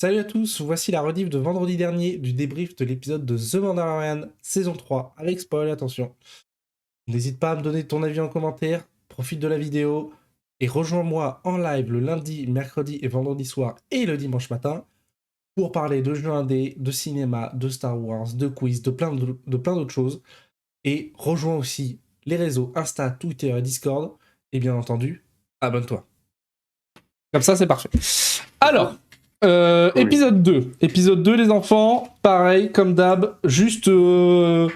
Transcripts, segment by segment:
Salut à tous, voici la rediff de vendredi dernier du débrief de l'épisode de The Mandalorian saison 3, avec spoil, attention. N'hésite pas à me donner ton avis en commentaire, profite de la vidéo et rejoins-moi en live le lundi, mercredi et vendredi soir et le dimanche matin pour parler de jeux indés, de cinéma, de Star Wars, de quiz, de plein d'autres choses. Et rejoins aussi les réseaux Insta, Twitter et Discord. Et bien entendu, abonne-toi. Comme ça, c'est parfait. Alors, Cool. épisode 2. Épisode 2, les enfants. Pareil, comme d'hab. Juste votre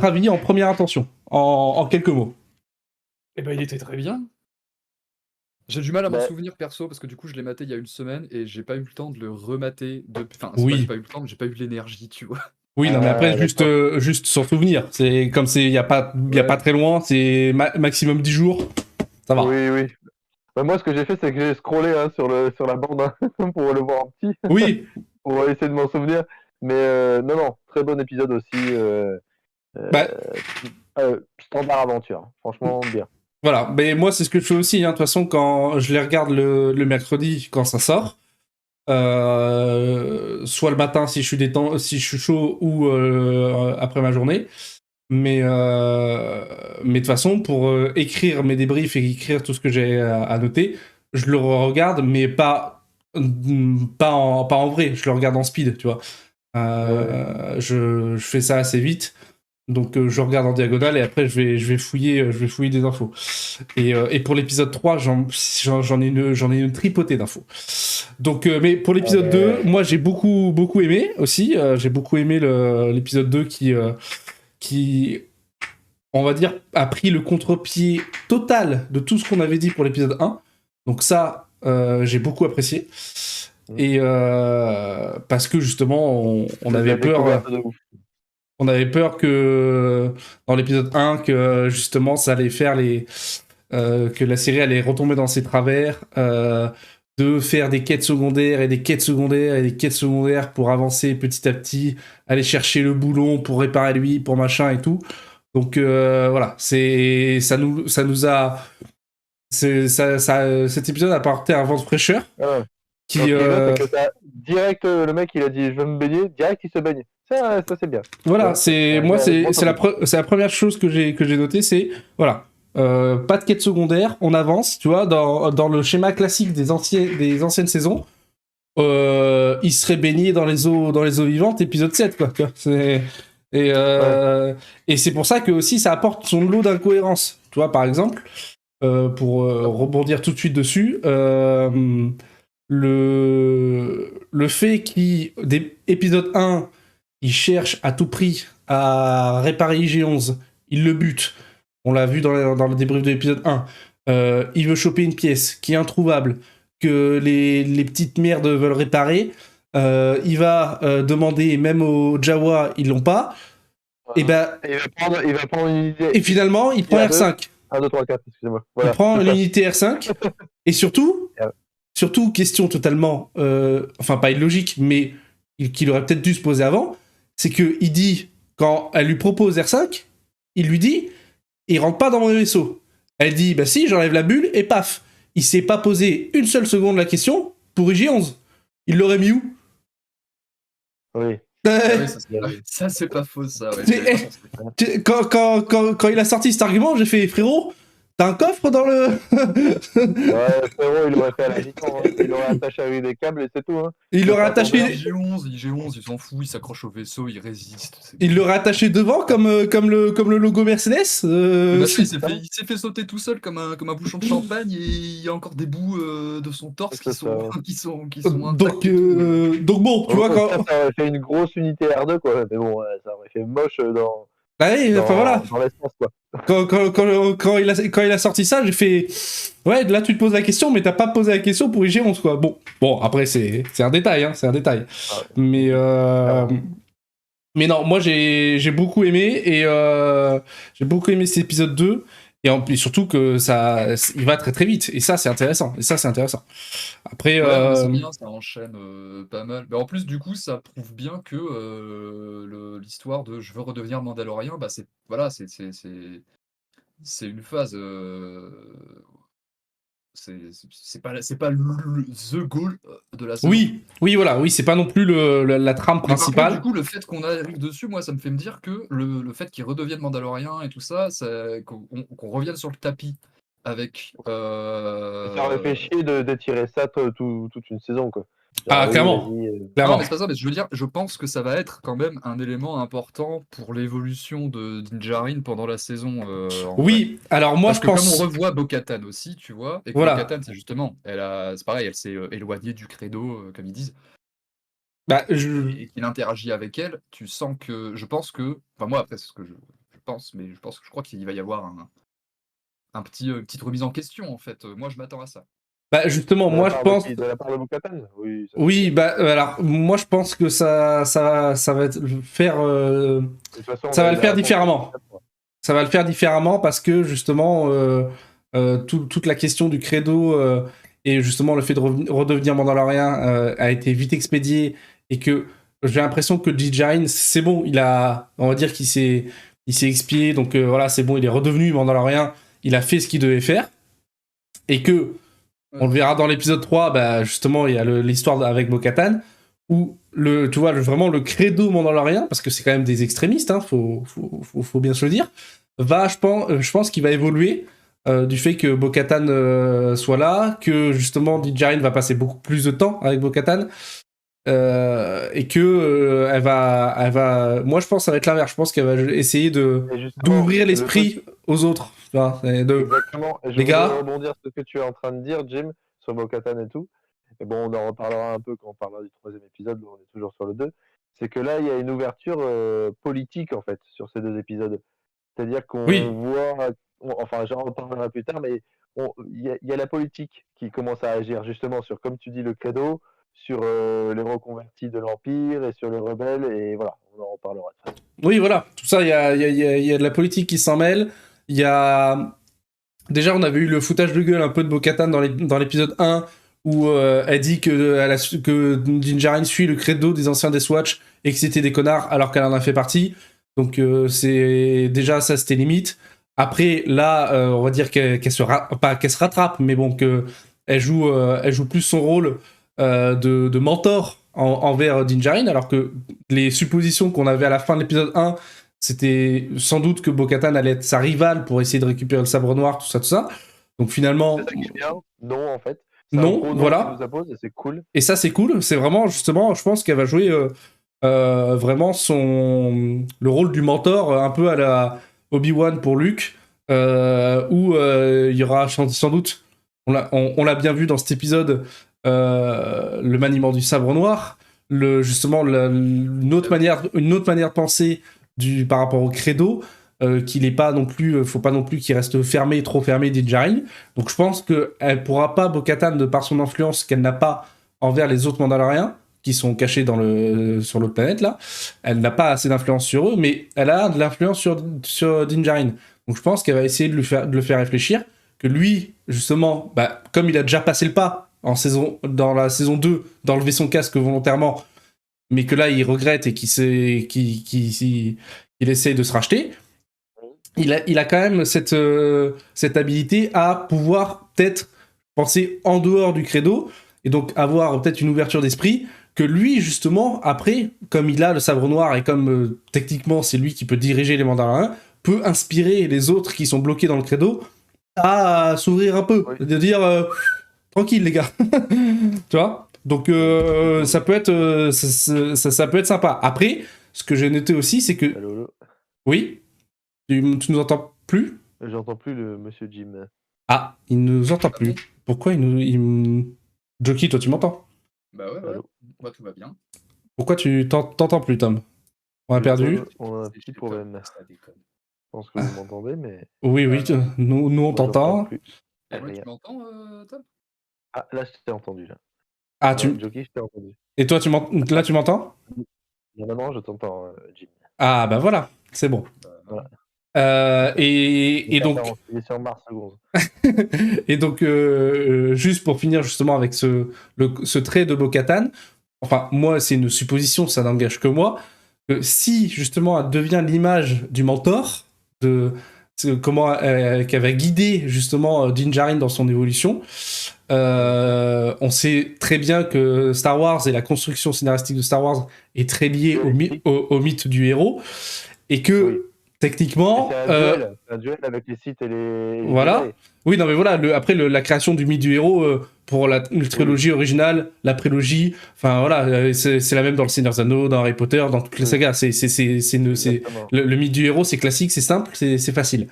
avis en première intention. En quelques mots. Eh ben, il était très bien. J'ai du mal à m'en Bah, souvenir perso parce que du coup je l'ai maté il y a une semaine et j'ai pas eu le temps de le remater enfin c'est pas que j'ai Oui. pas eu le temps mais j'ai pas eu l'énergie tu vois. Oui, non, mais après, d'accord. juste s'en souvenir. C'est comme il n'y a, y a pas Ouais. très loin, c'est maximum 10 jours. Ça va. Oui, oui. Bah, moi, ce que j'ai fait, c'est que j'ai scrollé sur la bande hein, pour le voir en petit, Oui. pour essayer de m'en souvenir. Mais non, non, très bon épisode aussi. Bah, Standard aventure. Franchement, bien. voilà. Mais moi, c'est ce que je fais aussi. Hein. De toute façon, quand je les regarde le mercredi, quand ça sort. Soit le matin si je suis chaud ou après ma journée. Mais de toute façon, pour écrire mes débriefs et écrire tout ce que j'ai à noter, je le regarde, mais pas en vrai. Je le regarde en speed, tu vois. Ouais. Je fais ça assez vite. Donc je regarde en diagonale et après je vais fouiller des infos. Et pour l'épisode 3, j'en ai une tripotée d'infos. Donc, mais pour l'épisode 2, Ouais. moi j'ai beaucoup aimé aussi. J'ai beaucoup aimé l'épisode 2 qui, on va dire, a pris le contre-pied total de tout ce qu'on avait dit pour l'épisode 1. Donc ça, j'ai beaucoup apprécié. Et parce que justement, on C'est de avait la peur. découverte de ouf. On avait peur que dans l'épisode 1, que justement ça allait faire que la série allait retomber dans ses travers, de faire des quêtes secondaires et des quêtes secondaires et des quêtes secondaires pour avancer petit à petit, aller chercher le boulon pour réparer lui, pour machin et tout. Donc voilà, ça nous a cet épisode a apporté un vent de fraîcheur Ah ouais. Non, qui ce qui est bien, c'est que t'as direct le mec, il a dit je veux me baigner, direct il se baigne. Ça c'est bien. Tu voilà, vois, c'est un moi gars droit au but. c'est la première chose que j'ai noté, c'est voilà, pas de quête secondaire, on avance, tu vois, dans le schéma classique des anciennes saisons. Il serait baigné dans les eaux vivantes, épisode 7 quoi. Tu vois, Ouais. et c'est pour ça que aussi ça apporte son lot d'incohérences. Tu vois, par exemple, pour rebondir tout de suite dessus, le fait épisode 1, il cherche à tout prix à réparer IG-11, il le bute. On l'a vu dans le débrief de l'épisode 1. Il veut choper une pièce qui est introuvable, que les petites merdes veulent réparer. Il va demander, même aux Jawa, ils l'ont pas. Et ben, Et il va prendre une unité et finalement, il prend R2. R5. 1, 2, 3, 4, excusez-moi. Il Voilà, prend c'est ça. l'unité R5. Et surtout, question totalement, enfin pas illogique, mais qu'il aurait peut-être dû se poser avant, c'est que il dit, quand elle lui propose R5, il lui dit, il rentre pas dans mon vaisseau. Elle dit, bah si, j'enlève la bulle, et paf. Il s'est pas posé une seule seconde la question pour IG-11. Il l'aurait mis où? Oui. Ah oui, Il y avait- ça c'est pas faux ça, ouais, j'y avais pas pensé. Quand il a sorti cet argument, j'ai fait, frérot, t'as un coffre dans le... Ouais, frérot, il aurait fait à la mi-temps. Hein. Il aurait attaché avec des câbles et c'est tout. Hein. Il Faut l'aurait pas Mais attendre. attaché, IG-11, il s'en fout, il s'accroche au vaisseau, il résiste, c'est il bon. l'aurait attaché devant comme le logo Mercedes. Bah ça, il s'est fait sauter tout seul comme un bouchon de champagne et il y a encore des bouts de son torse C'est ça. qui sont intacts et tout. Donc bon, tu Au vois, contraire, ça aurait fait une grosse unité R2, quoi. Mais bon, ça aurait fait moche bah oui, enfin voilà, dans l'espace, quoi. quand il a sorti ça, j'ai fait, ouais, là tu te poses la question, mais t'as pas posé la question pour IG-11, quoi. Bon, après c'est un détail, hein, c'est un détail. Ah ouais. Mais Ah ouais. mais non, moi j'ai beaucoup aimé et j'ai beaucoup aimé cet épisode 2 et surtout que il va très très vite et ça c'est intéressant. Après Ouais, non, mais c'est bien, ça enchaîne pas mal. Mais en plus, du coup, ça prouve bien que l'histoire de je veux redevenir Mandalorien, bah c'est voilà, c'est une phase. c'est pas the goal de la saison. Oui, voilà, oui, c'est pas non plus la trame Mais par contre, principale. du coup, le fait qu'on arrive dessus, moi, ça me fait me dire que le fait qu'il redevienne Mandalorien et tout ça, qu'on revienne sur le tapis avec. Ça aurait fait chier d'étirer ça toute une saison, quoi. Genre, Ah, oui, clairement. vas-y, Non, Clairement. mais c'est pas ça, mais je veux dire, je pense que ça va être quand même un élément important pour l'évolution de Din Djarin pendant la saison, en vrai. Oui, alors moi Parce je que comme on pense. revoit Bo-Katan aussi, tu vois, et que Voilà. Bo-Katan, c'est justement, c'est pareil, elle s'est éloignée du credo, comme ils disent, Bah, et qu'il interagit avec elle, tu sens que, je pense que, enfin moi après c'est ce que je pense, mais je crois qu'il va y avoir une petite remise en question en fait. Moi je m'attends à ça. bah, justement, de la moi je part de pense. qui? De la part de Bo-Katan? Oui, ça c'est Oui, sûr. bah, alors, moi je pense que ça va faire. De toute façon, on Ça a va eu le la faire réponse différemment. 4 fois. Ça va le faire différemment parce que justement, toute la question du credo et justement le fait de redevenir Mandalorien a été vite expédié et que j'ai l'impression que Din Djarin, c'est bon, on va dire il s'est expié, donc voilà, c'est bon, il est redevenu Mandalorien, il a fait ce qu'il devait faire et que on le verra dans l'épisode 3, bah, justement, il y a l'histoire avec Bo-Katan, où tu vois, vraiment le credo mandalorien, parce que c'est quand même des extrémistes, hein, faut bien se le dire, je pense qu'il va évoluer du fait que Bo-Katan soit là, que justement Din Djarin va passer beaucoup plus de temps avec Bo-Katan, et que moi je pense que ça va être l'inverse, je pense qu'elle va essayer Et justement, d'ouvrir le truc, l'esprit aux autres, tu vois, exactement, et je les voudrais gars, rebondir sur ce que tu es en train de dire, Jim, sur Bo-Katan et tout. Et bon, on en reparlera un peu quand on parlera du 3e épisode, où on est toujours sur le 2. C'est que là, il y a une ouverture politique, en fait, sur ces 2 épisodes. C'est-à-dire qu'on oui, voit, enfin, j'en reparlerai plus tard, mais il y a la politique qui commence à agir justement sur, comme tu dis, le credo, sur les reconvertis de l'Empire et sur les rebelles, et voilà, on en reparlera. oui, voilà, tout ça, il y a de la politique qui s'en mêle. Il y a. Déjà, on avait eu le foutage de gueule un peu de Bo-Katan dans l'épisode 1, où elle dit que Din Djarin suit le credo des anciens Death Watch et que c'était des connards alors qu'elle en a fait partie. Donc, c'est déjà ça, c'était limite. Après, là, on va dire pas qu'elle se rattrape, mais bon, elle joue plus son rôle de mentor envers Din Djarin, alors que les suppositions qu'on avait à la fin de l'épisode 1, c'était sans doute que Bo-Katan allait être sa rivale pour essayer de récupérer le sabre noir, tout ça, tout ça. Donc finalement, C'est ça qui est bien. Non, en fait. C'est un non, gros nom qui voilà. nous impose et c'est cool. Et ça, c'est cool. C'est vraiment, justement, je pense qu'elle va jouer vraiment le rôle du mentor, un peu à la Obi-Wan pour Luke, où il y aura sans doute, on l'a bien vu dans cet épisode, le maniement du sabre noir, justement une autre manière de penser par rapport au credo, qu'il est pas non plus, faut pas non plus qu'il reste fermé, trop fermé, Din Djarin. Donc je pense qu'elle pourra pas, Bo-Katan, de par son influence qu'elle n'a pas envers les autres Mandaloriens qui sont cachés sur l'autre planète là, elle n'a pas assez d'influence sur eux, mais elle a de l'influence sur Din Djarin. Donc je pense qu'elle va essayer de le faire réfléchir, que lui, justement, bah, comme il a déjà passé le pas dans la saison 2, d'enlever son casque volontairement, mais que là il regrette et qu'il essaye de se racheter, il a quand même cette habilité à pouvoir peut-être penser en dehors du credo et donc avoir peut-être une ouverture d'esprit que lui, justement, après, comme il a le sabre noir et comme techniquement c'est lui qui peut diriger les Mandaloriens, peut inspirer les autres qui sont bloqués dans le credo à s'ouvrir un peu, Oui. de dire tranquille les gars, tu vois. Donc ça peut être ça peut être sympa. Après, ce que j'ai noté aussi, c'est que Allô, oui, tu nous entends plus? j'entends plus le monsieur Jim. Ah, il nous entend Ah plus. bon? Pourquoi Joki, toi tu m'entends? Bah ouais, Allô. moi tout va bien. Pourquoi tu t'entends plus, Tom? On a perdu? On a un C'est petit chez problème. Tom, ça déconne. Je pense que vous m'entendez, mais Oui, oui, Non. nous on moi, j'entends t'entend. plus. Et moi, tu Rien. m'entends, Tom? Ah, là, je t'ai entendu, là. Ah, Ouais, Jockey, je t'ai entendu. Et toi, là tu m'entends? Normalement, je t'entends, Jim. Ah, bah voilà, c'est bon. Non. Voilà. Et donc, Il est sur Mars seconde. et donc juste pour finir justement avec ce trait de Bo-Katan, enfin, moi, c'est une supposition, ça n'engage que moi, que si justement elle devient l'image du mentor qui avait guidé justement Din Djarin dans son évolution. On sait très bien que Star Wars et la construction scénaristique de Star Wars est très liée au mythe du héros, et que techniquement, c'est un duel avec les Sith et les voilà. Jedi. Oui, non, mais voilà. Après la création du mythe du héros pour la trilogie originale, la prélogie, enfin voilà, c'est la même dans le Seigneur des Anneaux, dans Harry Potter, dans toutes les sagas. Le mythe du héros, c'est classique, c'est simple, c'est facile.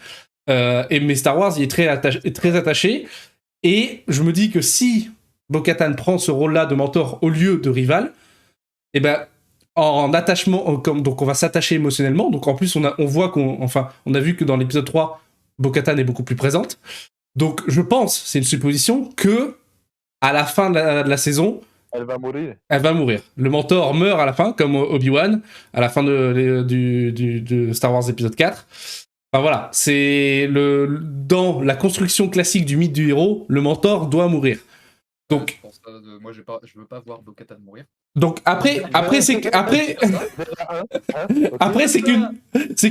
Mais Star Wars, il est très attaché. Et je me dis que si Bo-Katan prend ce rôle-là de mentor au lieu de rival, et ben en attachement, donc on va s'attacher émotionnellement. Donc en plus, on voit on a vu que dans l'épisode 3, Bo-Katan est beaucoup plus présente. Donc je pense, c'est une supposition, que à la fin de la saison, elle va mourir. Elle va mourir. Le mentor meurt à la fin, comme Obi-Wan, à la fin de Star Wars épisode 4. Enfin voilà, c'est dans la construction classique du mythe du héros, le mentor doit mourir. Donc, moi, je veux pas voir Bo-Katan mourir. Donc après c'est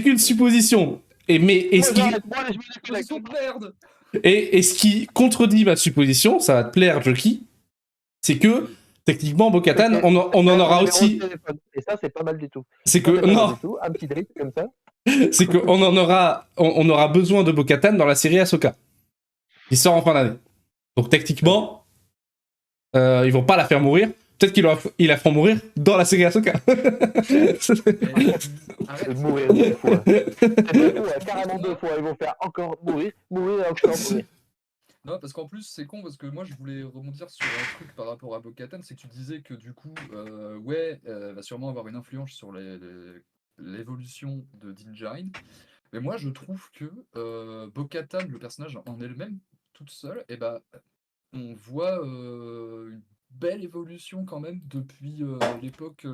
qu'une supposition. Et ce qui contredit ma supposition, ça va te plaire, Joki, c'est que techniquement Bo-Katan, on en aura aussi. Et ça, c'est pas mal du tout. C'est que non. Un petit drip comme ça. C'est qu'on on aura besoin de Bo-Katan dans la série Ahsoka. Il sort en fin d'année. Donc techniquement, ils vont pas la faire mourir. Peut-être qu'il la feront mourir dans la série Ahsoka. Arrête de mourir 2 fois. Carrément 2 fois. Ils vont faire encore mourir et encore mourir. Non, parce qu'en plus, c'est con, parce que moi, je voulais rebondir sur un truc par rapport à Bo-Katan, c'est que tu disais que du coup, va sûrement avoir une influence sur l'évolution de Din Djarin. Mais moi, je trouve que Bo-Katan, le personnage en elle-même, toute seule, on voit une belle évolution quand même depuis l'époque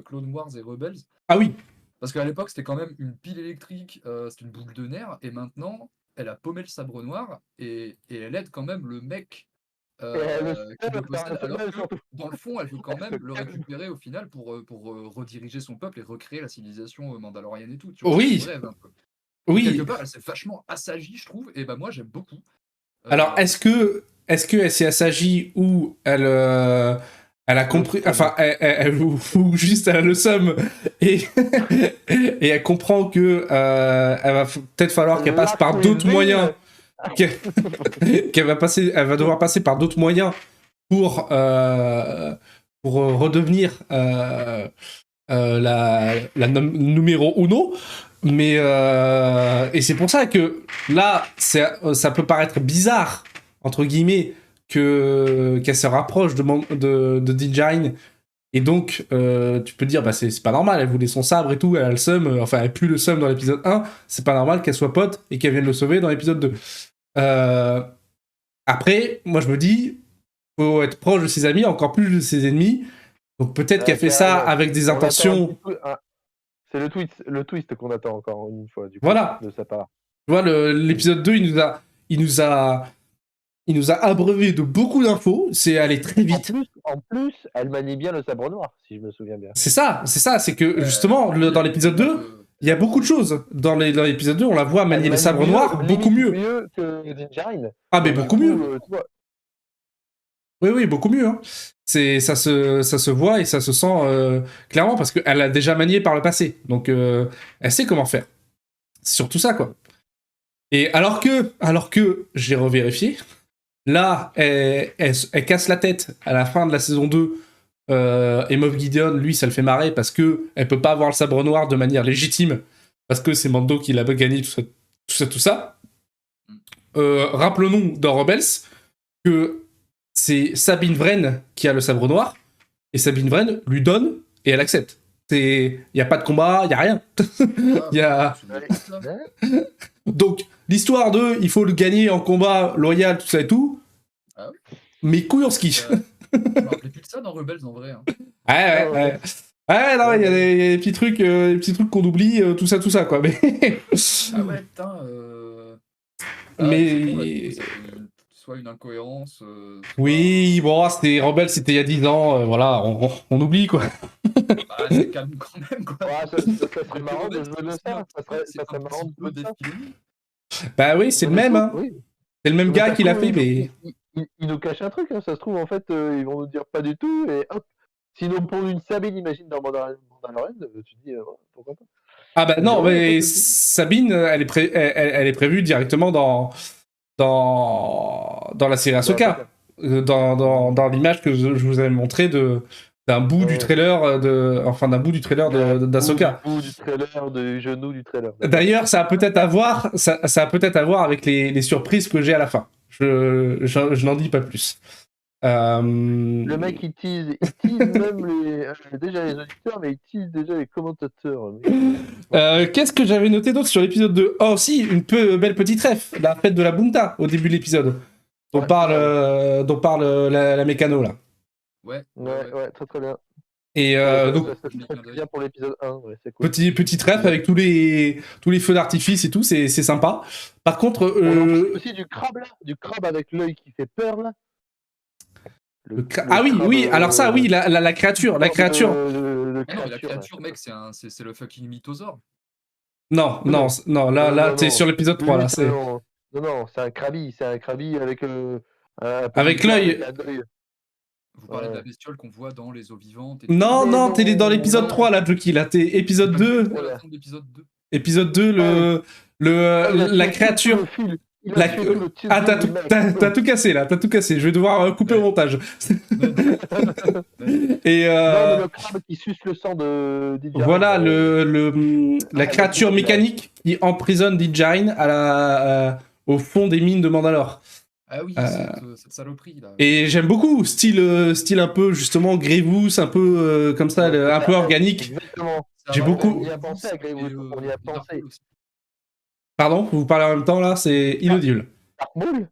Clone Wars et Rebels. Ah oui. Parce qu'à l'époque, c'était quand même une pile électrique, c'était une boule de nerfs, et maintenant, elle a paumé le sabre noir, et elle aide quand même le mec qui le possède, alors que dans le fond, elle veut quand même le récupérer au final pour rediriger son peuple et recréer la civilisation mandalorienne et tout. Tu vois, oui. Rêve, un peu. Oui. Quelque part, elle s'est vachement assagie, je trouve, et moi, j'aime beaucoup. Alors, est-ce que elle s'est assagie ou elle a compris, enfin, ou juste elle a le seum et elle comprend que elle va peut-être falloir qu'elle passe par d'autres moyens, elle va devoir passer par d'autres moyens pour redevenir la numéro uno. Mais et c'est pour ça que là, ça peut paraître bizarre entre guillemets qu'elle se rapproche de Din Djarin, et donc tu peux dire c'est pas normal, elle voulait son sabre et tout, elle a le seum, enfin elle a plus le seum dans l'épisode 1, c'est pas normal qu'elle soit pote et qu'elle vienne le sauver dans l'épisode 2. Après, moi je me dis, faut être proche de ses amis, encore plus de ses ennemis, donc peut-être qu'elle fait ça avec des intentions. C'est le twist qu'on attend encore une fois du coup, voilà. De sa part. Tu vois, l'épisode 2, il nous a abreuvé de beaucoup d'infos, c'est allé très vite. En plus, elle manie bien le sabre noir, si je me souviens bien. C'est ça, c'est que justement, dans l'épisode 2, il y a beaucoup de choses. Dans l'épisode 2, on la voit manier le sabre noir beaucoup mieux. Mieux que Din Djarin. Ah, mais beaucoup mieux. Oui, beaucoup mieux. Hein. Ça se voit et ça se sent clairement parce qu'elle a déjà manié par le passé. Donc, elle sait comment faire. C'est surtout ça, quoi. Et alors que j'ai revérifié, là, elle casse la tête à la fin de la saison 2. Et Moff Gideon, lui, ça le fait marrer parce qu'elle peut pas avoir le sabre noir de manière légitime parce que c'est Mando qui l'a gagné, tout ça. Rappelons-nous dans Rebels que c'est Sabine Wren qui a le sabre noir, et Sabine Wren lui donne et elle accepte. Il n'y a pas de combat, il n'y a rien. Donc, l'histoire de il faut le gagner en combat loyal, tout ça et tout. Ah oui. Mais couille en ski. Je me rappelais plus de ça dans Rebels en vrai. Hein. Ouais. Ouais, non, il y a des petits trucs qu'on oublie, tout ça, quoi. Mais... ah ouais, putain. Mais... soit une incohérence. Oui, bon, c'était Rebels, c'était il y a 10 ans, voilà, on oublie, quoi. C'est calme quand même, quoi. Ça serait marrant de jouer de ça. Ça serait marrant de jouer de ça. Bah oui, c'est le Mais même, ça se hein. trouve, oui. C'est le même Mais gars ça se qui l'a trouve, fait, mais... ils nous cachent un truc, hein. Ça se trouve, en fait, ils vont nous dire pas du tout, et hop. Sinon, pour une Sabine, imagine, dans Mandalorian, tu te dis, ouais, pourquoi pas. Ah bah Tu dis, non, ouais, y a pas mais de souci. Sabine, elle est prévue directement dans la série Dans Ahsoka. Dans l'image que je vous avais montré d'un bout du Ouais. trailer, d'un bout du trailer d'Ahsoka. Du bout du trailer, du genou du trailer. D'accord. D'ailleurs, ça a peut-être à voir, ça a peut-être à voir avec les surprises que j'ai à la fin. Je n'en dis pas plus. Le mec, il tease même déjà les auditeurs, mais il tease déjà les commentateurs. Qu'est-ce que j'avais noté d'autre sur l'épisode 2? Oh, si, une belle petite ref, la fête de la Bunta au début de l'épisode, dont Ouais, parle la mécano là. Ouais, Ouais, très très bien. Et donc, Ça se traite bien pour l'épisode 1, ouais, c'est cool. petite ref avec tous les feux d'artifice et tout, c'est sympa. Par contre, On en parle aussi du crabe avec l'œil qui fait peur là. ah oui, crabe, oui, alors ça, oui, la créature, le Ah non, mais la créature, mec, c'est le fucking mythosaure. Non, là, t'es sur l'épisode 3, là, c'est... Non, c'est un krabi avec... Avec l'œil. Vous parlez de la bestiole qu'on voit dans Les Eaux Vivantes. Non, t'es dans l'épisode 3, là, Joki, là, t'es épisode 2. Épisode 2, la créature... Ah, t'as tout cassé, là, je vais devoir couper au montage. Et non, le crabe qui suce le sang de Din Djarin. Voilà, la créature mécanique qui emprisonne Din Djarin au fond des mines de Mandalore. Ah oui, cette saloperie là. Et j'aime beaucoup, style un peu justement Grievous, un peu comme ça, un peu organique. Exactement. J'ai beaucoup. On y a pensé à Grievous, on y a pensé. Pardon, vous parlez en même temps là, c'est inaudible. Dark Maul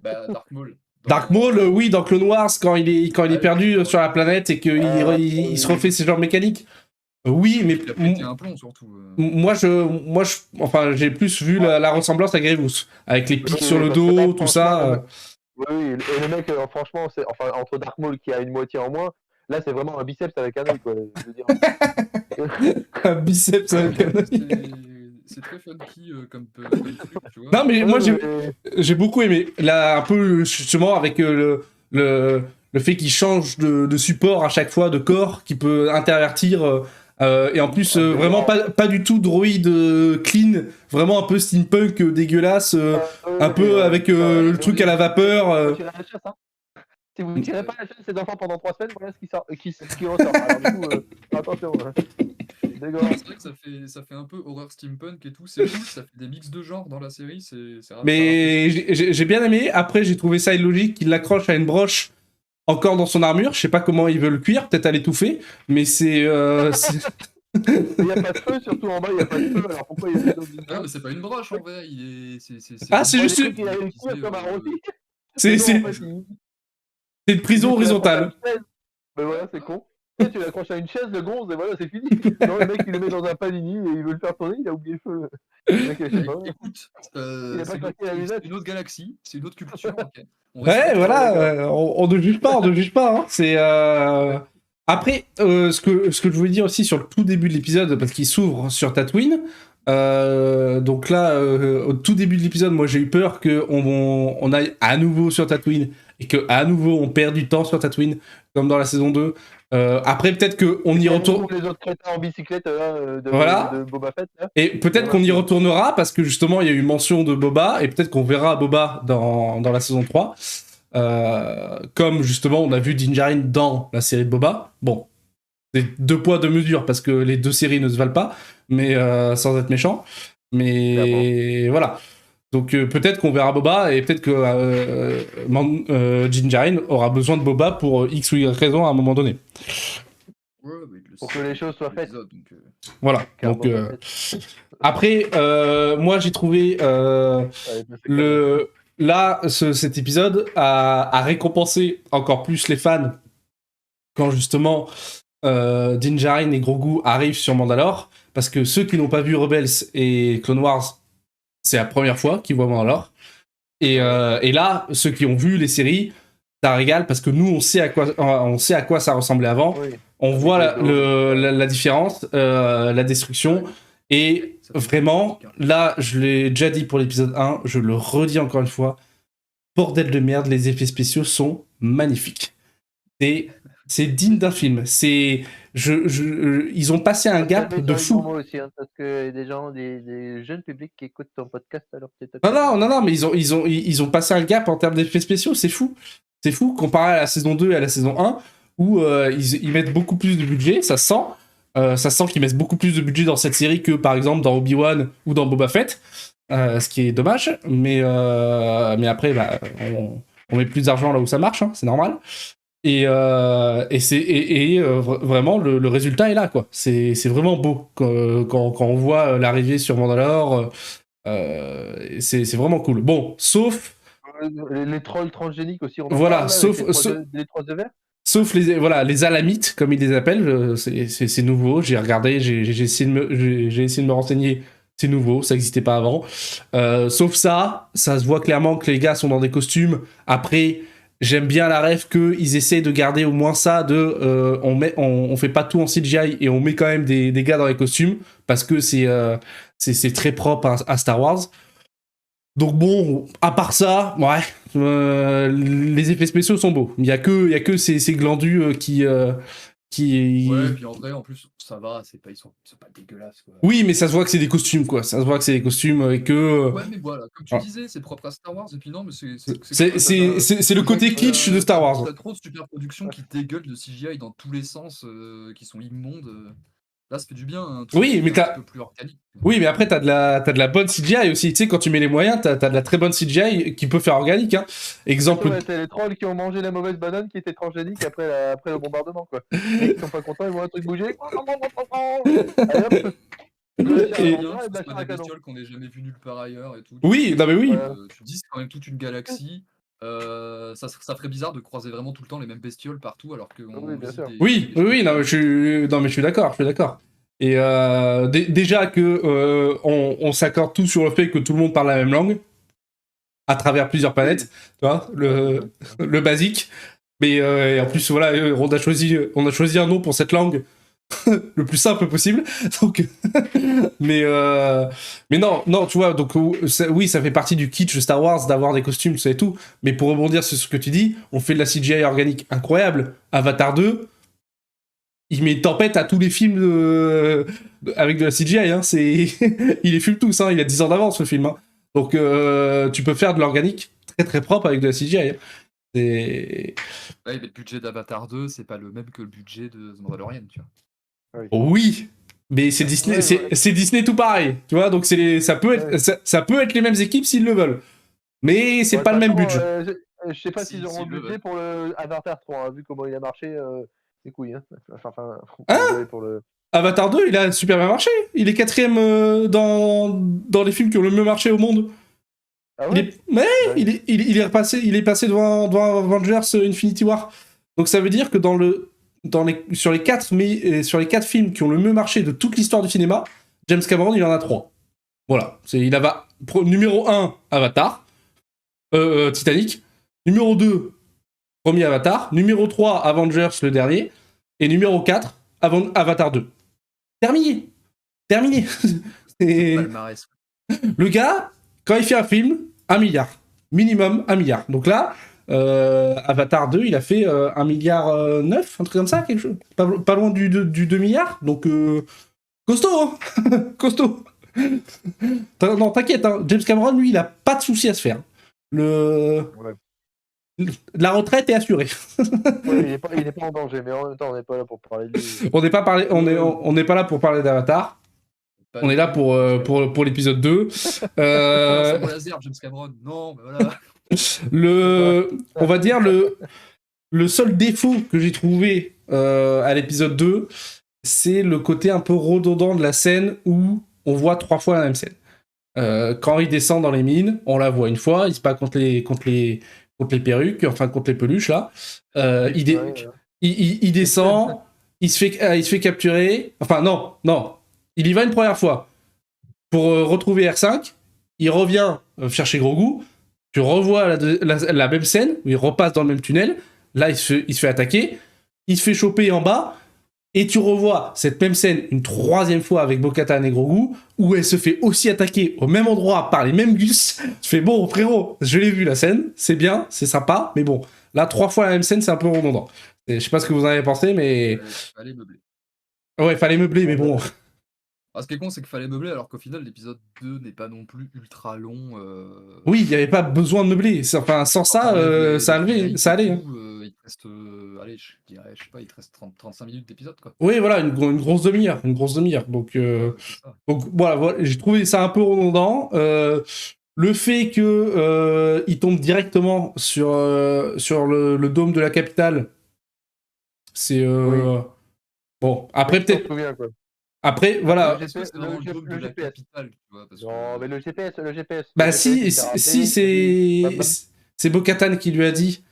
Bah, Dark Maul. Dark Maul, oui, dans Clone Wars, quand il est perdu sur la planète et qu'il il se refait ses jambes mécaniques. Oui, mais il a pété un plomb surtout. Moi, enfin, j'ai plus vu la ressemblance à Grievous, avec les pics sur le dos, tout ça. Oui, et le mec, franchement, entre Dark Maul qui a une moitié en moins, là, c'est vraiment un biceps avec un œil, quoi. Je veux dire. Un biceps avec un œil. C'est très funky comme truc, tu vois. Non, mais moi, j'ai beaucoup aimé. Là, un peu, justement, avec le fait qu'il change de support à chaque fois, de corps, qui peut intervertir. Et en plus, vraiment pas du tout droïde clean, vraiment un peu steampunk dégueulasse, un peu avec le truc à la vapeur. Si vous ne tirez pas la chasse ces enfants pendant 3 semaines, voilà ce qui ressort. Alors du coup, attention. C'est vrai que ça fait un peu horreur steampunk et tout, c'est cool, ça fait des mix de genres dans la série, c'est rare. Mais j'ai bien aimé. Après, j'ai trouvé ça illogique qu'il l'accroche à une broche encore dans son armure. Je sais pas comment il veut le cuire, peut-être à l'étouffer, mais c'est. Il n'y a pas de feu, surtout en bas, il n'y a pas de feu, alors pourquoi il y a des non, mais c'est pas une broche en vrai, c'est juste. C'est une prison horizontale. Mais voilà, c'est con. Tu l'accroches à une chaise, le gonze, et voilà, c'est fini. Non, le mec, il le met dans un panini et il veut le faire tourner, il a oublié le feu. Écoute, c'est une autre galaxie, c'est une autre culture. Okay. Ouais, voilà, on ne juge pas, hein. C'est. Après, ce que je voulais dire aussi sur le tout début de l'épisode, parce qu'il s'ouvre sur Tatooine. Donc là, au tout début de l'épisode, moi j'ai eu peur qu'on aille à nouveau sur Tatooine et qu'à nouveau on perd du temps sur Tatooine, comme dans la saison 2. Après, peut-être qu'on y retourne. Les autres crétins en bicyclette de Boba Fett. Là. Et peut-être qu'on y retournera parce que justement il y a eu mention de Boba et peut-être qu'on verra Boba dans la saison 3. Comme justement on a vu Din Djarin dans la série de Boba. Bon, c'est 2 poids 2 mesures parce que les 2 séries ne se valent pas, mais sans être méchant. Mais voilà. Donc peut-être qu'on verra Boba et peut-être que Din Djarin aura besoin de Boba pour X ou Y raison à un moment donné. Ouais, pour que les choses soient faites. Voilà. Donc après, moi j'ai trouvé cet épisode a récompensé encore plus les fans quand justement Din Djarin et Grogu arrivent sur Mandalore, parce que ceux qui n'ont pas vu Rebels et Clone Wars, c'est la première fois qu'ils voient Mandalore. Et là, ceux qui ont vu les séries, ça régale parce que nous, on sait à quoi ça ressemblait avant. Oui. On voit la différence, la destruction. Et Ça fait vraiment, magnifique, hein. là, je l'ai déjà dit pour l'épisode 1, je le redis encore une fois, bordel de merde, les effets spéciaux sont magnifiques. C'est digne d'un film. Ils ont passé un gap Calme de sur les gros fou. mots aussi, hein, parce qu'il y a des gens, des jeunes publics qui écoutent ton podcast alors que t'es Non, mais ils ont passé un gap en termes d'effets spéciaux, c'est fou. C'est fou, comparé à la saison 2 et à la saison 1, où ils mettent beaucoup plus de budget, ça se sent. Ça se sent qu'ils mettent beaucoup plus de budget dans cette série que, par exemple, dans Obi-Wan ou dans Boba Fett, ce qui est dommage. Mais après, bah, on met plus d'argent là où ça marche, hein, c'est normal. Vraiment, le résultat est là, quoi. C'est vraiment beau quand on voit l'arrivée sur Mandalore. C'est vraiment cool. Bon, sauf Les trolls transgéniques aussi, on en voilà, parle là, avec les trois œufs verts. sauf les alamites, comme ils les appellent. C'est nouveau. J'ai regardé, j'ai essayé de me renseigner. C'est nouveau, ça n'existait pas avant. Sauf ça se voit clairement que les gars sont dans des costumes. Après, j'aime bien la ref qu'ils essaient de garder au moins ça de on fait pas tout en CGI et on met quand même des gars dans les costumes parce que c'est très propre à Star Wars. Donc bon, à part ça, ouais, les effets spéciaux sont beaux. Il y a que ces glandus qui Ouais, puis en vrai, en plus, ça va, ils sont pas dégueulasses, quoi. Oui, mais ça se voit que c'est des costumes, quoi. Ça se voit que c'est des costumes et que Ouais, mais voilà, comme tu ah. disais, c'est propre à Star Wars, et puis non, mais c'est C'est le côté kitsch de Star Wars. T'as trop de super productions qui dégueulent de CGI dans tous les sens, qui sont immondes. Là, ça fait du bien, un Oui, truc mais un t'as- petit peu plus organique. Oui, mais après, t'as de la bonne CGI aussi. Tu sais, quand tu mets les moyens, t'as de la très bonne CGI qui peut faire organique. Hein. Exemple. Ouais, c'est les trolls qui ont mangé la mauvaise banane qui était transgénique après le bombardement, quoi. Les qui sont pas contents, ils voient un truc bouger. Allez hop, C'est Et- bien, et que bah, ce soit des bestioles qu'on n'ait jamais vues nulle part ailleurs et tout. Oui, non, mais oui. Tu te dis, c'est quand même toute une galaxie. Ça ferait bizarre de croiser vraiment tout le temps les mêmes bestioles partout alors qu'on Oui, bien visite sûr. Oui, oui, non, mais je suis d'accord, je suis d'accord. Et déjà que on s'accorde tous sur le fait que tout le monde parle la même langue à travers plusieurs planètes, tu vois, le basique. Mais et en plus, voilà, on a choisi un nom pour cette langue le plus simple possible. Donc, mais non, tu vois, donc oui, ça fait partie du kitsch de Star Wars d'avoir des costumes, ça et tout. Mais pour rebondir sur ce que tu dis, on fait de la CGI organique incroyable. Avatar 2, il met une tempête à tous les films avec de la CGI. Hein, il les fume tous. Hein, il a 10 ans d'avance, le film. Hein. Donc, tu peux faire de l'organique très très propre avec de la CGI. Hein. Ouais, mais le budget d'Avatar 2, c'est pas le même que le budget de The Mandalorian, tu vois. Oui, mais c'est Disney, Ouais. c'est Disney tout pareil. Tu vois, donc ça peut être, ça peut être les mêmes équipes s'ils le veulent. Mais c'est Ouais, pas le de même toute budget. façon, je sais pas Si, s'ils auront s'ils le le budget veulent. pour le Avatar 3, hein, vu comment il a marché, les couilles, hein. Hein Désolé pour le... Avatar 2, il a super bien marché. Il est quatrième dans les films qui ont le mieux marché au monde. Ah Il ouais est, mais Ouais. il est passé devant Avengers Infinity War. Donc ça veut dire que sur les quatre films qui ont le mieux marché de toute l'histoire du cinéma, James Cameron, il en a 3. Voilà. Il avait numéro 1, Avatar. Titanic. Numéro 2, premier Avatar. Numéro 3, Avengers, le dernier. Et numéro 4, Avatar 2. Terminé. Et Palmarès. le gars, quand il fait un film, 1 milliard. Minimum 1 milliard. Donc là, Avatar 2, il a fait 1 milliard 9, un truc comme ça, quelque chose. Pas loin du 2 milliards. Donc, costaud, hein. Costaud. Non, t'inquiète, hein. James Cameron, lui, il a pas de souci à se faire. Ouais. La retraite est assurée. Ouais, il est pas en danger, mais en même temps, on n'est pas là pour parler de lui. On n'est pas là pour parler d'Avatar. Pas On du est là tout. pour l'épisode 2. C'est mon laser, James Cameron. Non, mais voilà. On va dire le seul défaut que j'ai trouvé à l'épisode 2, c'est le côté un peu redondant de la scène où on voit 3 fois la même scène. Quand il descend dans les mines, on la voit une fois, il se bat contre les perruques, enfin contre les peluches là. Il descend, il se fait capturer. Enfin non, il y va une première fois pour retrouver R5. Il revient chercher Grogu. Tu revois la même scène où il repasse dans le même tunnel. Là, il se fait attaquer. Il se fait choper en bas. Et tu revois cette même scène une 3e fois avec Bo-Katan et Grogu, où elle se fait aussi attaquer au même endroit par les mêmes gus. Tu fais, bon, frérot, je l'ai vu la scène, c'est bien, c'est sympa, mais bon, là, 3 fois la même scène, c'est un peu redondant. Je sais pas ce que vous en avez pensé, mais... Fallait meubler. Ouais, fallait meubler, mais bon... Ce qui est con, c'est qu'il fallait meubler, alors qu'au final, l'épisode 2 n'est pas non plus ultra long. Oui, il n'y avait pas besoin de meubler. Enfin, sans ça, ça allait. Ça allait hein. Il te reste, allez, je dirais, je sais pas, il te reste 35 minutes d'épisode, quoi. Oui, voilà, une grosse demi-heure. Une grosse demi-heure. Donc voilà, j'ai trouvé ça un peu redondant. Le fait que il tombe directement sur le dôme de la capitale, c'est... Bon, après, peut-être... Après, voilà. Est-ce que c'est vraiment le dôme de la capitale, tu vois, parce Non, que... mais le GPS. Bah si, c'est Bo-Katan qui lui a dit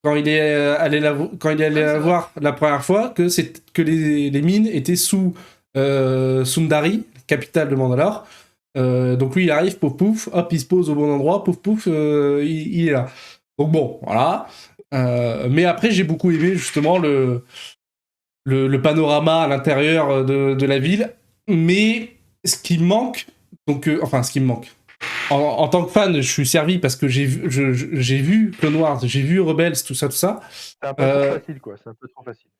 quand il est allé la voir la première fois que les mines étaient sous Sundari, capitale de Mandalore. Donc lui il arrive, pouf pouf, hop il se pose au bon endroit, pouf pouf, il est là. Donc bon, voilà. Mais après j'ai beaucoup aimé justement le panorama à l'intérieur de la ville, mais ce qui me manque, donc ce qui me manque. En tant que fan, je suis servi parce que j'ai vu Clone Wars, j'ai vu Rebels, tout ça. C'est un peu trop facile, quoi. C'est un peu trop facile.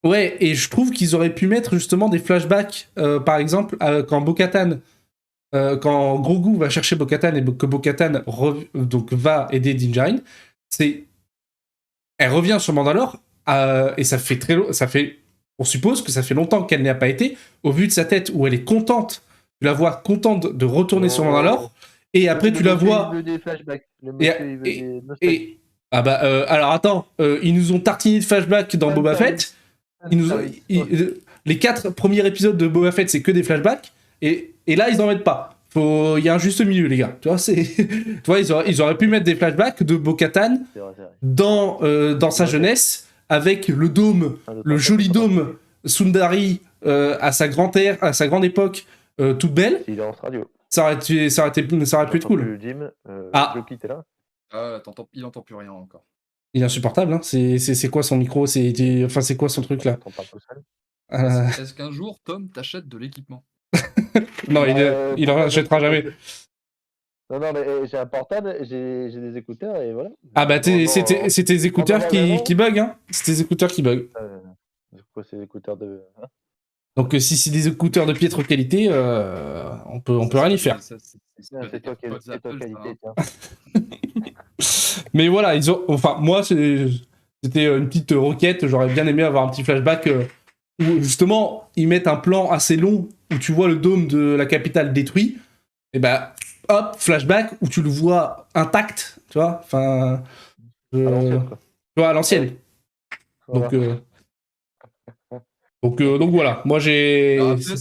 Ouais, et je trouve qu'ils auraient pu mettre justement des flashbacks, par exemple, quand Bo-Katan, quand Grogu va chercher Bo-Katan et que Bo-Katan donc va aider Din Djarin, elle revient sur Mandalore et ça fait on suppose que ça fait longtemps qu'elle n'y a pas été, au vu de sa tête où elle est contente, tu la vois contente de retourner sur Mandalore, et après tu la vois... Il veut des flashbacks. Alors attends, ils nous ont tartiné de flashbacks dans Boba Fett. Les 4 premiers épisodes de Boba Fett, c'est que des flashbacks, et là ils n'en mettent pas. Il y a un juste milieu, les gars. Tu vois, tu vois, ils auraient pu mettre des flashbacks de Bo-Katan dans sa jeunesse, avec le dôme, le joli dôme Sundari à sa grande époque, toute belle. Il est en radio. Ça aurait pu être cool. Jim, Joki, t'es là? Il entend plus rien encore. Il est insupportable, hein. C'est quoi son micro? C'est quoi son truc là? Est-ce qu'un jour, Tom t'achète de l'équipement? Non, il en achètera jamais. Non, mais j'ai un portable, j'ai des écouteurs et voilà. Ah bah c'est tes écouteurs qui bug, hein. C'est tes écouteurs qui bug. Quoi, c'est des écouteurs de... Hein? Donc si c'est des écouteurs de piètre qualité, on peut rien y faire. C'est toi qui es qualité, tiens. Mais voilà, moi c'était une petite requête, j'aurais bien aimé avoir un petit flashback où justement ils mettent un plan assez long où tu vois le dôme de la capitale détruit, et bah hop, flashback où tu le vois intact, tu vois, enfin... à l'ancienne, quoi. Tu vois, à l'ancienne. Voilà. Donc voilà, moi j'ai... Après, ça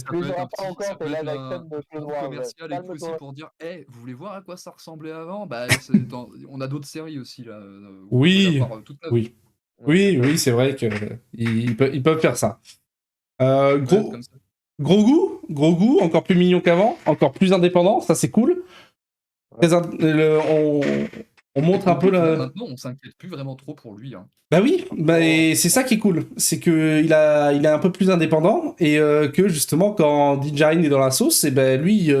peut être un petit commercial et aussi pour dire hey, vous voulez voir à quoi ça ressemblait avant? Bah, on a d'autres séries aussi là. Oui, c'est vrai qu'ils peuvent faire ça. Grogu, encore plus mignon qu'avant, encore plus indépendant, ça c'est cool. On montre un peu la... Maintenant, on s'inquiète plus vraiment trop pour lui. Hein. Bah oui, et c'est ça qui est cool, c'est qu'il est un peu plus indépendant et que justement quand Din Djarin est dans la sauce, et ben lui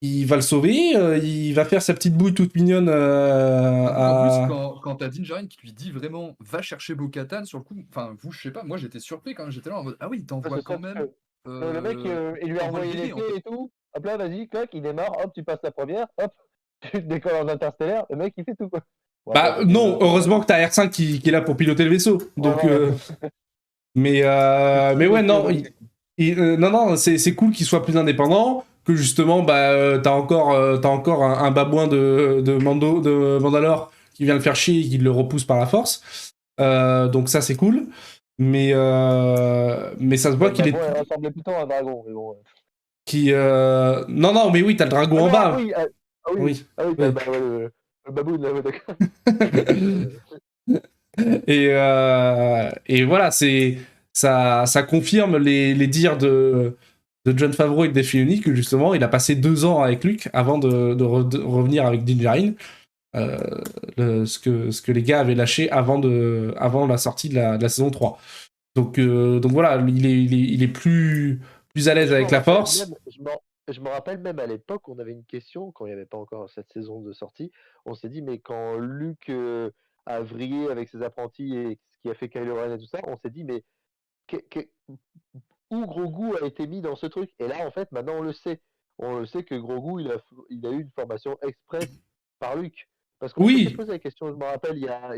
il va le sauver, il va faire sa petite bouille toute mignonne. En plus, quand t'as Din Djarin qui lui dit vraiment va chercher Bo-Katan sur le coup, enfin vous, je sais pas, moi j'étais surpris quand j'étais là en mode ah oui, il t'envoie quand même. Le mec il lui a envoyé l'épée et tout. Hop là, vas-y, clac, il démarre, hop, tu passes la première, hop. Tu décolles en interstellaire, le mec il fait tout quoi. Bah non, heureusement que t'as R5 qui est là pour piloter le vaisseau. Donc, mais ouais, non, non, c'est cool qu'il soit plus indépendant, que justement, bah, t'as encore un babouin de Mandalore qui vient le faire chier et qui le repousse par la force. Donc ça c'est cool. Mais ça se voit qu'il est... Il ressemblait plutôt à un dragon, mais bon. Non, mais oui, t'as le dragon en bas. Oui. Le baboun, là, d'accord. Et voilà, ça confirme les dires de Jon Favreau et de Dave Filoni que justement, il a passé 2 ans avec Luke avant de revenir avec Din Djarin. Ce que les gars avaient lâché avant la sortie de la saison 3. Donc voilà, il est plus à l'aise avec la force. Je me rappelle même à l'époque, on avait une question, quand il n'y avait pas encore cette saison de sortie, on s'est dit, mais quand Luke a vrillé avec ses apprentis et ce qui a fait Kylo Ren et tout ça, on s'est dit, mais où Grogu a été mis dans ce truc? Et là, en fait, maintenant, on le sait. On le sait que Grogu, il a eu une formation express par Luke. Parce qu'on s'était Oui, posé la question, je me rappelle, il y a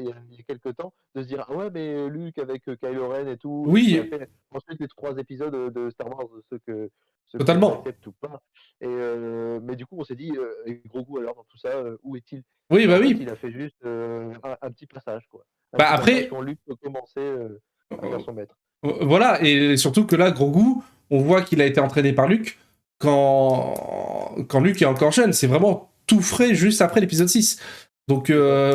quelques temps, de se dire, ah ouais, mais Luke avec Kylo Ren et tout, et qui a oui, fait ensuite les 3 épisodes de Star Wars, ceux qu'on totalement. accepte ou pas. Mais du coup, on s'est dit, et Grogu, alors, dans tout ça, où est-il? Oui, Mais bah en fait, oui. il a fait juste un petit passage, quoi. Un Bah petit passage après, quand Luke commençait à faire son maître. voilà, et surtout que là, Grogu, on voit qu'il a été entraîné par Luke quand Luke est encore jeune. C'est vraiment tout frais juste après l'épisode 6. Donc,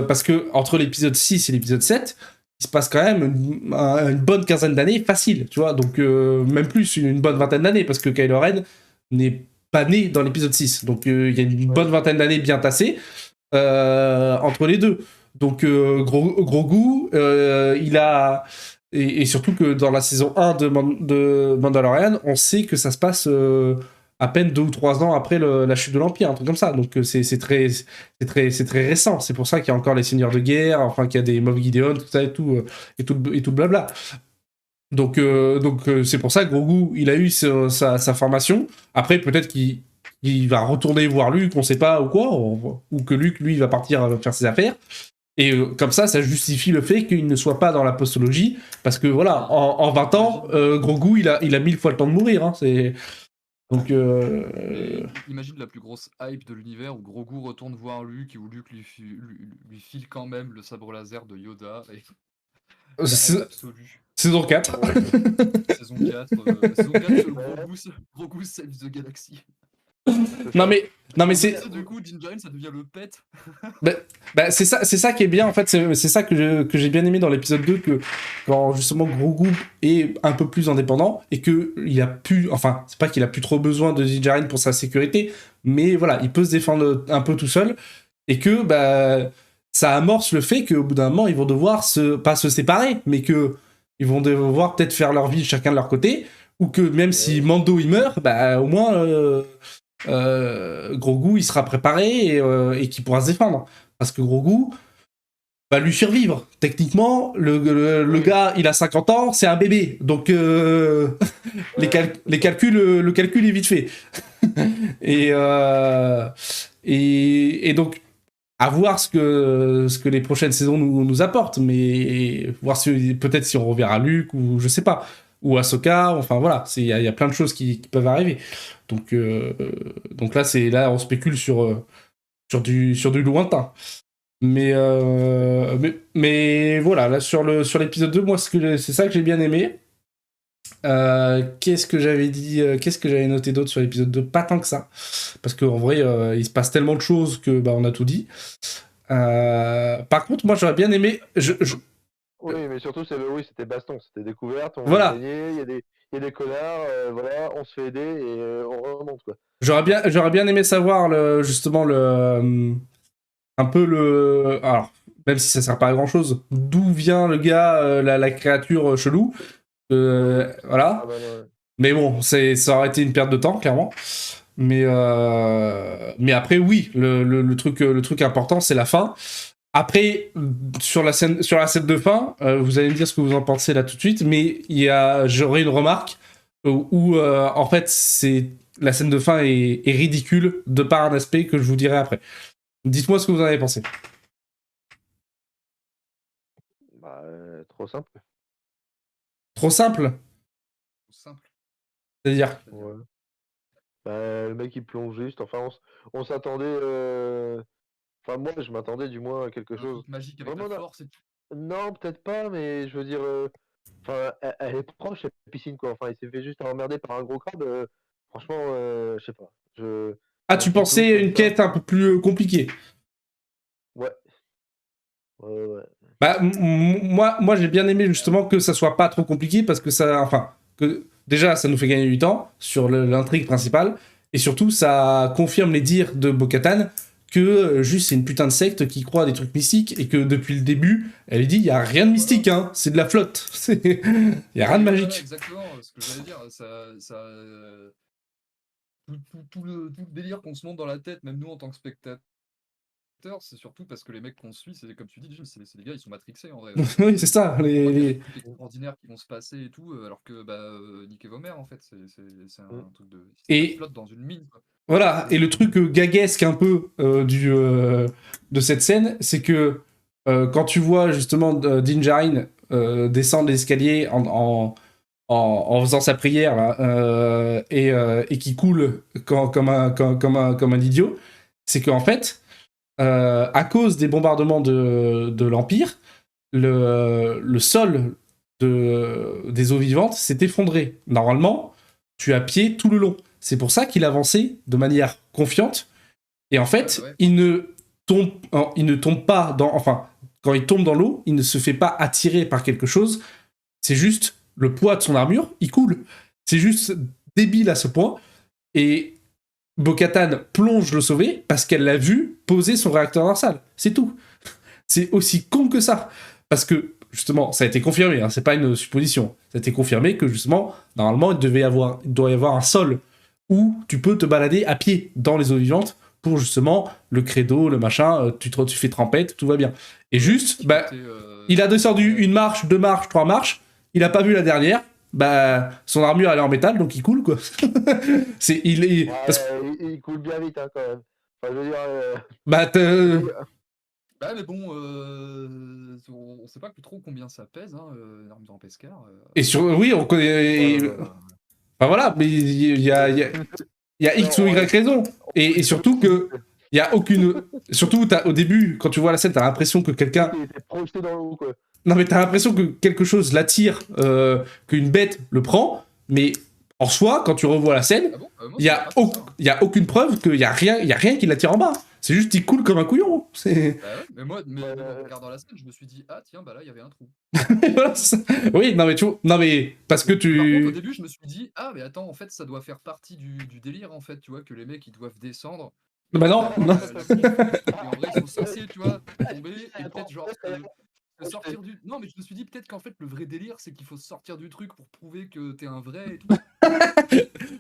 parce que entre l'épisode 6 et l'épisode 7, il se passe quand même une bonne quinzaine d'années facile, tu vois. Donc, même plus, une bonne vingtaine d'années, parce que Kylo Ren n'est pas né dans l'épisode 6. Donc, il y a une bonne vingtaine d'années bien tassées entre les deux. Donc, Grogu, il a. Et surtout que dans la saison 1 de Mandalorian, on sait que ça se passe à peine 2 ou 3 ans après la chute de l'Empire, un truc comme ça. Donc c'est très récent. C'est pour ça qu'il y a encore les seigneurs de guerre, enfin qu'il y a des Moff Gideon, tout ça et tout le blabla. Donc c'est pour ça que Grogu, il a eu sa formation. Après, peut-être qu'il va retourner voir Luke, on sait pas ou quoi, ou que Luke, lui, va partir faire ses affaires. Et comme ça justifie le fait qu'il ne soit pas dans la postologie, parce que voilà, en 20 ans, Grogu, il a 1000 fois le temps de mourir. Hein, donc, Imagine la plus grosse hype de l'univers où Grogu retourne voir Luke et où Luke lui file quand même le sabre laser de Yoda. Et la hype absolue. saison 4. Saison 4, saison 4 Grogu Saves the Galaxy. Non mais c'est Du coup, Din Djarin, ça devient le pet. c'est ça qui est bien en fait, c'est ça que j'ai bien aimé dans l'épisode 2, que quand justement Grogu est un peu plus indépendant et que il a pu, enfin c'est pas qu'il a plus trop besoin de Din Djarin pour sa sécurité, mais voilà, il peut se défendre un peu tout seul, et que ça amorce le fait qu'au bout d'un moment ils vont devoir pas se séparer, mais que ils vont devoir peut-être faire leur vie chacun de leur côté, ou que même si Mando il meurt, au moins Grogu il sera préparé et qu'il pourra se défendre, parce que Grogu va lui survivre. Techniquement, le gars il a 50 ans, c'est un bébé, donc le calcul est vite fait. et donc à voir ce que les prochaines saisons nous apportent, mais voir peut-être si on reverra Luke, ou je sais pas, ou Ahsoka, enfin voilà, il y a plein de choses qui peuvent arriver. Donc là on spécule sur du lointain. Mais voilà, là sur l'épisode 2, moi c'est ça que j'ai bien aimé. Qu'est-ce que j'avais dit, qu'est-ce que j'avais noté d'autre sur l'épisode 2? Pas tant que ça, parce qu'en vrai il se passe tellement de choses que on a tout dit. Par contre, moi j'aurais bien aimé. Oui, mais surtout c'était baston, c'était découverte, on Voilà. va gagner, il y a des connards, voilà, on se fait aider et on remonte, quoi. J'aurais bien aimé savoir justement un peu alors même si ça sert pas à grand chose, d'où vient le gars, la créature chelou. Voilà. Ah bah, ouais. Mais bon, ça aurait été une perte de temps, clairement. Mais après, oui, le truc important, c'est la fin. Après, sur la scène de fin, vous allez me dire ce que vous en pensez là tout de suite, mais j'aurais une remarque où en fait, la scène de fin est ridicule de par un aspect que je vous dirai après. Dites-moi ce que vous en avez pensé. Bah, trop simple. Trop simple, Simple. c'est-à-dire. Ouais. Bah, le mec il plonge juste, enfin on s'attendait, enfin moi je m'attendais du moins à quelque Un chose. truc magique avec Vraiment, la force et tout. non, peut-être pas, mais je veux dire, enfin elle est proche la piscine, quoi. Enfin il s'est fait juste emmerder par un gros crabe. Franchement, je sais pas. Ah, Un tu petit pensais truc une comme ça. quête un peu plus compliquée. Ouais. Ouais. Moi j'ai bien aimé justement que ça soit pas trop compliqué, parce que que déjà ça nous fait gagner du temps sur l'intrigue principale, et surtout ça confirme les dires de Bo-Katan que juste c'est une putain de secte qui croit à des trucs mystiques et que depuis le début, elle dit il y a rien de mystique, hein, c'est de la flotte, il y a rien de Voilà, magique. exactement, ce que j'allais dire, tout le délire qu'on se monte dans la tête, même nous en tant que spectateurs, c'est surtout parce que les mecs qu'on suit, c'est comme tu dis, Jim, c'est des gars, ils sont matrixés en vrai. Oui, c'est ça. Il y a des trucs extraordinaires qui vont se passer et tout, alors que niquez vos mères en fait, c'est un truc de. Et- Ça flotte dans une mine. Quoi. Voilà, et le truc gaguesque un peu de cette scène, c'est que quand tu vois justement Dinjarin descendre l'escalier en faisant sa prière là, et qui coule comme un idiot, c'est qu'en fait, à cause des bombardements de l'Empire, le sol des eaux vivantes s'est effondré. Normalement, tu es à pied tout le long. C'est pour ça qu'il avançait de manière confiante. Et en fait, Ouais. il ne tombe pas dans... Enfin, quand il tombe dans l'eau, il ne se fait pas attirer par quelque chose. C'est juste le poids de son armure, il coule. C'est juste débile à ce point. Et Bo-Katan plonge le sauver parce qu'elle l'a vu poser son réacteur dorsal. C'est tout. C'est aussi con que ça. Parce que, justement, ça a été confirmé, hein, c'est pas une supposition. Ça a été confirmé que, justement, normalement, il doit y avoir un sol où tu peux te balader à pied dans les eaux vivantes pour, justement, le credo, le machin, tu fais trempette, tout va bien. Et juste, il a descendu une marche, 2 marches, 3 marches, il a pas vu la dernière, son armure, elle est en métal, donc il coule, quoi. Il coule bien vite, hein, quand même. Enfin, je veux dire... Mais bon, on sait pas plus trop combien ça pèse, hein, une armure en pescar. Oui, on connaît... Enfin voilà, mais il y a X ou Y raison. Et surtout que il y a aucune... Surtout, au début, quand tu vois la scène, t'as l'impression que quelqu'un... Il était projeté dans l'eau, quoi. Non, mais t'as l'impression que quelque chose l'attire, qu'une bête le prend, mais en soi, quand tu revois la scène, il y a aucune preuve qu'il y a rien qui l'attire en bas. C'est juste qu'il coule comme un couillon. Mais moi, en regardant la scène, je me suis dit, ah tiens, là, il y avait un trou. Voilà, c'est ça. Oui, non, mais tu vois, non, mais parce que tu... Par contre, au début, je me suis dit, ah, mais attends, en fait, ça doit faire partie du délire, en fait, tu vois, que les mecs, ils doivent descendre. Bah non. Et en vrai, ils sont censés, tu vois, tomber, et peut-être genre... sortir du... Non, mais je me suis dit peut-être qu'en fait, le vrai délire, c'est qu'il faut sortir du truc pour prouver que t'es un vrai et tout.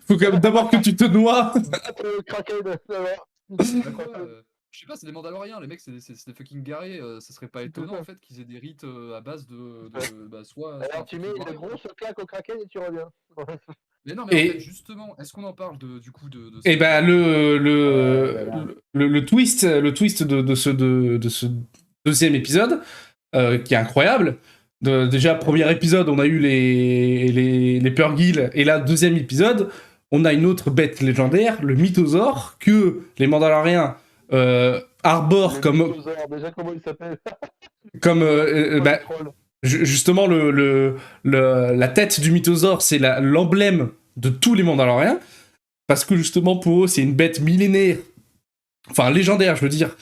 Faut quand même d'abord que tu te noies. Je sais pas, c'est des Mandaloriens, les mecs, c'est des fucking guerriers. Ça serait pas étonnant en fait qu'ils aient des rites à base de soit. Alors tu mets une grosse claque au kraken et tu reviens. Mais non, mais en fait, justement, est-ce qu'on en parle du coup de Et le twist de ce deuxième épisode, qui est incroyable. Déjà, premier épisode, on a eu les Purgils, et là, deuxième épisode, on a une autre bête légendaire, le mythosaure, que les Mandaloriens arborent comme... Déjà, comment il s'appelle? Comme... justement, la tête du mythosaure, c'est l'emblème de tous les Mandaloriens, parce que justement, pour eux, c'est une bête millénaire, enfin légendaire, je veux dire,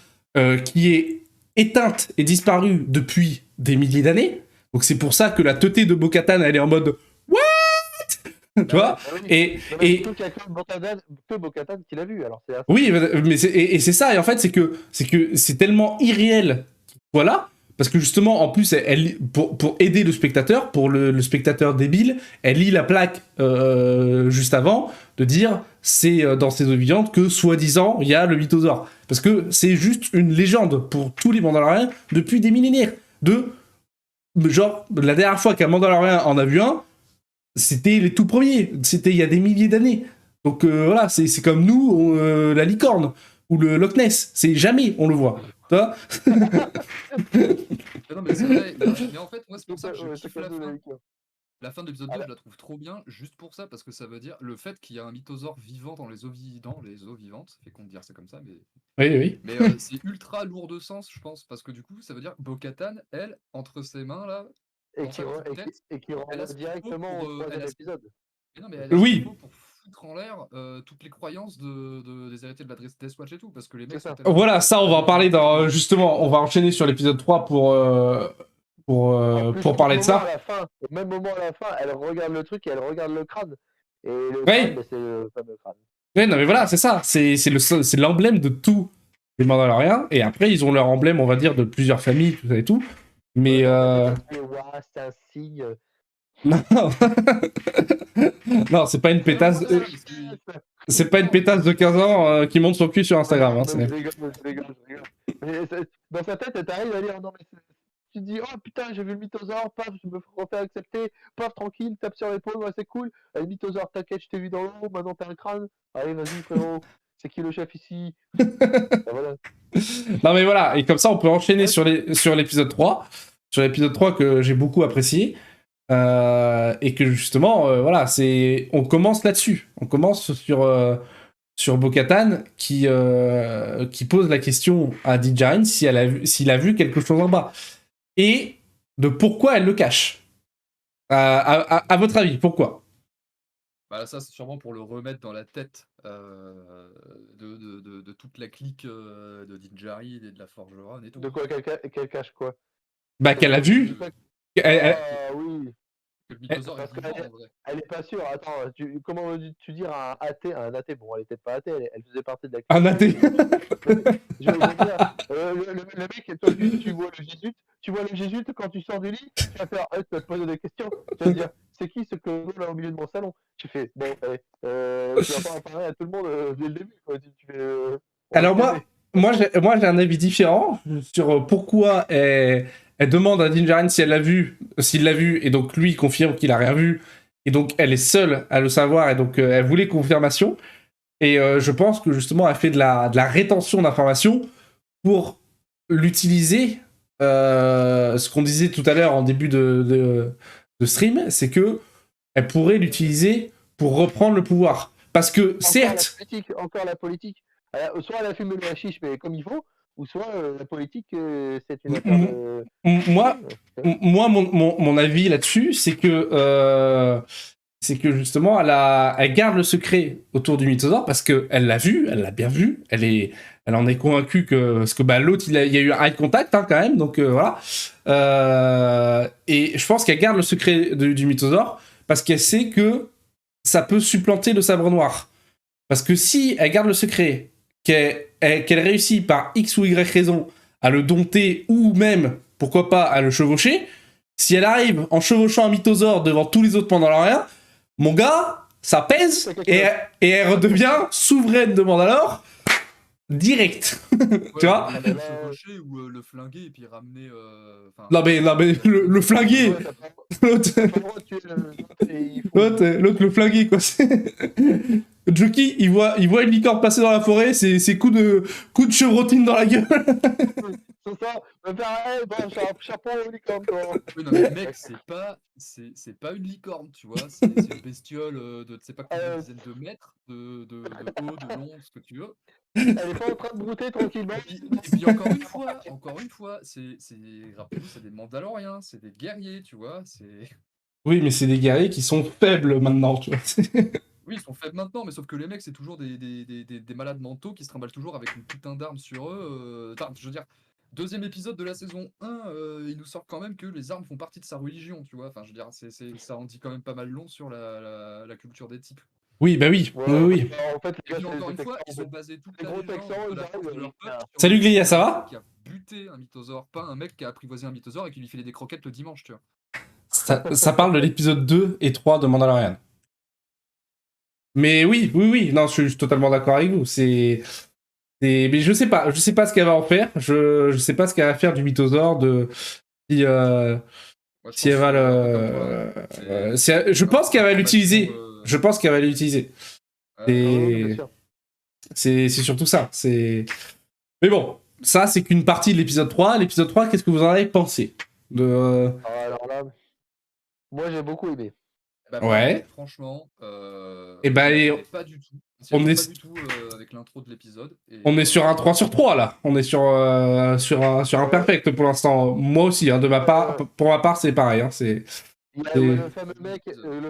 qui est éteinte et disparue depuis des milliers d'années. Donc c'est pour ça que la teuté de Bo-Katan, elle est en mode what? Tu vois? Et il y a que Bo-Katan qui l'a vu. Alors oui, mais c'est ça. Et en fait, c'est que c'est tellement irréel. Voilà. Parce que justement, en plus, pour aider le spectateur, pour le spectateur débile, elle lit la plaque juste avant de dire c'est dans ces eaux vivantes que soi-disant il y a le mythosaure. Parce que c'est juste une légende pour tous les Mandaloriens depuis des millénaires. Genre, la dernière fois qu'un Mandalorien en a vu un, c'était les tout premiers. C'était il y a des milliers d'années. Donc voilà, c'est comme nous, la licorne ou le Loch Ness. C'est jamais on le voit. Non, mais c'est vrai. Mais en fait, moi, c'est pour ça que je kiffe la fin. La fin de l'épisode 2, je la trouve trop bien, juste pour ça, parce que ça veut dire le fait qu'il y a un mythosaure vivant dans les eaux vivantes, ça fait con de dire ça comme ça, mais... Oui. Mais c'est ultra lourd de sens, je pense, parce que du coup, ça veut dire Bo-Katan, elle, entre ses mains, là, et qui renvoie directement au troisième épisode. Mais non, mais elle a ce pour foutre en l'air toutes les croyances des héritiers de la Death Watch et tout, parce que les mecs... Voilà, ça, on va en parler justement, on va enchaîner sur l'épisode 3 pour parler de ça. Au même moment à la fin, elle regarde le truc et elle regarde le crâne. Et le crâne, c'est le fameux crâne. Ouais, non, mais voilà, c'est ça. C'est l'emblème de tout les Mandaloriens, et après, ils ont leur emblème, on va dire, de plusieurs familles, tout ça et tout. Mais Ouah, c'est un signe. non, non, c'est pas une pétasse. C'est pas une pétasse de 15 ans qui monte son cul sur Instagram. Hein, Non, mais je rigole, je rigole. Mais dans sa tête, t'arrives à dire non, mais tu te dis, oh putain, j'ai vu le mythosaure, paf, je me refais accepter, paf, tranquille, tape sur l'épaule, ouais, c'est cool. Le mythosaure, t'inquiète, je t'ai vu dans l'eau, maintenant t'as un crâne. Allez, vas-y, frérot, c'est qui le chef ici? Ben voilà. Non mais voilà, et comme ça on peut enchaîner sur l'épisode 3. Sur l'épisode 3 que j'ai beaucoup apprécié. Et que justement, voilà, on commence là-dessus. On commence sur Bo-Katan qui pose la question à Din Djarin s'il a vu quelque chose en bas. Et de pourquoi elle le cache. À votre avis, pourquoi? Bah, ça, c'est sûrement pour le remettre dans la tête de toute la clique de Din Djarin et de la Forgeronne et tout. De quoi qu'elle cache quoi? Bah qu'elle a vu. Ah oui. Que le mythosaure est Parce vivant, en vrai. Elle est pas sûre. Attends, comment veux-tu dire à un athée? Bon, elle était pas athée, elle faisait partie de la Un athée. Je veux dire, le mec, toi, tu vois le jésuite, quand tu sors du lit, tu vas faire, tu vas te poser des questions. Tu vas te dire, c'est qui ce que là au milieu de mon salon? Tu fais, bon, allez, tu vas pas en parler à tout le monde dès le début. Quoi. Tu fais, Alors moi j'ai un avis différent sur pourquoi elle demande à Din Djarin si elle l'a vu, s'il l'a vu, et donc lui confirme qu'il a rien vu, et donc elle est seule à le savoir, et donc elle voulait confirmation. Et je pense que justement elle fait de la rétention d'informations pour l'utiliser. Ce qu'on disait tout à l'heure en début de stream, c'est que elle pourrait l'utiliser pour reprendre le pouvoir. Parce que certes, encore la politique. Soit elle a fumé le hashish, mais comme il faut, ou soit la politique, c'est une affaire de... Moi, mon avis là-dessus, c'est que justement, elle garde le secret autour du mythosaure parce qu'elle l'a vu, elle l'a bien vu, elle en est convaincue que... Parce que bah, l'autre, il y a eu un eye contact hein, quand même, donc voilà. Et je pense qu'elle garde le secret du mythosaure parce qu'elle sait que ça peut supplanter le sabre noir. Parce que si elle garde le secret, qu'elle réussit par X ou Y raison à le dompter ou même, pourquoi pas, à le chevaucher, si elle arrive en chevauchant un mythosaure devant tous les autres Mandaloriens, mon gars, ça pèse et elle redevient souveraine de Mandalore direct. Tu vois le chevaucher ou le flinguer et puis ramener... non mais le flinguer l'autre le flinguer quoi. Joki, il voit une licorne passer dans la forêt, c'est coup de chevrotine dans la gueule. C'est ça, me faire bon, chapeau licorne. Oui, non, mais mec, c'est pas une licorne, tu vois, c'est une bestiole de, tu sais pas combien de dizaines de mètres, de haut, de long, ce que tu veux. Elle est pas en train de brouter tranquillement. Et puis encore une fois, rappelez-vous, c'est des Mandaloriens, c'est des guerriers, tu vois, c'est... Oui, mais c'est des guerriers qui sont faibles maintenant, tu vois. Oui, ils sont faibles maintenant, mais sauf que les mecs, c'est toujours des malades mentaux qui se trimballent toujours avec une putain d'armes sur eux. Je veux dire, deuxième épisode de la saison 1, il nous sort quand même que les armes font partie de sa religion, tu vois. Enfin, je veux dire, ça en dit quand même pas mal long sur la culture des types. Oui, bah oui, oui. En fait, et puis encore une fois, ils ont basé toute la légende de la force de leur peuple. Salut Glia, ça va? Qui a buté un mythosaure, pas un mec qui a apprivoisé un mythosaure et qui lui filait des croquettes le dimanche, tu vois. Ça parle de l'épisode 2 et 3 de Mandalorian. Mais oui, non, je suis totalement d'accord avec vous. Mais je sais pas ce qu'elle va en faire. Je sais pas ce qu'elle va faire du mythosaure si elle va le. Je pense qu'elle va l'utiliser. Je pense qu'elle va l'utiliser. C'est surtout ça. Mais bon, ça c'est qu'une partie de l'épisode 3. L'épisode 3, qu'est-ce que vous en avez pensé Alors là, moi j'ai beaucoup aimé. Bah, ouais. Franchement, et ben, pas du tout. On est pas du tout avec l'intro de l'épisode. On est sur un 3 sur 3 là. On est sur un perfect pour l'instant. Moi aussi, hein, pour ma part, c'est pareil. Hein, le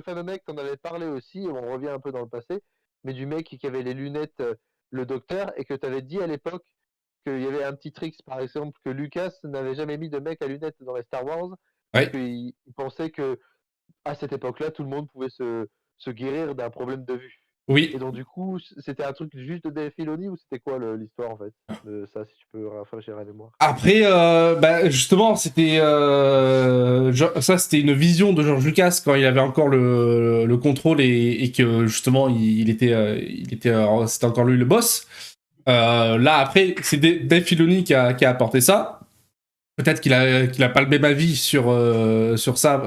fameux mec, t'en avais parlé aussi, on revient un peu dans le passé, mais du mec qui avait les lunettes, le docteur, et que t'avais dit à l'époque qu'il y avait un petit trick, par exemple, que Lucas n'avait jamais mis de mec à lunettes dans les Star Wars, parce qu'il pensait que à cette époque-là, tout le monde pouvait se guérir d'un problème de vue. Oui. Et donc du coup, c'était un truc juste de Dave Filoni ou c'était quoi l'histoire en fait de ça, si tu peux rafraîchir la mémoire? Après, justement, ça, c'était une vision de George Lucas quand il avait encore le contrôle et que justement, c'était encore lui le boss. Là, après, c'est Dave Filoni qui a apporté ça. Peut-être qu'il a pas le même avis sur ça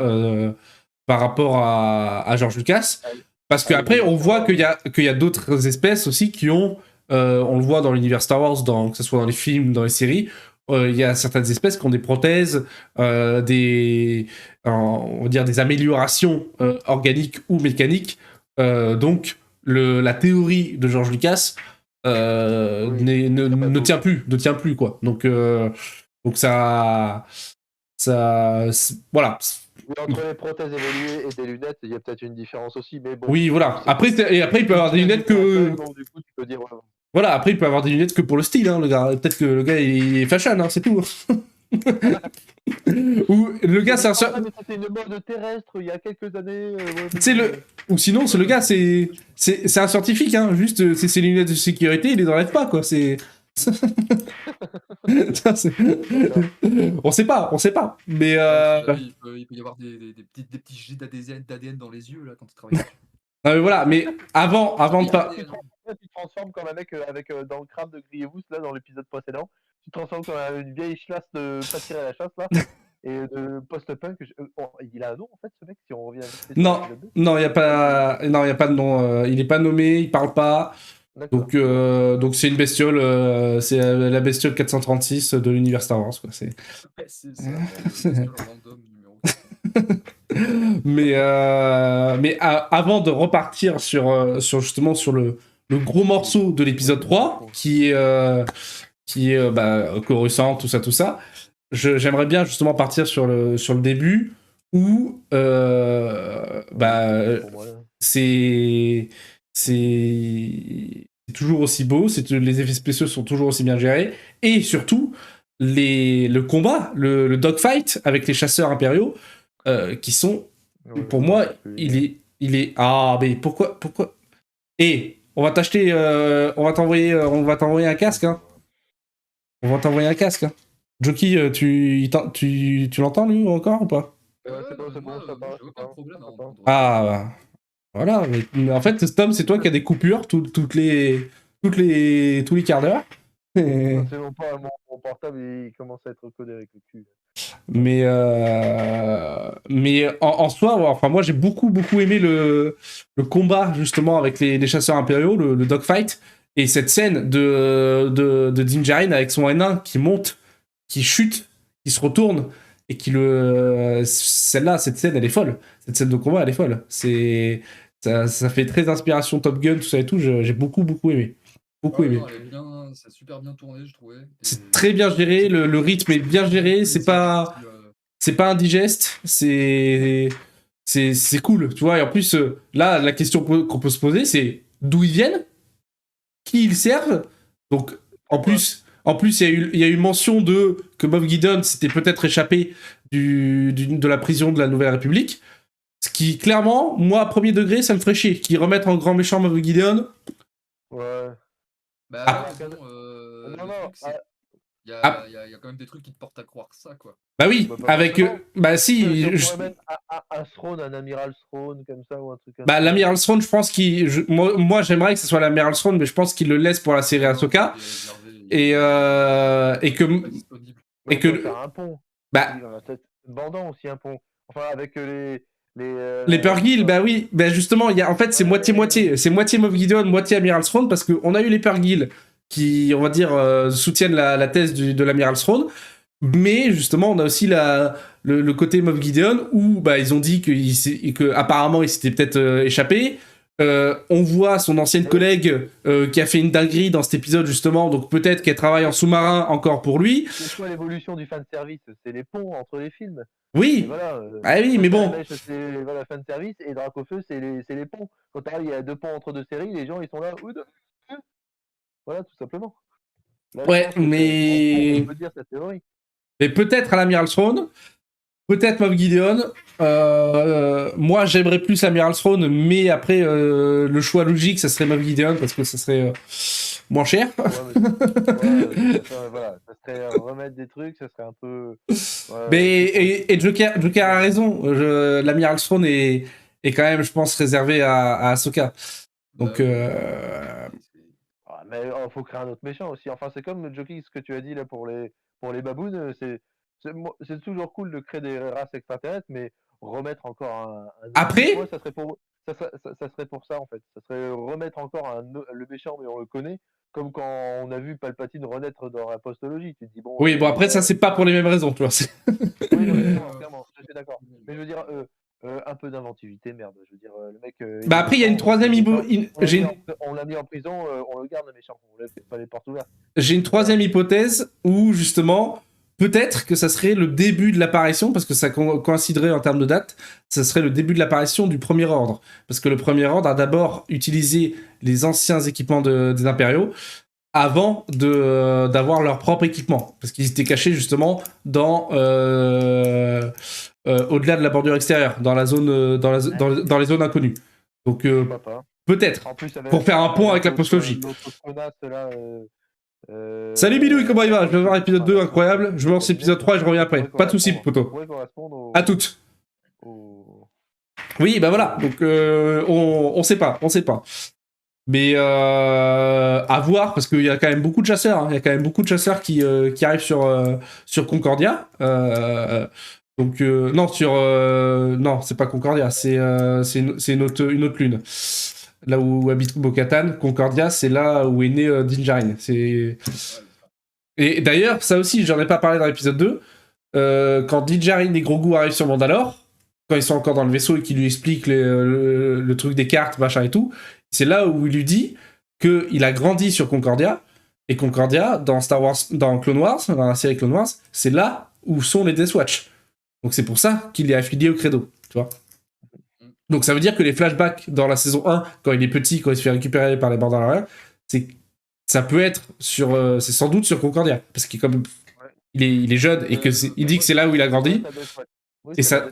par rapport à George Lucas. Parce qu'après, on voit qu'il y a d'autres espèces aussi qui ont. On le voit dans l'univers Star Wars, que ce soit dans les films, dans les séries. Il y a certaines espèces qui ont des prothèses, on va dire des améliorations organiques ou mécaniques. Donc, la théorie de George Lucas ne tient plus, quoi. Donc voilà. Oui, entre les prothèses évoluées et des lunettes, il y a peut-être une différence aussi, mais bon. Oui, voilà. Après, il peut avoir des lunettes que. Donc, du coup, tu peux dire. Voilà, après, il peut avoir des lunettes que pour le style, hein, le gars. Peut-être que le gars, il est fashion, hein, c'est tout. Ou le gars, c'est un. C'était une mode terrestre il y a quelques années. Ou sinon, le gars, c'est un scientifique, hein. Juste, c'est ses lunettes de sécurité, il les enlève pas, quoi. C'est. On sait pas. Mais. Il peut y avoir des petits jets d'ADN dans les yeux là quand tu travailles dessus. Ah, mais voilà, mais avant de pas. Tu te transformes comme un mec dans le crâne de Grievous, là, dans l'épisode précédent. Tu te transformes comme une vieille chlasse de pas tirer à la chasse, là. Et de post-punk. Il a un nom, en fait, ce mec, si on revient à Non, il n'y a pas de nom. Il est pas nommé, il parle pas. Donc c'est une bestiole, c'est la bestiole 436 de l'univers Star Wars, quoi. C'est random numéro. mais avant de repartir sur justement le gros morceau de l'épisode 3 qui est Coruscant, tout ça, j'aimerais bien justement partir sur le début où c'est toujours aussi beau, les effets spéciaux sont toujours aussi bien gérés, et surtout le combat, le dogfight avec les chasseurs impériaux, qui sont, pour moi, il est ah mais pourquoi et on va t'acheter, on va t'envoyer un casque, hein. On va t'envoyer un casque, hein. Jockey, tu l'entends lui encore ou pas? C'est bon, ça passe. J'ai aucun problème à entendre. Ah, voilà, mais en fait, Tom, c'est toi qui as des coupures tous les quarts d'heure. C'est mon portable, il commence à être codé avec le cul. Mais en soi, enfin, moi j'ai beaucoup aimé le combat justement avec les chasseurs impériaux, le dogfight, et cette scène de Din Djarin avec son N1 qui monte, qui chute, qui se retourne, et cette scène elle est folle. Cette scène de combat elle est folle. Ça fait très inspiration Top Gun, tout ça et tout. J'ai beaucoup aimé. Aimé. Non, c'est super bien tourné, je trouvais. C'est très bien géré, le rythme est bien géré, c'est pas indigeste, c'est cool, tu vois. Et en plus, là, la question qu'on peut se poser, c'est d'où ils viennent, qui ils servent. Donc, en plus, il y a eu une mention que Moff Gideon s'était peut-être échappé de la prison de la Nouvelle République. Ce qui, clairement, moi, à premier degré, ça me ferait chier. Qu'ils remettent en grand méchant Moff Gideon. Ouais. Il y a quand même des trucs qui te portent à croire ça, quoi. Bah oui, avec... si... On pourrait mettre un Throne, un Amiral Throne, comme ça, ou un truc comme ça. L'Amiral Throne, je pense moi, j'aimerais que ce soit l'Amiral Throne, mais je pense qu'il le laisse pour la série Ahsoka. Et que... Faire un pont. Bandant aussi, un pont. Enfin, avec les Purrgil, bah oui. Bah justement, en fait, c'est moitié-moitié. C'est moitié Moff Gideon, moitié Amiral Throne, parce qu'on a eu les Purrgil qui, on va dire, soutiennent la thèse de l'Amiral Throne. Mais justement, on a aussi le côté Moff Gideon où ils ont dit qu'apparemment il s'était peut-être échappé. On voit son ancienne collègue qui a fait une dinguerie dans cet épisode justement, donc peut-être qu'elle travaille en sous-marin encore pour lui. C'est quoi l'évolution du fanservice? C'est les ponts entre les films. Oui. Oui, mais bon. C'est fanservice et Dracofeu, c'est les ponts. Quand il y a 2 ponts entre 2 séries, les gens ils sont là. Voilà, tout simplement. Là, ouais, mais. On peut dire cette théorie. Mais peut-être à l'Amiral Throne. peut-être Moff Gideon. Moi, j'aimerais plus Amiral Throne, mais après, le choix logique, ça serait Moff Gideon parce que ça serait moins cher. Voilà, ça serait remettre des trucs, ça serait un peu. Mais et Joker a raison. L'Amiral Throne est quand même, je pense, réservé à Ahsoka. Donc, Mais il faut créer un autre méchant aussi. Enfin, c'est comme le jockey, ce que tu as dit là pour les babounes. C'est toujours cool de créer des races extraterrestres, mais remettre encore un après, moi, ça serait pour ça en fait. Ça serait remettre encore le méchant, mais on le connaît. Comme quand on a vu Palpatine renaître dans la postologie. Tu te dis, bon. oui, bon, après, ça, c'est pas pour les mêmes raisons, tu vois. Oui, non, clairement, je suis d'accord. Mais je veux dire, un peu d'inventivité, merde. Je veux dire, le mec. Bah après, il y a une troisième on l'a mis en prison, on le garde, le méchant. On laisse pas les portes ouvertes. J'ai une troisième hypothèse où, justement, peut-être que ça serait le début de l'apparition, parce que ça coïnciderait en termes de date, ça serait le début de l'apparition du Premier Ordre. Parce que le Premier Ordre a d'abord utilisé les anciens équipements des Impériaux avant d'avoir leur propre équipement. Parce qu'ils étaient cachés, justement, dans... au-delà de la bordure extérieure, dans la zone, dans les zones inconnues. Donc, peut-être, pour faire un pont avec la postologie. Salut Bidouille, comment il va? Je vais voir l'épisode 2, incroyable. Je me lance l'épisode 3 et je reviens après. Pas de soucis, poto. À toutes. Oui, bah voilà. Donc, on sait pas. Mais à voir, parce qu'il y a quand même beaucoup de chasseurs. Hein. Il y a quand même beaucoup de chasseurs qui arrivent sur Concordia. Donc, non, non, c'est pas Concordia, c'est une autre lune. Là où habite Bo-Katan, Concordia, c'est là où est né Din Djarin. Et d'ailleurs, ça aussi, j'en ai pas parlé dans l'épisode 2. Quand Din Djarin et Grogu arrivent sur Mandalore, quand ils sont encore dans le vaisseau et qu'il lui explique le truc des cartes, machin et tout, c'est là où il lui dit qu'il a grandi sur Concordia. Et Concordia, dans Star Wars, dans Clone Wars, dans la série Clone Wars, c'est là où sont les Death Watch. Donc c'est pour ça qu'il est affilié au Credo, tu vois. Donc ça veut dire que les flashbacks dans la saison 1, quand il est petit, quand il se fait récupérer par les Mandaloriens, ça peut être c'est sans doute sur Concordia, parce qu'il est comme il est jeune et il dit que c'est là où il a grandi. Et ça.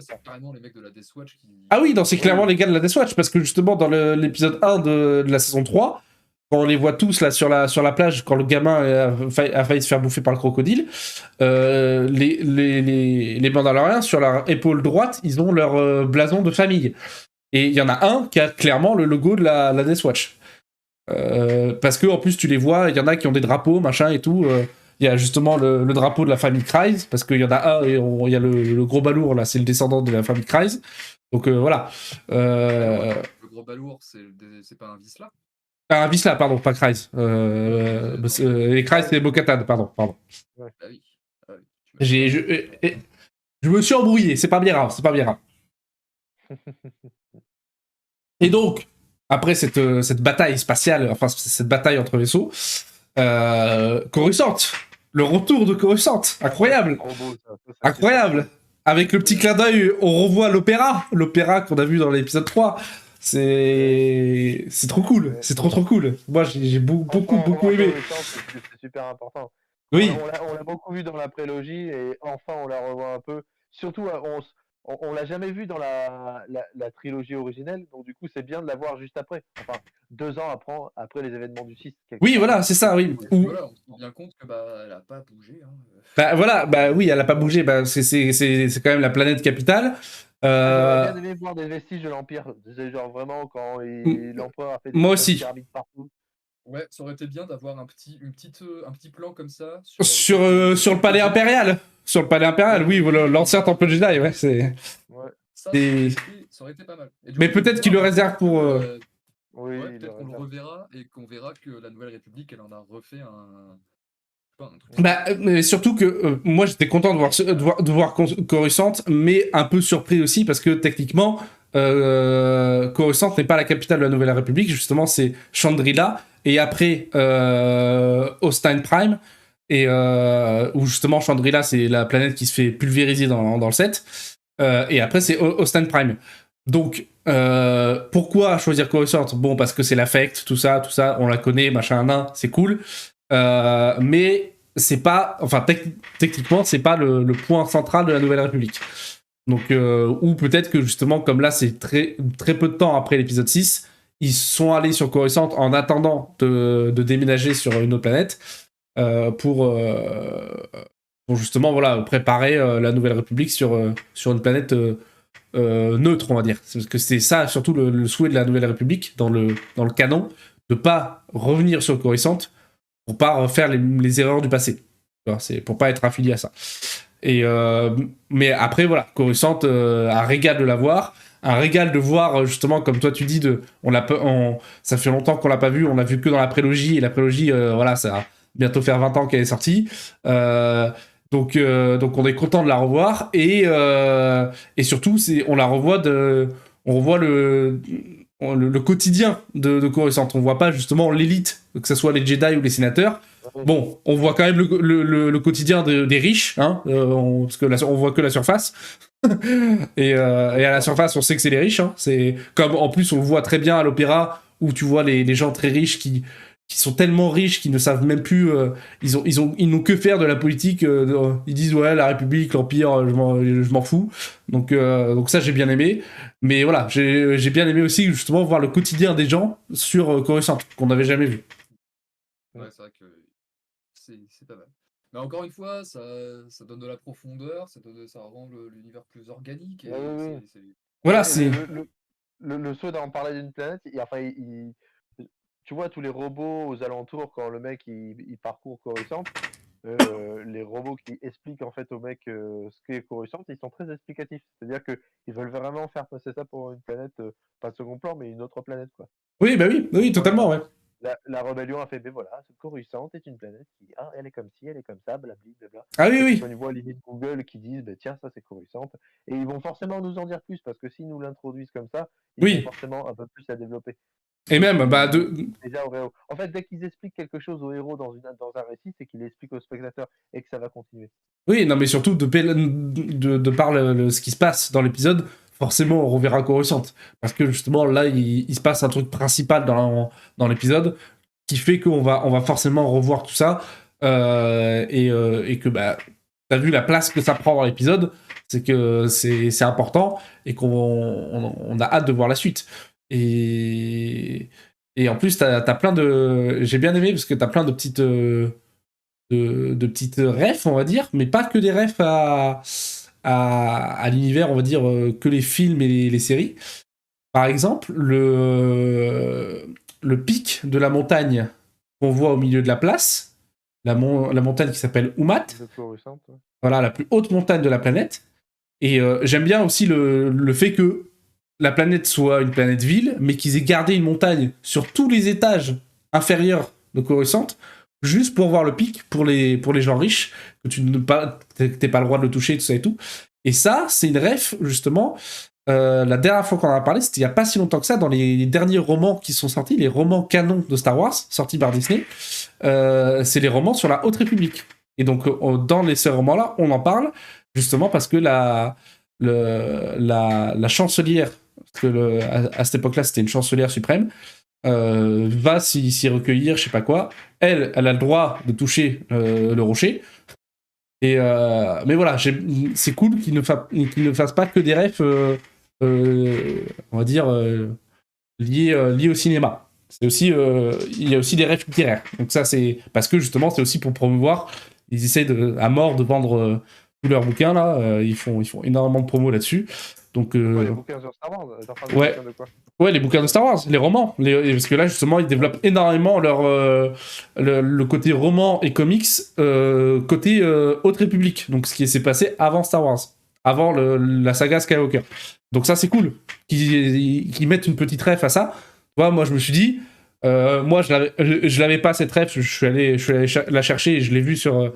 C'est carrément les mecs de la Death Watch qui. Ah oui, non, c'est clairement les gars de la Death Watch, parce que justement dans l'épisode 1 de la saison 3, quand on les voit tous là sur la plage, quand le gamin a failli se faire bouffer par le crocodile, les Mandaloriens, sur leur épaule droite, ils ont leur blason de famille. Et il y en a un qui a clairement le logo de la Death Watch. Parce que en plus, tu les vois, il y en a qui ont des drapeaux, machin et tout. Il y a justement le drapeau de la famille Kryze, parce qu'il y en a un, et il y a le gros balourd, là, c'est le descendant de la famille Kryze. Donc voilà. Le gros balourd, c'est pas un Vizsla? Un Vizsla, pardon, pas Kryze. Les Kryze, c'est Bo-Katan, pardon. Ouais. Ah oui. Je me suis embrouillé, c'est pas bien grave. Et donc, après cette bataille spatiale, enfin cette bataille entre vaisseaux, Coruscant, le retour de Coruscant, incroyable, incroyable. Avec le petit clin d'œil, on revoit l'opéra qu'on a vu dans l'épisode 3. C'est trop cool, c'est trop cool. Moi j'ai beaucoup aimé. C'est super important. Oui. On l'a beaucoup vu dans la prélogie et enfin on la revoit un peu. Surtout on l'a jamais vu dans la trilogie originelle, donc du coup c'est bien de la voir juste après. Enfin 2 ans après les événements du 6. Oui, voilà, c'est ça, oui. Voilà, on se rend bien compte que elle a pas bougé. Hein. Bah voilà, bah oui, elle a pas bougé. Bah c'est quand même la planète capitale. J'aurais bien aimé voir des vestiges de l'Empire. C'est genre vraiment quand l'Empereur a fait des pyramides partout. Ouais, ça aurait été bien d'avoir un petit plan comme ça sur le palais impérial. Sur le palais impérial, oui, voilà, l'ancien temple Jedi, ouais, c'est. Ouais. Ça aurait été pas mal. Mais peut-être qu'il le réserve pour. Oui, peut-être qu'on le reverra et qu'on verra que la Nouvelle République, elle en a refait un truc. Bah, mais surtout que moi j'étais content de voir Coruscant, mais un peu surpris aussi parce que techniquement, Coruscant n'est pas la capitale de la Nouvelle République, justement c'est Chandrila et après Ostine Prime, et où justement Chandrila c'est la planète qui se fait pulvériser dans le set, et après c'est Ostine Prime. Donc pourquoi choisir Coruscant? Bon, parce que c'est l'affect, tout ça, on la connaît, machin, c'est cool. Mais c'est pas, enfin techniquement, c'est pas le point central de la Nouvelle République. Donc, ou peut-être que justement, comme là, c'est très, très peu de temps après l'épisode 6, ils sont allés sur Coruscant en attendant de déménager sur une autre planète pour justement voilà, préparer la Nouvelle République sur une planète neutre, on va dire. Parce que c'est ça surtout le souhait de la Nouvelle République dans le canon, de pas revenir sur Coruscant pour pas refaire les erreurs du passé. C'est pour pas être affilié à ça. Et mais après voilà, Coruscant, un régal de la voir, un régal de voir justement comme toi tu dis ça fait longtemps qu'on l'a pas vu, on l'a vu que dans la prélogie et la prélogie voilà, ça va bientôt faire 20 ans qu'elle est sortie. Donc on est content de la revoir et surtout on la revoit on revoit le quotidien de Coruscant. On voit pas justement l'élite, que ce soit les Jedi ou les sénateurs. Bon, on voit quand même le quotidien des riches, hein, parce que on voit que la surface. et à la surface, on sait que c'est les riches. Hein. C'est comme en plus on le voit très bien à l'opéra où tu vois les gens très riches qui sont tellement riches qu'ils ne savent même plus. Ils n'ont que faire de la politique. Ils disent ouais, la République, l'Empire, je m'en fous. Donc ça j'ai bien aimé. Mais voilà, j'ai bien aimé aussi justement voir le quotidien des gens sur Coruscant qu'on n'avait jamais vu. Ouais, c'est vrai que c'est pas mal. Mais encore une fois, ça donne de la profondeur, ça rend l'univers plus organique. Et Oui. Voilà, Et c'est. le souhait d'en parler d'une planète, tu vois tous les robots aux alentours quand le mec il parcourt Coruscant, les robots qui expliquent en fait au mec ce qu'est Coruscant, ils sont très explicatifs. C'est-à-dire qu'ils veulent vraiment faire passer ça pour une planète, pas de second plan, mais une autre planète, quoi. Oui, bah oui, totalement, ouais. La rébellion a fait, ben voilà, Coruscant est une planète qui, elle est comme ci, elle est comme ça, blabli, blabla. Ah oui. Quand ils voient limite Google qui disent, ben tiens, ça c'est Coruscant, et ils vont forcément nous en dire plus, parce que s'ils nous l'introduisent comme ça, ils vont forcément un peu plus la développer. Et même, déjà au héros. En fait, dès qu'ils expliquent quelque chose au héros dans un récit, c'est qu'ils l'expliquent au spectateur et que ça va continuer. Oui, non, mais surtout, de par ce qui se passe dans l'épisode, forcément, on reverra Coruscant. Parce que justement, là, il se passe un truc principal dans l'épisode qui fait qu'on va forcément revoir tout ça. Et que, bah, t'as vu la place que ça prend dans l'épisode, c'est que c'est important et qu'on a hâte de voir la suite. Et en plus, t'as plein de. J'ai bien aimé parce que t'as plein de petites. De petites refs, on va dire, mais pas que des refs à l'univers, on va dire, que les films et les séries. Par exemple, le pic de la montagne qu'on voit au milieu de la place, la montagne qui s'appelle Umat, voilà, la plus haute montagne de la planète. Et j'aime bien aussi le fait que la planète soit une planète ville, mais qu'ils aient gardé une montagne sur tous les étages inférieurs de Coruscant, juste pour voir le pic pour les gens riches, que tu n'es pas le droit de le toucher, tout ça et tout. Et ça, c'est une ref, justement. La dernière fois qu'on en a parlé, c'était il n'y a pas si longtemps que ça, dans les derniers romans qui sont sortis, les romans canons de Star Wars, sortis par Disney, c'est les romans sur la Haute République. Et donc, dans ces romans-là, on en parle, justement parce que la chancelière, parce que à cette époque-là, c'était une chancelière suprême, va s'y recueillir, je sais pas quoi. Elle a le droit de toucher le rocher. Et mais voilà, c'est cool qu'il ne fasse pas que des refs, on va dire, liés au cinéma. C'est aussi, il y a aussi des refs littéraires. Donc ça, c'est parce que justement, c'est aussi pour promouvoir. Ils essayent à mort de vendre tous leurs bouquins là. Ils font énormément de promos là-dessus. Donc, les bouquins sur Star Wars, ouais. De quoi ouais, les bouquins de Star Wars, les romans. Parce que là, justement, ils développent énormément le côté roman et comics, côté Haute République. Donc, ce qui s'est passé avant Star Wars, avant la saga Skywalker. Donc, ça, c'est cool qu'ils mettent une petite ref à ça. Ouais, moi, je me suis dit, moi, je l'avais pas cette ref, je suis allé la chercher et je l'ai vue sur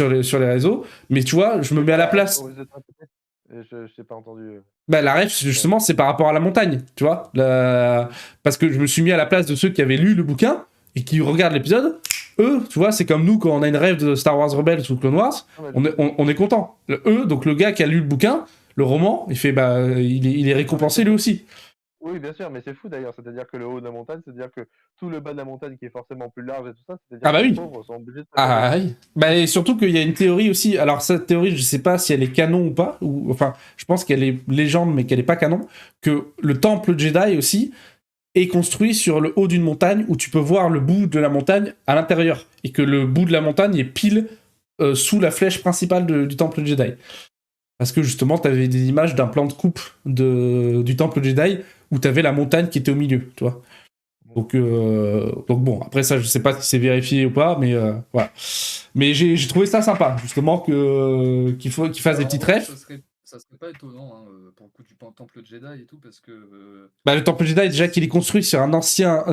les réseaux. Mais tu vois, je me mets à la place. Je n'ai pas entendu. Bah, la ref, justement, c'est par rapport à la montagne, tu vois. Parce que je me suis mis à la place de ceux qui avaient lu le bouquin et qui regardent l'épisode. Eux, tu vois, c'est comme nous quand on a une rêve de Star Wars Rebels ou Clone Wars, on est content. Donc le gars qui a lu le bouquin, le roman, il fait, bah, il est récompensé lui aussi. Oui, bien sûr, mais c'est fou d'ailleurs. C'est-à-dire que le haut de la montagne, c'est-à-dire que tout le bas de la montagne qui est forcément plus large et tout ça, c'est-à-dire Ah que bah les oui. pauvres sont obligés de se caler. Ah oui. Bah, et surtout qu'il y a une théorie aussi. Alors cette théorie, je sais pas si elle est canon ou pas. Ou enfin, je pense qu'elle est légende, mais qu'elle est pas canon. Que le temple Jedi aussi est construit sur le haut d'une montagne où tu peux voir le bout de la montagne à l'intérieur et que le bout de la montagne est pile sous la flèche principale du temple Jedi. Parce que justement, tu avais des images d'un plan de coupe du temple Jedi où tu avais la montagne qui était au milieu, tu vois. Donc bon, après ça, je sais pas si c'est vérifié ou pas, mais voilà. Mais j'ai trouvé ça sympa, justement, qu'il fasse des Alors, en petites vrai, refs. ça serait pas étonnant hein, pour le coup du temple Jedi et tout, parce que Bah, le temple Jedi, déjà qu'il est construit sur un ancien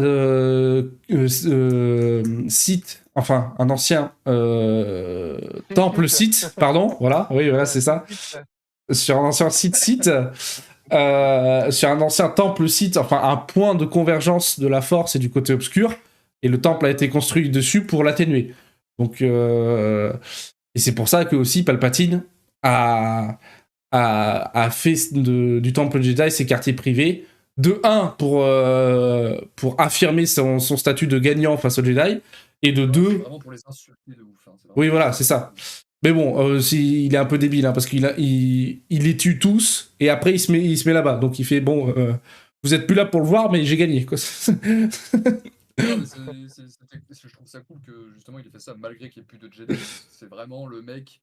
site, enfin, un ancien temple site, pardon, voilà, oui, voilà, c'est ça. Sur un ancien site, sur un ancien temple site, enfin, un point de convergence de la force et du côté obscur, et le temple a été construit dessus pour l'atténuer. Donc, et c'est pour ça que aussi Palpatine a fait du temple Jedi ses quartiers privés. De un, pour affirmer son statut de gagnant face aux Jedi, et de c'est deux... vraiment pour les insulter de ouf. Hein, c'est Oui, vraiment voilà, ça. c'est ça. Mais bon, il est un peu débile, hein, parce il les tue tous, et après il se met là-bas. Donc il fait, bon, vous êtes plus là pour le voir, mais j'ai gagné, quoi. Non, mais je trouve ça cool que justement il ait fait ça malgré qu'il n'y ait plus de Jedi. C'est vraiment le mec.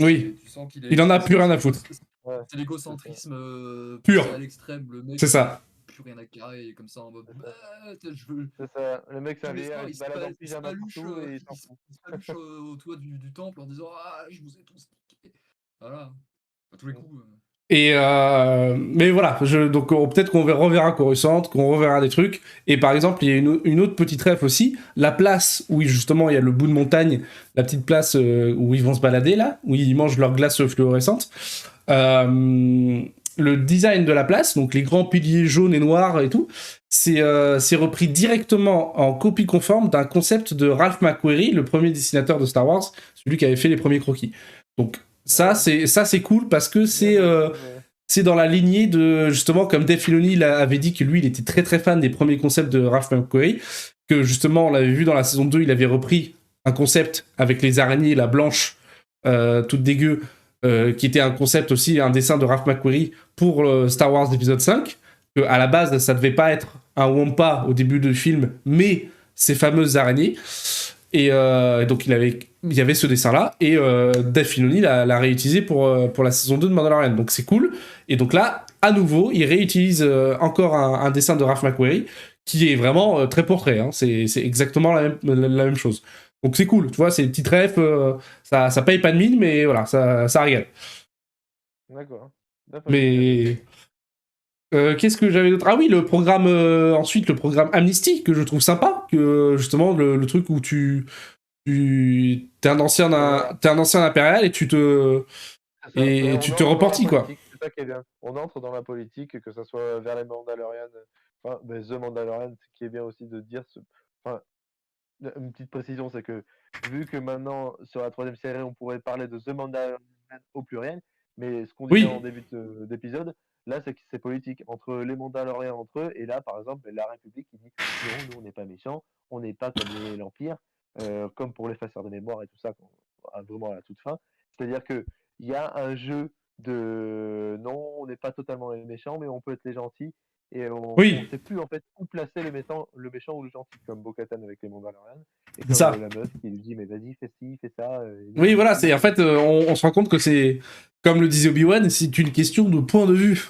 Oui, Tu sens qu'il il est. en a plus rien à foutre. Ouais, C'est l'égocentrisme Pur, poussé à l'extrême. Le mec, c'est il a ça. plus rien à carrer, comme ça en mode. Bah, je veux. c'est ça. Le mec, c'est un Tous les vieillard, soirs, il se balade en pyjama partout et il s'en fout. il se paluche au toit du temple en disant ah, je vous ai tous niqués. Voilà. À tous les coups. Et mais voilà, donc peut-être qu'on reverra Coruscant, qu'on reverra des trucs. Et par exemple, il y a une autre petite ref aussi, la place où justement il y a le bout de montagne, la petite place où ils vont se balader là, où ils mangent leur glace fluorescente. Le design de la place, donc les grands piliers jaunes et noirs et tout, c'est repris directement en copie conforme d'un concept de Ralph McQuarrie, le premier dessinateur de Star Wars, celui qui avait fait les premiers croquis. Donc ça, c'est cool parce que c'est dans la lignée de, justement, comme Dave Filoni avait dit que lui, il était très très fan des premiers concepts de Ralph McQuarrie, que justement, on l'avait vu dans la saison 2, il avait repris un concept avec les araignées, la blanche, toute dégueu, qui était un concept aussi, un dessin de Ralph McQuarrie pour Star Wars épisode 5, que à la base, ça devait pas être un Wampa au début du film, mais ces fameuses araignées. Et donc il y avait ce dessin là et Dave Filoni l'a réutilisé pour la saison 2 de Mandalorian, donc c'est cool. Et donc là à nouveau il réutilise encore un dessin de Ralph McQuarrie qui est vraiment très portrait, hein. C'est exactement la même chose, donc c'est cool, tu vois, c'est des petites refs, ça paye pas de mine, mais voilà, ça régale. D'accord. Mais qu'est-ce que j'avais d'autre? Ah oui, le programme, ensuite le programme Amnesty, que je trouve sympa, que justement le truc où t'es un ancien impérial et tu te repentis, quoi. C'est ça qui est bien. On entre dans la politique, que ce soit vers les Mandalorian, enfin, The Mandalorian, ce qui est bien aussi de dire, enfin, une petite précision, c'est que vu que maintenant sur la troisième série, on pourrait parler de The Mandalorian au pluriel, mais ce qu'on disait Oui, en début d'épisode, là, c'est que c'est politique entre les Mandaloriens entre eux, et là, par exemple, la République qui dit non, nous, on n'est pas méchants, on n'est pas comme l'Empire, comme pour l'effaceur de mémoire et tout ça, vraiment à la toute fin. C'est-à-dire que il y a un jeu de non, on n'est pas totalement les méchants, mais on peut être les gentils. Et on oui, ne sait plus en fait où placer le méchant ou le gentil, comme Bo-Katan avec les Mandalorians, et c'est comme ça. la meuf qui lui dit mais vas-y, fais ci, fais ça. Et nous, Oui, on est voilà, cool, c'est en fait, on se rend compte que c'est, comme le disait Obi-Wan, c'est une question de point de vue.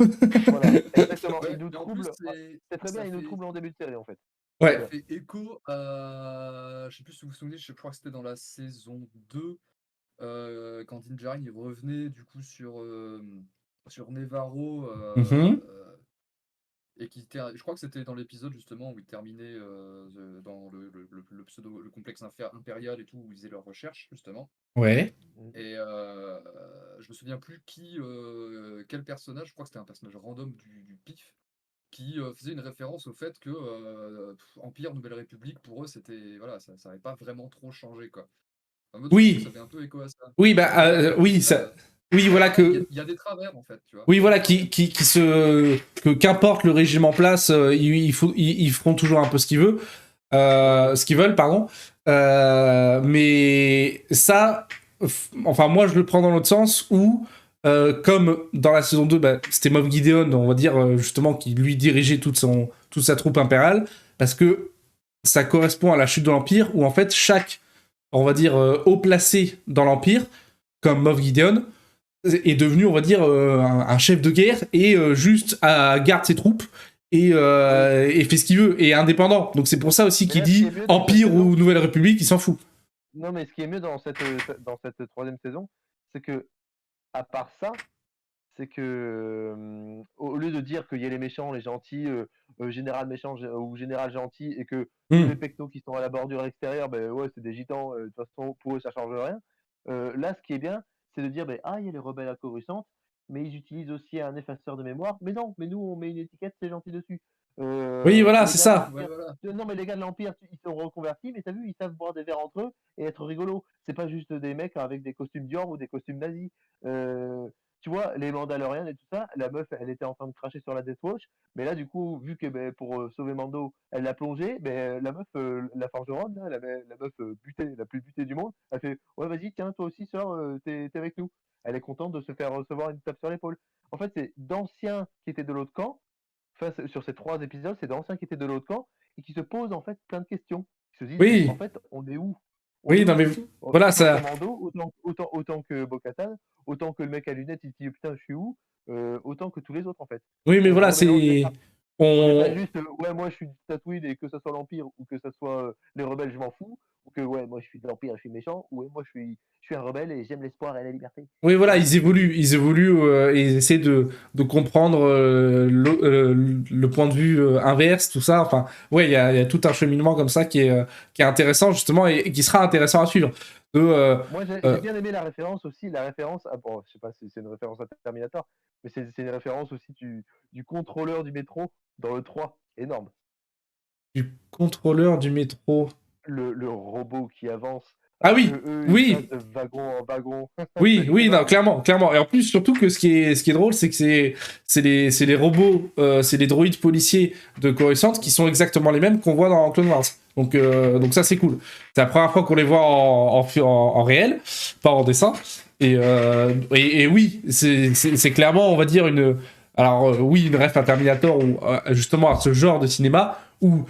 Voilà, exactement. Ouais, Il nous et en plus, trouble. C'est très bien, il nous trouble en début de série en fait. ça Ouais. fait écho à. Je sais plus si vous vous souvenez, je crois que c'était dans la saison 2, quand Din Djarin il revenait du coup sur Nevarro. Mhm. Et je crois que c'était dans l'épisode justement où ils terminaient dans le pseudo, le complexe impérial et tout, où ils faisaient leurs recherches justement. Ouais. Et je me souviens plus quel personnage, je crois que c'était un personnage random du PIF, qui faisait une référence au fait que Empire, Nouvelle République, pour eux, c'était voilà, ça n'avait pas vraiment trop changé quoi. En mode, je trouve que ça Oui, fait un peu écho à ça. oui, Et là, oui, ça. Oui, voilà, Il y a des travers, en fait, tu vois. oui, voilà, qu'importe le régime en place, ils feront toujours un peu ce qu'ils veulent, pardon. Mais ça, enfin, moi, je le prends dans l'autre sens où, comme dans la saison 2, bah, c'était Moff Gideon, on va dire, justement, qui lui dirigeait toute sa troupe impériale, parce que ça correspond à la chute de l'Empire, où en fait, chaque, on va dire, haut placé dans l'Empire, comme Moff Gideon, est devenu, on va dire, un chef de guerre et juste garde ses troupes et fait ce qu'il veut, et est indépendant. Donc c'est pour ça aussi Mais qu'il là, ce qui dit est mieux dans cette Empire saison, ou Nouvelle République, il s'en fout. non, mais ce qui est mieux dans cette troisième saison, c'est que, à part ça, c'est que au lieu de dire qu'il y a les méchants, les gentils, général méchant ou général gentil, et que tous les pectos qui sont à la bordure extérieure, ben ouais, c'est des gitans, de toute façon, pour eux, ça change rien. Là, ce qui est bien, c'est de dire, ben, ah, il y a les rebelles à Coruscant, mais ils utilisent aussi un effaceur de mémoire. Mais non, mais nous, on met une étiquette, c'est gentil dessus. Oui, voilà, Les c'est gars de ça. Ouais, l'Empire, voilà. non, mais les gars de l'Empire, ils sont reconvertis, mais t'as vu, ils savent boire des verres entre eux et être rigolos. C'est pas juste des mecs avec des costumes Dior ou des costumes nazis. Tu vois, les Mandaloriens et tout ça, la meuf, elle était en train de cracher sur la Death Watch, mais là, du coup, vu que ben, pour sauver Mando, elle l'a plongé, ben, la meuf, la forgeronne, là, la meuf butée, la plus butée du monde, elle fait ouais, vas-y, tiens, toi aussi, sœur, t'es avec nous. Elle est contente de se faire recevoir une tape sur l'épaule. En fait, c'est d'anciens qui étaient de l'autre camp, sur ces 3 épisodes, c'est d'anciens qui étaient de l'autre camp et qui se posent en fait plein de questions. Ils se disent, mais en Oui, fait, on est où? On est oui, où non, mais ici? voilà, Autant ça. pour Mando, autant que Bo-Katan, autant que le mec à lunettes, il se dit putain, je suis où? Autant que tous les autres en fait. Oui, mais voilà, On mélange les c'est. cartes. On n'est pas On. juste ouais, moi je suis de Tatooine et que ça soit l'Empire ou que ça soit les rebelles, je m'en fous. Ou que ouais, moi je suis de l'Empire et je suis méchant. Ou ouais, moi je suis un rebelle et j'aime l'espoir et la liberté. Oui, voilà, Non, ils évoluent et ils essaient de comprendre le point de vue inverse, tout ça. Enfin, ouais, il y a tout un cheminement comme ça qui est intéressant, justement, et qui sera intéressant à suivre. moi j'ai Euh, bien aimé la référence aussi, la référence, ah, bon, je sais pas si c'est une référence à Terminator, mais c'est une référence aussi du contrôleur du métro dans le 3, énorme. du contrôleur du métro. Le robot qui avance, Ah que oui, eux ils passent oui, de wagon en wagon, oui, c'est oui, non, énorme. clairement, clairement. Et en plus, surtout que ce qui est drôle, c'est que c'est les robots, c'est les droïdes policiers de Coruscant qui sont exactement les mêmes qu'on voit dans Clone Wars. Donc ça, c'est cool. C'est la première fois qu'on les voit en réel, pas en dessin. Et oui, c'est clairement, on va dire, oui, une ref à Terminator ou justement à ce genre de cinéma où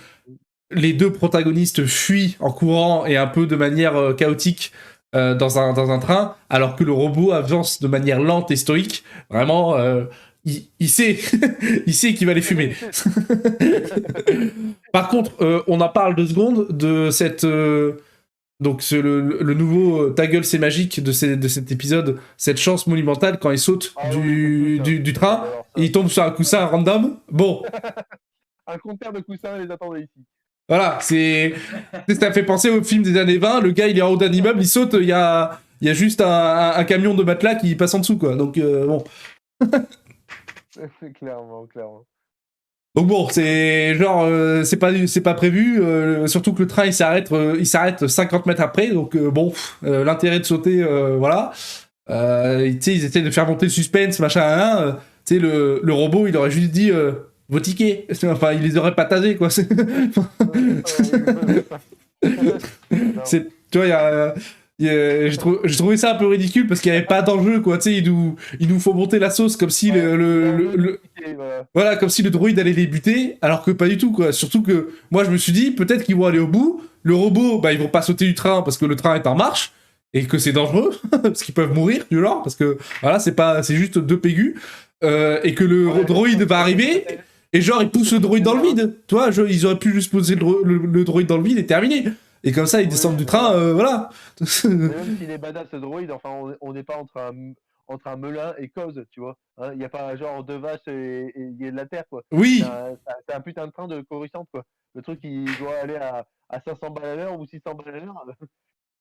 les deux protagonistes fuient en courant et un peu de manière chaotique dans un train, alors que le robot avance de manière lente et stoïque. Vraiment, il sait, il sait qu'il va les fumer. Par contre, on en parle 2 secondes de cette. Donc le nouveau Ta gueule c'est magique de cet épisode, cette chance monumentale quand il saute Ah oui, le coup de du, coussin. du, du Ah, train, mais alors et ça, il tombe sur un coussin random. Bon, un concert de coussins les attendait ici. voilà, ça fait penser au film des années 20, le gars il est en haut d'un immeuble, il saute, il y a juste un camion de matelas qui passe en dessous, quoi. Donc bon. Clairement, clairement. Donc bon, c'est genre, c'est pas prévu, surtout que le train il s'arrête 50 mètres après, donc bon, l'intérêt de sauter, voilà. Tu sais, ils essaient de faire monter le suspense, machin, hein, tu sais, le robot, il aurait juste dit vos tickets. Enfin, il les aurait pas tasés, quoi. Non. Tu vois, j'ai trouvé ça un peu ridicule parce qu'il n'y avait pas d'enjeu, quoi. Tu sais, il nous faut monter la sauce comme si Ouais, l'enjeu du ticket, voilà. voilà, comme si le droïde allait les buter, alors que pas du tout, quoi. Surtout que moi, je me suis dit, peut-être qu'ils vont aller au bout. Le robot, bah, ils vont pas sauter du train parce que le train est en marche et que c'est dangereux parce qu'ils peuvent mourir du genre parce que voilà, c'est juste 2 pégus et que le Ouais, droïde va arriver. Et genre, ils poussent le droïde dans le vide. Tu vois, ils auraient pu juste poser le droïde dans le vide et terminer. Et comme ça, ils Oui, descendent du mais train, voilà. mais même s'il est badass ce droïde, enfin, on n'est pas entre un melun et cause, tu vois. Hein, il n'y a pas genre 2 vaches et il y a de la terre, quoi. Oui, C'est un putain de train de Coruscant, quoi. Le truc, il doit aller à 500 balles à l'heure ou 600 balles à l'heure.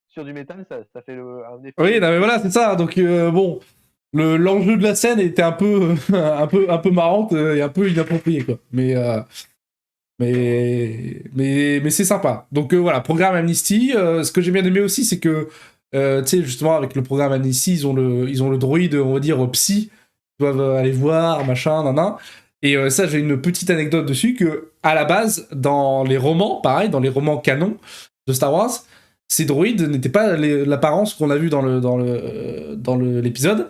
Sur du métal, ça fait un oui, effet non, mais voilà, stupide. c'est ça. Donc, bon, l'enjeu de la scène était un peu, un peu marrante et un peu inapproprié, quoi. Mais c'est sympa. Donc voilà, programme Amnesty. Ce que j'ai bien aimé aussi, c'est que Tu sais, justement, avec le programme Annecy, ils ont le droïde, on va dire, psy, ils doivent aller voir, machin, nan. Et ça, j'ai une petite anecdote dessus, que à la base, dans les romans, pareil, dans les romans canon de Star Wars, ces droïdes n'étaient pas l'apparence qu'on a vue dans l'épisode.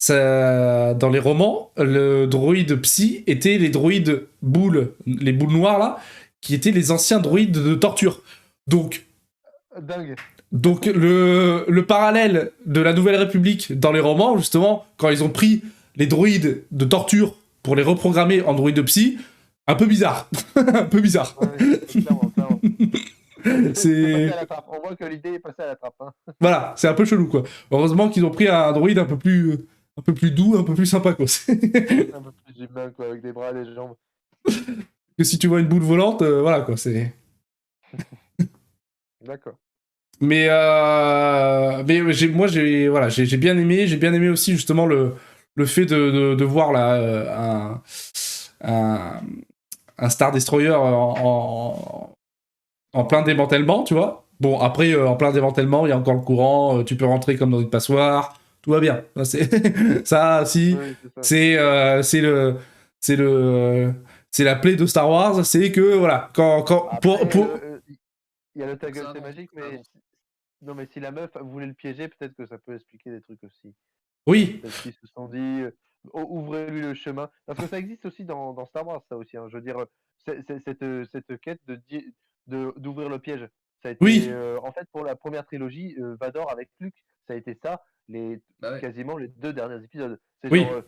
Dans les romans, le droïde psy était les droïdes boules, les boules noires là, qui étaient les anciens droïdes de torture. Donc, Dingue. le parallèle de la Nouvelle République dans les romans, justement, quand ils ont pris les droïdes de torture pour les reprogrammer en droïdes psy, un peu bizarre. Un peu bizarre. Ouais, clairement. C'est... À la trappe. On voit que l'idée est passée à la trappe. Hein. Voilà, c'est un peu chelou, quoi. Heureusement qu'ils ont pris un droïde un peu plus doux, un peu plus sympa, quoi. Un peu plus humain, quoi, avec des bras et des jambes. Que si tu vois une boule volante, voilà, quoi, c'est... D'accord. Mais j'ai bien aimé aussi justement le fait de voir là un Star Destroyer en plein démantèlement, tu vois. Bon, après en plein démantèlement, il y a encore le courant, tu peux rentrer comme dans une passoire, tout va bien. Ça, c'est ça aussi, Oui, c'est ça. c'est la plaie de Star Wars, c'est que voilà, quand Après, pour il y a le ta gueule, Ça, c'est non, magique, ça, mais non. non, mais si la meuf voulait le piéger, peut-être que ça peut expliquer des trucs aussi. oui, Peut-être qu'ils se sont dit, ouvrez-lui le chemin. Parce que ça existe aussi dans Star Wars, ça aussi. Hein. Je veux dire, cette quête d'ouvrir le piège. Ça a été, oui, en fait, pour la première trilogie, Vador avec Luke, ça a été ça, Bah ouais. quasiment les 2 derniers épisodes. C'est genre, oui,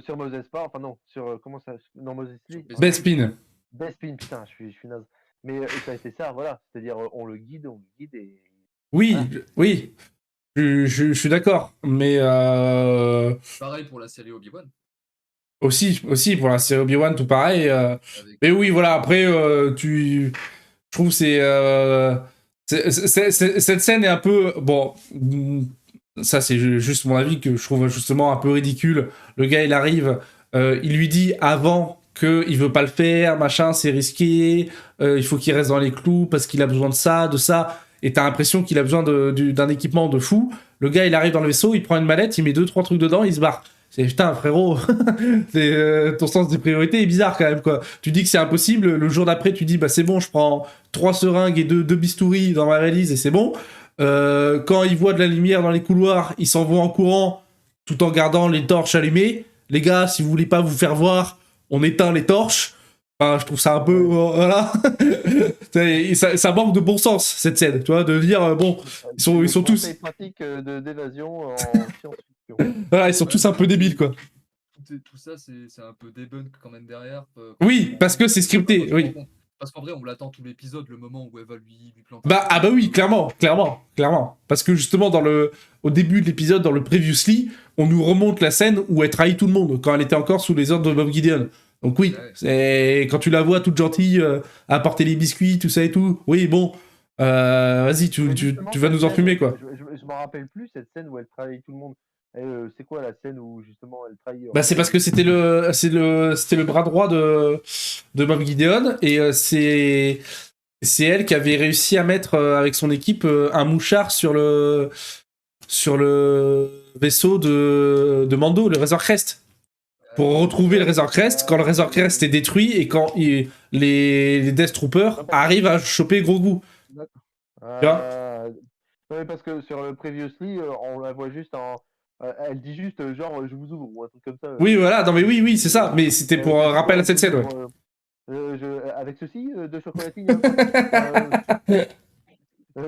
sur Mos Espa, enfin non, comment ça, non, Mos Sur Eisley, Bespin. Bespin. Bespin, putain, je suis naze. Mais ça a été ça, voilà. C'est-à-dire, on le guide et Oui, voilà. oui, je suis d'accord, mais Pareil pour la série Obi-Wan. aussi pour la série Obi-Wan, tout pareil. Avec, Mais oui, voilà, après, je trouve cette scène est un peu bon. Ça, c'est juste mon avis que je trouve justement un peu ridicule. Le gars, il arrive, il lui dit avant que il veut pas le faire, machin, c'est risqué, il faut qu'il reste dans les clous parce qu'il a besoin de ça, et t'as l'impression qu'il a besoin d'un équipement de fou. Le gars, il arrive dans le vaisseau, il prend une mallette, il met 2-3 trucs dedans, il se barre. C'est putain, frérot, ton sens des priorités est bizarre quand même, quoi. Tu dis que c'est impossible, le jour d'après, tu dis, bah c'est bon, je prends 3 seringues et 2 bistouris dans ma valise et c'est bon. Quand il voit de la lumière dans les couloirs, il s'envoie en courant tout en gardant les torches allumées. Les gars, si vous voulez pas vous faire voir, on éteint les torches. Enfin, je trouve ça un peu. Ouais. Voilà. Ça manque de bon sens, cette scène. Tu vois, de dire, bon, ils sont tous. Conseil pratique d'évasion en science-fiction. Voilà, ils sont ouais, tous un peu débiles, quoi. tout ça, c'est un peu debunk quand même derrière. Oui, parce que c'est scripté, oui. Parce qu'en vrai, on l'attend tout l'épisode, le moment où elle va lui planter. Bah, ah bah oui, clairement. Parce que justement, au début de l'épisode, dans le Previously, on nous remonte la scène où elle trahit tout le monde, quand elle était encore sous les ordres de Bob Gideon. Donc oui, Ouais. c'est quand tu la vois toute gentille, à apporter les biscuits, tout ça et tout, oui, bon, vas-y, Mais tu justement, vas cette nous scène, enfumer, quoi. je m'en rappelle plus, cette scène où elle trahit tout le monde. C'est quoi la scène où justement elle trahit Bah, c'est parce que c'était le bras droit de Bob Gideon, et c'est elle qui avait réussi à mettre, avec son équipe, un mouchard sur le vaisseau de Mando, le Razor Crest, pour retrouver le Razor Crest quand le Razor Crest est détruit et quand les Death Troopers arrivent à choper Grogu. D'accord. Tu vois. Ouais, parce que sur le Previously, on la voit juste en. Elle dit juste genre je vous ouvre ou un truc comme ça. Oui, voilà, non mais oui, c'est ça, mais c'était pour rappel à cette scène, ouais. Avec ceci, de chocolatine et un pain.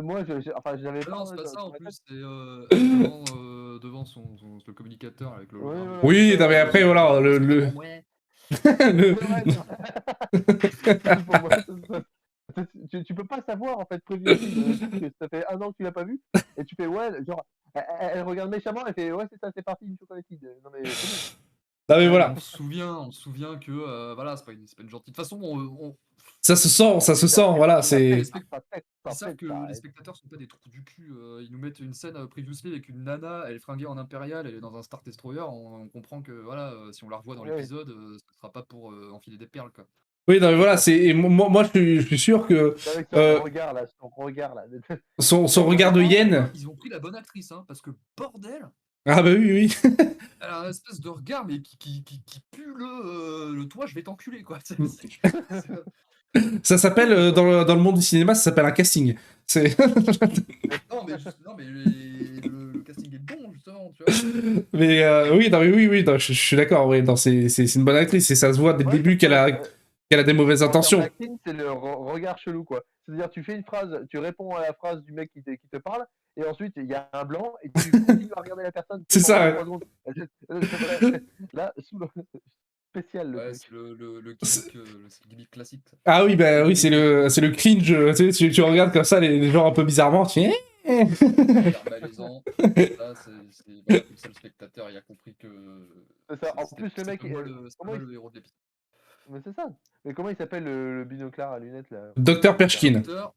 Moi, enfin, je l'avais pas. Non, c'est pas Dans ça en ma tête. plus, c'est devant le communicateur avec le Ouais, hologramme. voilà, Oui, c'est non ça, mais après, voilà, Ouais. le- Ouais, non. C'est pour moi, tu peux pas savoir en fait Previously le truc, ça fait 1 an que tu l'as pas vu et tu fais ouais genre elle regarde méchamment elle fait ouais c'est ça c'est parti une chocolatine. Non mais c'est non mais Ouais, mais voilà, on se souvient que voilà, c'est pas une gentille. De toute façon, ça se sent, voilà, c'est... ils savent que les spectateurs sont pas des trous du cul. Ils nous mettent une scène previously avec une nana, elle est fringuée en impérial, elle est dans un Star Destroyer. On comprend que voilà, si on la revoit dans bon. Ouais. l'épisode, ce sera pas pour enfiler des perles quoi. Oui, non, mais voilà, moi je suis sûr que Avec Euh, son regard là. son regard de hyène. Ils ont pris la bonne actrice, hein, parce que bordel, Ah bah oui, oui. elle a un espèce de regard, mais qui pue le toi, je vais t'enculer, quoi. Ça s'appelle, dans le monde du cinéma, ça s'appelle un casting. C'est... Non, mais le casting est bon, justement, tu vois. Mais oui, non, mais oui, non, je suis d'accord. Oui, non, c'est une bonne actrice et ça se voit dès le Ouais, début qu'elle a des mauvaises en termes intentions. d'acting, c'est le regard chelou, quoi. C'est-à-dire, tu fais une phrase, tu réponds à la phrase du mec qui te parle, et ensuite, il y a un blanc, et tu continues à regarder la personne. C'est ça, pendant ouais. 3 secondes. Là, spécial, le Ouais, truc. c'est le C'est- gimmick, c'est le gimmick classique. Ça. Ah oui, bah oui, c'est le cringe. Tu sais, tu regardes comme ça les gens un peu bizarrement, tu fais... Regard malaisant. Là, voilà, comme ça, le spectateur, il a compris que C'est ça. En plus, le mec, c'est pas moi comment le héros de l'épisode. mais c'est ça. Mais comment il s'appelle le binoclard à lunettes, là? Dr Perchkin. Docteur,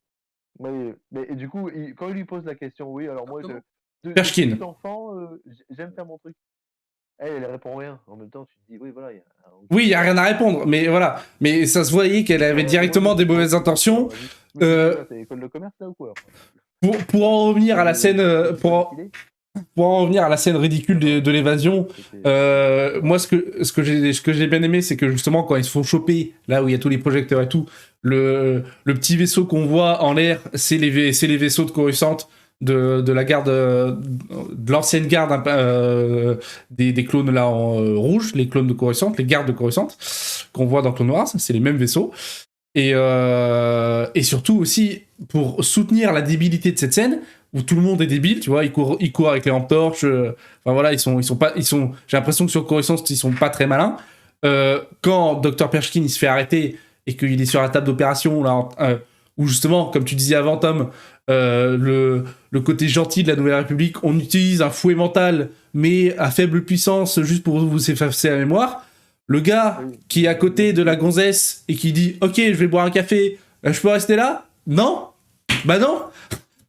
Mais et du coup, quand il lui pose la question, oui, alors moi, comment depuis Perchkin. tout enfant, j'aime faire mon truc. Elle répond rien. En même temps, tu te dis, oui, voilà, il y a Oui, il n'y a rien à répondre, mais voilà. Mais ça se voyait qu'elle avait directement des mauvaises intentions. Mais Euh, c'est école de commerce, là, ou quoi? pour en revenir à la scène, pour en revenir à la scène ridicule de l'évasion, moi ce que j'ai bien aimé, c'est que justement quand ils se font choper, là où il y a tous les projecteurs et tout, le petit vaisseau qu'on voit en l'air, c'est les vaisseaux de Coruscant de la garde, de l'ancienne garde des clones là en rouge, les clones de Coruscant, les gardes de Coruscant qu'on voit dans Clone Wars, c'est les mêmes vaisseaux. Et surtout aussi pour soutenir la débilité de cette scène où tout le monde est débile, tu vois, ils courent avec les lampes torches, enfin voilà, j'ai l'impression que sur Coruscant ils sont pas très malins. Quand Dr Perchkin il se fait arrêter et qu'il est sur la table d'opération là, où justement, comme tu disais avant Tom, le côté gentil de la Nouvelle République, on utilise un fouet mental mais à faible puissance juste pour vous effacer la mémoire. Le gars qui est à côté de la gonzesse et qui dit ok je vais boire un café, je peux rester là? Non? Bah non.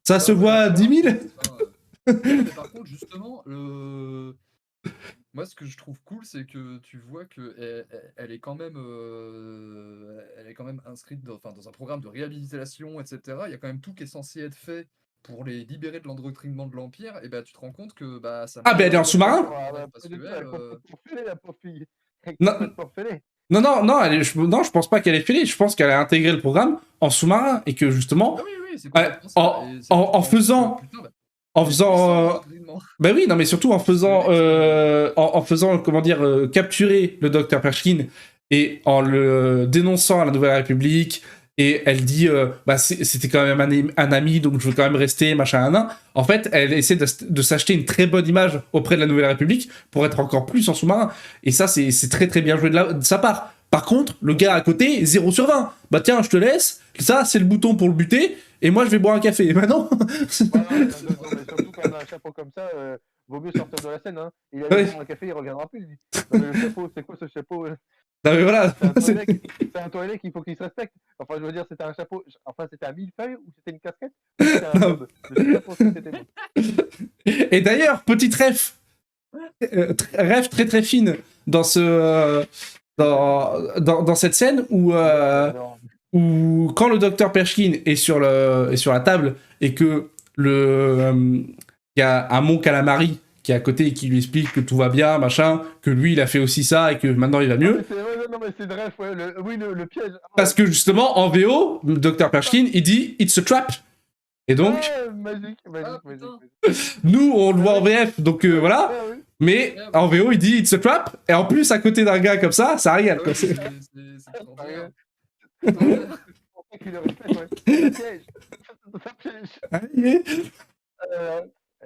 Ça se voit à 10 000. Mais par contre, justement, moi, ce que je trouve cool, c'est que tu vois que elle est quand même, inscrite dans un programme de réhabilitation, etc. Il y a quand même tout qui est censé être fait pour les libérer de l'endoctrinement de l'Empire. Et ben, tu te rends compte que bah ça. Ah ben elle est en sous-marin. Parce que pour filer la pauvre fille. Non, non, je pense pas qu'elle est filée. Je pense qu'elle a intégré le programme en sous-marin et que justement, Ah oui, c'est complètement ça. en faisant, en faisant, bah oui, non, mais surtout en faisant, en faisant, comment dire, capturer le docteur Perchkin et en le dénonçant à la Nouvelle République. Et elle dit, bah c'était quand même un ami, donc je veux quand même rester, machin, nan. En fait, elle essaie de s'acheter une très bonne image auprès de la Nouvelle République pour être encore plus en sous-marin. Et ça, c'est très très bien joué de sa part. Par contre, le gars à côté, 0 sur 20. Bah tiens, je te laisse. Ça, c'est le bouton pour le buter. Et moi, je vais boire un café. Bah non. Surtout quand on a un chapeau comme ça, vaut mieux sortir de la scène. Hein. Il a boire un café, il reviendra plus. Lui. Non, mais le chapeau, c'est quoi ce chapeau? Non mais voilà. C'est un toilette qu'il faut qu'il se respecte. Enfin, je veux dire, c'était un chapeau. Enfin, c'était un millefeuille ou c'était une casquette ou c'était un bob. Je sais pas pour ce que c'était. Et d'ailleurs, petite ref, ref très très fine dans dans cette scène où quand le docteur Perchkin est sur la table et que y a un Mon Calamari qui est à côté et qui lui explique que tout va bien, machin, que lui il a fait aussi ça et que maintenant il va mieux. Non mais c'est bref, ouais, le piège. Parce que justement en VO, le docteur Perchkin il dit it's a trap. Et donc, magique. nous on le voit en VF, donc voilà. Mais en VO il dit it's a trap. Et en plus à côté d'un gars comme ça régale. Quoi. C'est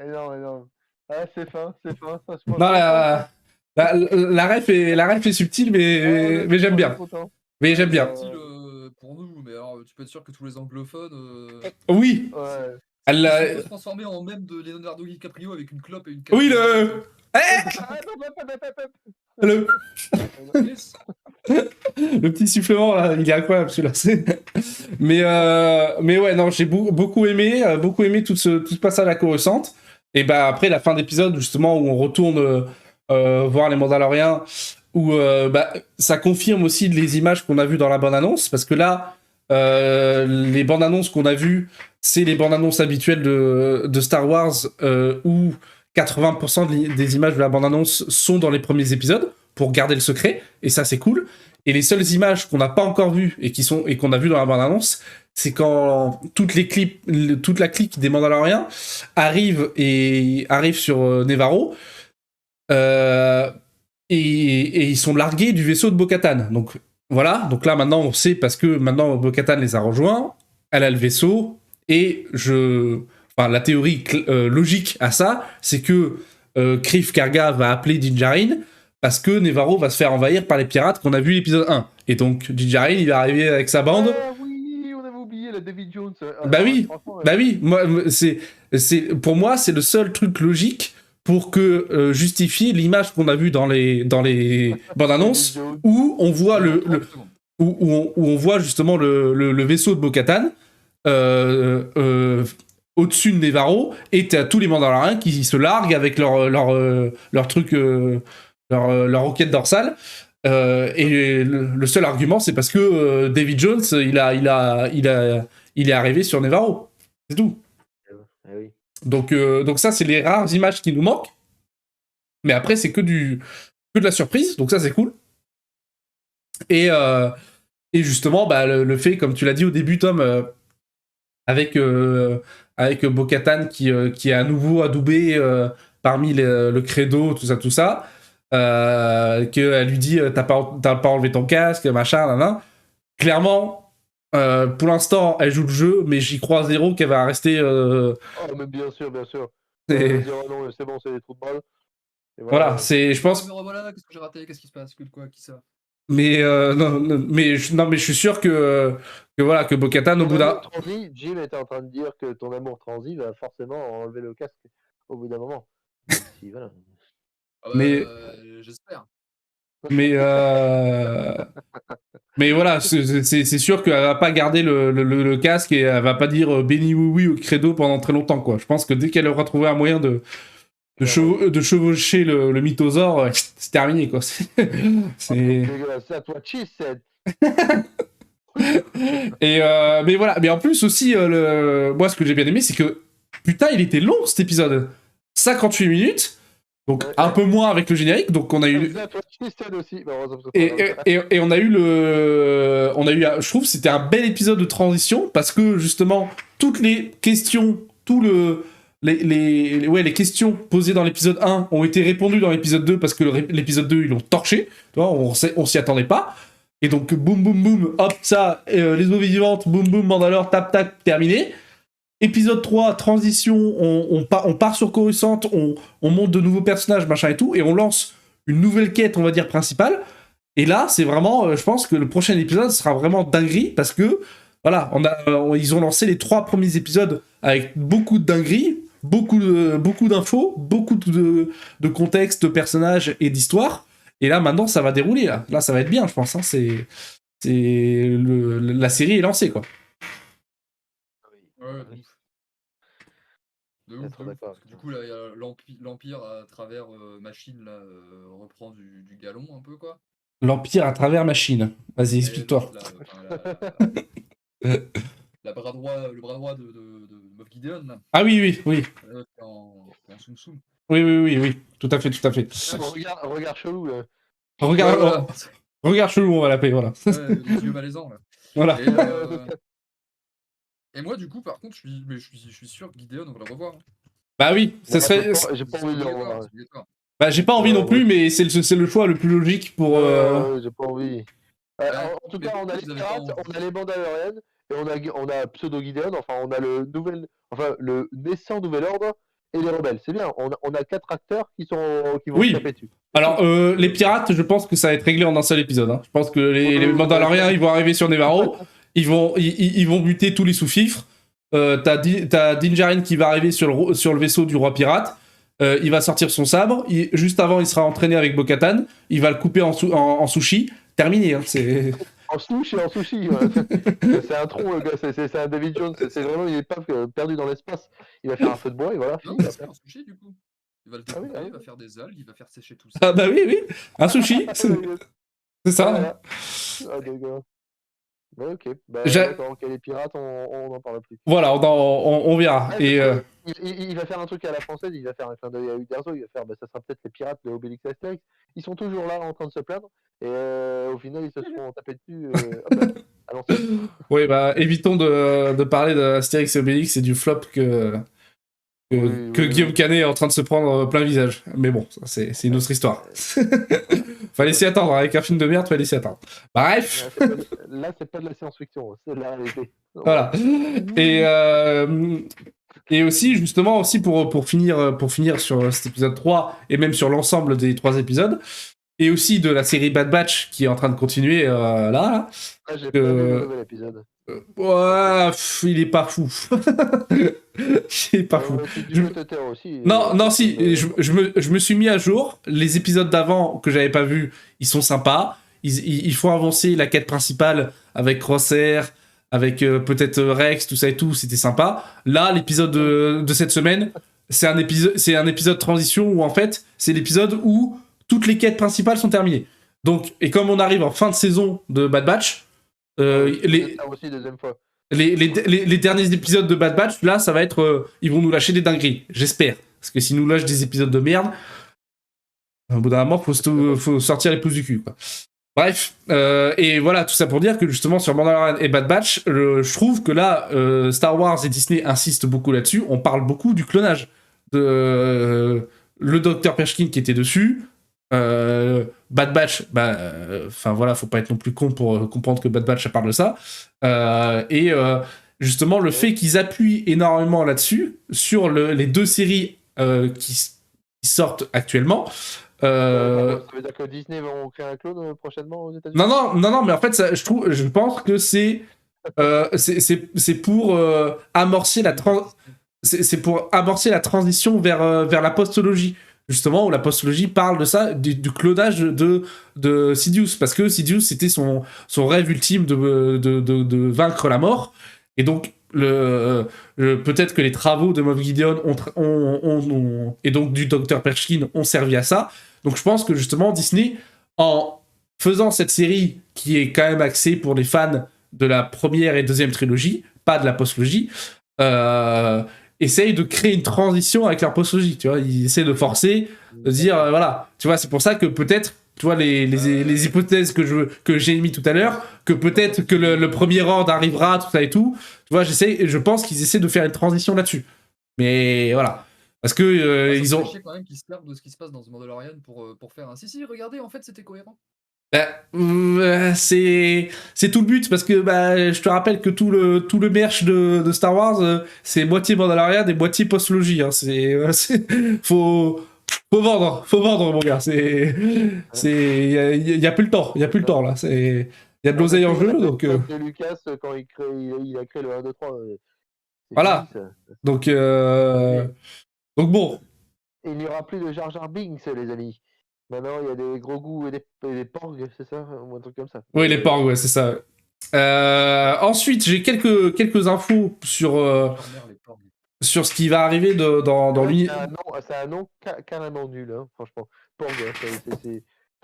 Non. Ah, c'est fin. Non, la ref est subtile, mais j'aime bien. Mais j'aime bien. Pour nous, mais alors tu peux être sûr que tous les anglophones. Oui. Ouais. Elle peut se transformer en même de Leonardo DiCaprio avec une clope et une. Oui, le petit sifflement là, il est incroyable celui-là. Mais ouais, non, j'ai beaucoup aimé tout ce passage à Coruscant. Et bah après la fin d'épisode justement où on retourne voir les Mandaloriens où ça confirme aussi les images qu'on a vues dans la bande-annonce, parce que là, les bandes-annonces qu'on a vues, c'est les bandes-annonces habituelles de Star Wars, où 80% des images de la bande-annonce sont dans les premiers épisodes, pour garder le secret, et ça c'est cool. Et les seules images qu'on n'a pas encore vues, et qu'on a vues dans la bande-annonce, c'est quand toute la clique des Mandaloriens arrive sur Nevarro, et ils sont largués du vaisseau de Bo-Katan. Donc voilà, donc là maintenant on sait, parce que maintenant Bo-Katan les a rejoints, elle a le vaisseau, et la théorie logique à ça, c'est que Greef Karga va appeler Din Djarin, parce que Nevarro va se faire envahir par les pirates qu'on a vu l'épisode 1. Et donc Din Djarin, il va arriver avec sa bande. Ah oui, on avait oublié la David Jones. Bah oui, pour moi, c'est le seul truc logique pour que justifier l'image qu'on a vue dans les bandes annonces, où on voit où on voit justement le vaisseau de Bo-Katan au-dessus de Nevarro, et t'as tous les Mandaloriens qui se larguent avec leur truc, leur roquette dorsale. Et le seul argument, c'est parce que David Jones, il est arrivé sur Nevarro. C'est tout. Oui. Donc ça, c'est les rares images qui nous manquent. Mais après, c'est que de la surprise. Donc ça, c'est cool. Et justement, le fait, comme tu l'as dit au début, Tom, avec Bo-Katan qui est à nouveau adoubé parmi le credo, tout ça. Qu'elle lui dit t'as pas enlevé ton casque, machin, nan. Clairement, pour l'instant, elle joue le jeu, mais j'y crois zéro qu'elle va rester. Oh, mais bien sûr. C'est... Dire, oh non, c'est bon, c'est des trous de balle. Voilà, je pense. Voilà, qu'est-ce que j'ai raté? Qu'est-ce qui se passe? Quoi? Qui ça? Mais mais je suis sûr que Bo-Katan au bout d'un. Jim était en train de dire que ton amour transi va forcément enlever le casque au bout d'un moment. Si, voilà. Mais j'espère. Mais voilà, c'est sûr qu'elle va pas garder le casque, et elle va pas dire béni oui oui au credo pendant très longtemps, quoi. Je pense que dès qu'elle aura trouvé un moyen de chevaucher le mythosaure, c'est terminé, quoi. C'est à toi, cheese. Et mais voilà, mais en plus aussi, moi ce que j'ai bien aimé, c'est que putain, il était long cet épisode, 58 minutes. Donc un peu moins avec le générique, donc on a eu et on a eu je trouve que c'était un bel épisode de transition, parce que justement toutes les questions, les questions posées dans l'épisode 1 ont été répondues dans l'épisode 2, parce que l'épisode 2 ils l'ont torché, tu vois, on s'y attendait pas. Et donc boum boum boum, hop ça, les eaux vivantes, boum boum, Mandalore, tap tap, terminé. Épisode 3, transition, on part sur Coruscant, on monte de nouveaux personnages, machin et tout, et on lance une nouvelle quête, on va dire, principale. Et là, c'est vraiment, je pense que le prochain épisode sera vraiment dinguerie, parce que, voilà, ils ont lancé les 3 premiers épisodes avec beaucoup de dingueries, beaucoup d'infos, beaucoup de contexte, de personnages et d'histoires. Et là, maintenant, ça va dérouler, là. Là, ça va être bien, je pense. Hein. La série est lancée, quoi. Ouais, de ouf. Parce que du coup, là, y a l'Empire à travers Machine là, reprend du galon un peu, quoi. L'Empire à travers Machine. Vas-y, explique-toi. Le bras droit de Moff Gideon, là. Ah oui. En Soum Soum. Oui, tout à fait. Regarde chelou, là. Regarde chelou, on va l'appeler, voilà. Les yeux malaisants, là. Voilà. Et moi, du coup, par contre, je suis sûr que Gideon, on va le revoir. Bah oui, ça serait. J'ai pas envie de le revoir. Bah j'ai pas envie non plus, mais c'est le choix le plus logique pour. J'ai pas envie. En tout cas, on a les pirates, on a les Mandaloriennes, et on a Pseudo Gideon, enfin on a le naissant nouvel ordre et les rebelles. C'est bien, on a 4 acteurs qui vont se taper dessus. Alors les pirates, je pense que ça va être réglé en un seul épisode. Hein. Je pense que les Mandaloriens, ils vont arriver sur Nevarro, ils vont buter tous les sous-fifres. T'as Din Djarin qui va arriver sur le vaisseau du roi pirate. Il va sortir son sabre. Juste avant, il sera entraîné avec Bo-Katan. Il va le couper en sushi. Terminé. Hein, c'est... En sushi. Ouais. C'est un tronc, le gars. C'est un David Jones. C'est vraiment, il est pas perdu dans l'espace. Il va faire un feu de bois et voilà. Non, c'est un sushi, du coup. Il va le Ah oui, découper, ah il va oui. faire des algues, il va faire sécher tout ça. Ah bah oui, un sushi, c'est ça. Voilà. Ah, d'accord. Ouais, ok. Bah, J'a- d'accord, ok, les pirates, on n'en parle plus. Voilà, on verra. Ah, Et il va faire un truc à la française, il va faire un clin d'œil à Uderzo, il va faire, bah, ça sera peut-être les pirates de Obélix et Astérix. Ils sont toujours là en train de se plaindre, et au final, ils se sont tapés dessus, hop là, à l'ancienne. oui, bah évitons de parler d'Astérix et Obélix et du flop Oui, que oui, Guillaume oui. Canet est en train de se prendre plein visage. Mais bon, ça, c'est une autre histoire. Fallait s'y attendre, avec un film de merde, fallait s'y attendre. Bref, Là, c'est pas de la science-fiction, c'est de la réalité. voilà. Et, et aussi, justement, aussi pour finir sur cet épisode 3, et même sur l'ensemble des 3 épisodes, et aussi de la série Bad Batch qui est en train de continuer là. Ah, j'ai pas vu le nouvel épisode. Ouais, il est pas fou. Il est pas fou. Si tu veux te taire aussi. Non, si, je me suis mis à jour. Les épisodes d'avant que j'avais pas vus, ils sont sympas. Ils font avancer la quête principale avec Crosshair, avec peut-être Rex, tout ça et tout, c'était sympa. Là, l'épisode de cette semaine, c'est un épisode transition où en fait, c'est l'épisode où toutes les quêtes principales sont terminées. Donc, et comme on arrive en fin de saison de Bad Batch, aussi deuxième fois. les derniers épisodes de Bad Batch, là, ça va être. Ils vont nous lâcher des dingueries, j'espère. Parce que s'ils nous lâchent des épisodes de merde, au bout d'un moment, faut sortir les pouces du cul, quoi. Bref, et voilà, tout ça pour dire que justement sur Mandalorian et Bad Batch, je trouve que là, Star Wars et Disney insistent beaucoup là-dessus. On parle beaucoup du clonage. Le Dr. Pershkin qui était dessus. Bad Batch, enfin voilà, faut pas être non plus con pour comprendre que Bad Batch, ça parle de ça. Justement, le fait qu'ils appuient énormément là-dessus, sur les 2 séries qui sortent actuellement. Ça veut dire que Disney vont créer un clone prochainement aux États-Unis? Non, mais en fait, ça, je pense que c'est pour amorcer c'est pour amorcer la transition vers la postologie, justement, où la postologie parle de ça, du clonage de Sidious, parce que Sidious, c'était son rêve ultime de vaincre la mort, et donc peut-être que les travaux de Moff Gideon et donc du Dr. Pershkin ont servi à ça. Donc je pense que justement Disney, en faisant cette série qui est quand même axée pour les fans de la première et deuxième trilogie, pas de la postlogie, essayent de créer une transition avec leur postlogie, tu vois, ils essaient de forcer, de dire, voilà, tu vois, c'est pour ça que peut-être, tu vois, les hypothèses que j'ai mis tout à l'heure, que peut-être que le premier ordre arrivera, tout ça et tout, tu vois, je pense qu'ils essaient de faire une transition là-dessus. Mais voilà. Parce que ils ont. quand même qu'ils se servent de ce qui se passe dans The Mandalorian pour faire un si, regardez, en fait, c'était cohérent. C'est tout le but parce que je te rappelle que tout le merch de Star Wars c'est moitié Mandalorian et moitié postlogie, hein. Faut vendre mon gars, il y a plus le temps là, il y a de l'oseille en jeu, donc de Lucas quand il a créé le 1, 2, 3. voilà. Donc bon. Il n'y aura plus de Jar Jar Binks, les amis. Maintenant, il y a des gros goûts et des porgs, c'est ça? Ou un truc comme ça. Oui, les porgs, ouais, c'est ça. Ensuite, j'ai quelques infos sur ce qui va arriver dans l'univers. C'est un nom carrément nul, hein, franchement. Porg,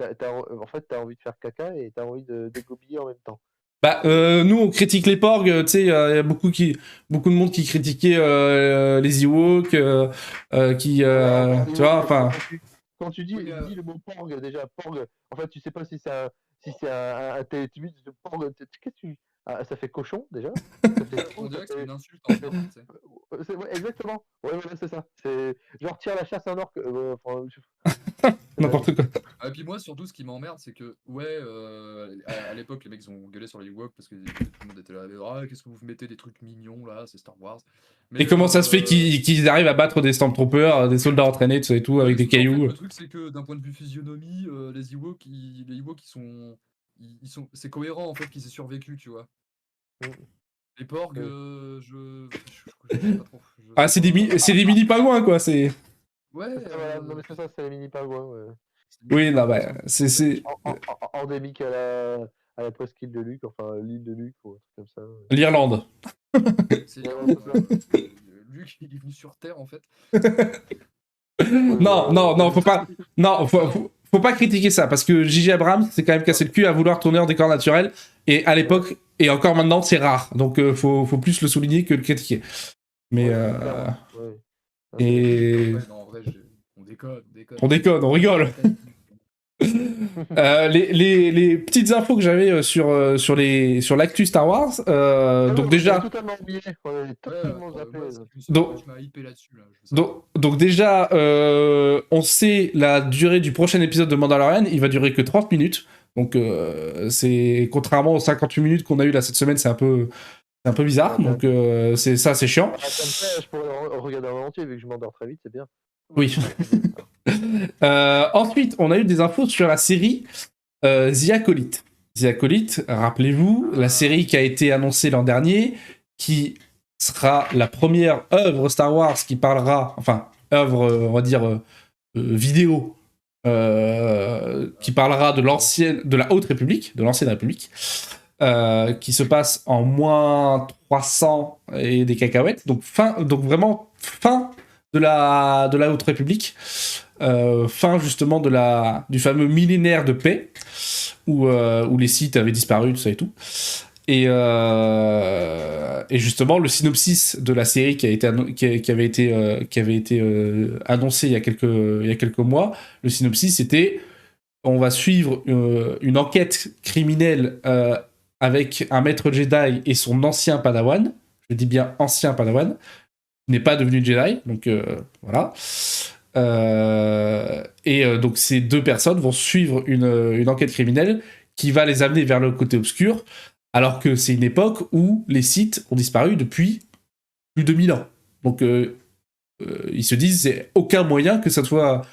en fait, t'as envie de faire caca et t'as envie de dégobiller en même temps. Nous, on critique les porgs, tu sais, il y a beaucoup de monde qui critiquait les Ewoks, tu vois, enfin. Quand tu dis le mot porg, déjà, porg, en fait, tu sais pas si c'est un télétubbie, porg, qu'est-ce que tu... ça fait cochon, déjà. On dirait que c'est une insulte en fait. Exactement. Ouais, voilà, c'est ça. C'est genre, tiens, la chasse à un orque. N'importe quoi. Et puis moi, surtout, ce qui m'emmerde, c'est que, à l'époque, les mecs ils ont gueulé sur les Ewoks parce que tout le monde était là, qu'est-ce que vous mettez des trucs mignons là, c'est Star Wars. Mais comment ça se fait qu'ils arrivent à battre des Stormtroopers, des soldats entraînés, tout ça et tout, avec des cailloux? Le truc, c'est que d'un point de vue physionomie, les Ewoks, c'est cohérent en fait qu'ils aient survécu, tu vois. Les porgs, je sais pas trop. C'est des mini-pingouins, quoi, c'est... Ouais, non mais c'est ça, c'est les mini-pingouins, ouais. Oui, non, c'est... Endémique à la presqu'île de Luc, enfin l'île de Luc, ou un truc comme ça. L'Irlande. C'est l'Irlande, Luc, il est venu sur Terre, en fait. Non, faut pas. Non, faut pas critiquer ça, parce que J.J. Abrams s'est quand même cassé le cul à vouloir tourner en décor naturel, et à l'époque, et encore maintenant, c'est rare. Donc faut plus le souligner que le critiquer. Mais. Ouais. Et. Ouais, non, en vrai, on déconne. On déconne, on rigole. Les petites infos que j'avais sur l'actu Star Wars. Donc déjà. Totalement oublié. On est totalement zappé. Donc- tu m'as hypé là-dessus. Là. Je veux savoir. Donc déjà, on sait la durée du prochain épisode de Mandalorian, il va durer que 30 minutes. Donc c'est contrairement aux 58 minutes qu'on a eu là cette semaine, c'est un peu bizarre. Ouais. Donc c'est chiant. Comme ça, je pourrais le regarder en entier vu que je m'endors très vite, c'est bien. Oui. Ensuite, on a eu des infos sur la série The Acolyte. The Acolyte, rappelez-vous, la série qui a été annoncée l'an dernier, qui sera la première œuvre Star Wars qui parlera, enfin, œuvre, on va dire, vidéo, qui parlera de la Haute République, de l'Ancienne République, qui se passe en moins 300 et des cacahuètes, donc vraiment fin de la Haute République, fin justement du fameux millénaire de paix, où les Sith avaient disparu, tout ça et tout. Et justement, le synopsis de la série qui avait été annoncé il y a quelques mois, le synopsis c'était: on va suivre une enquête criminelle avec un maître Jedi et son ancien Padawan. Je dis bien ancien Padawan, n'est pas devenu Jedi, donc voilà. Donc ces deux personnes vont suivre une enquête criminelle qui va les amener vers le côté obscur, alors que c'est une époque où les Sith ont disparu depuis plus de 1000 ans. Donc ils se disent, c'est aucun moyen que ça soit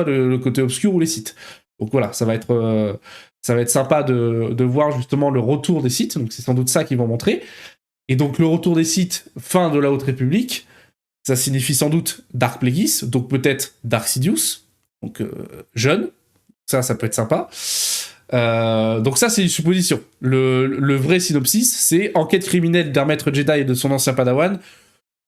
le côté obscur ou les Sith. Donc voilà, ça va être sympa de voir justement le retour des Sith, donc c'est sans doute ça qu'ils vont montrer. Et donc le retour des Sith, fin de la Haute République, ça signifie sans doute Dark Plagueis, donc peut-être Dark Sidious, donc jeune, ça peut être sympa. Donc ça c'est une supposition. Le vrai synopsis, c'est enquête criminelle d'un maître Jedi et de son ancien Padawan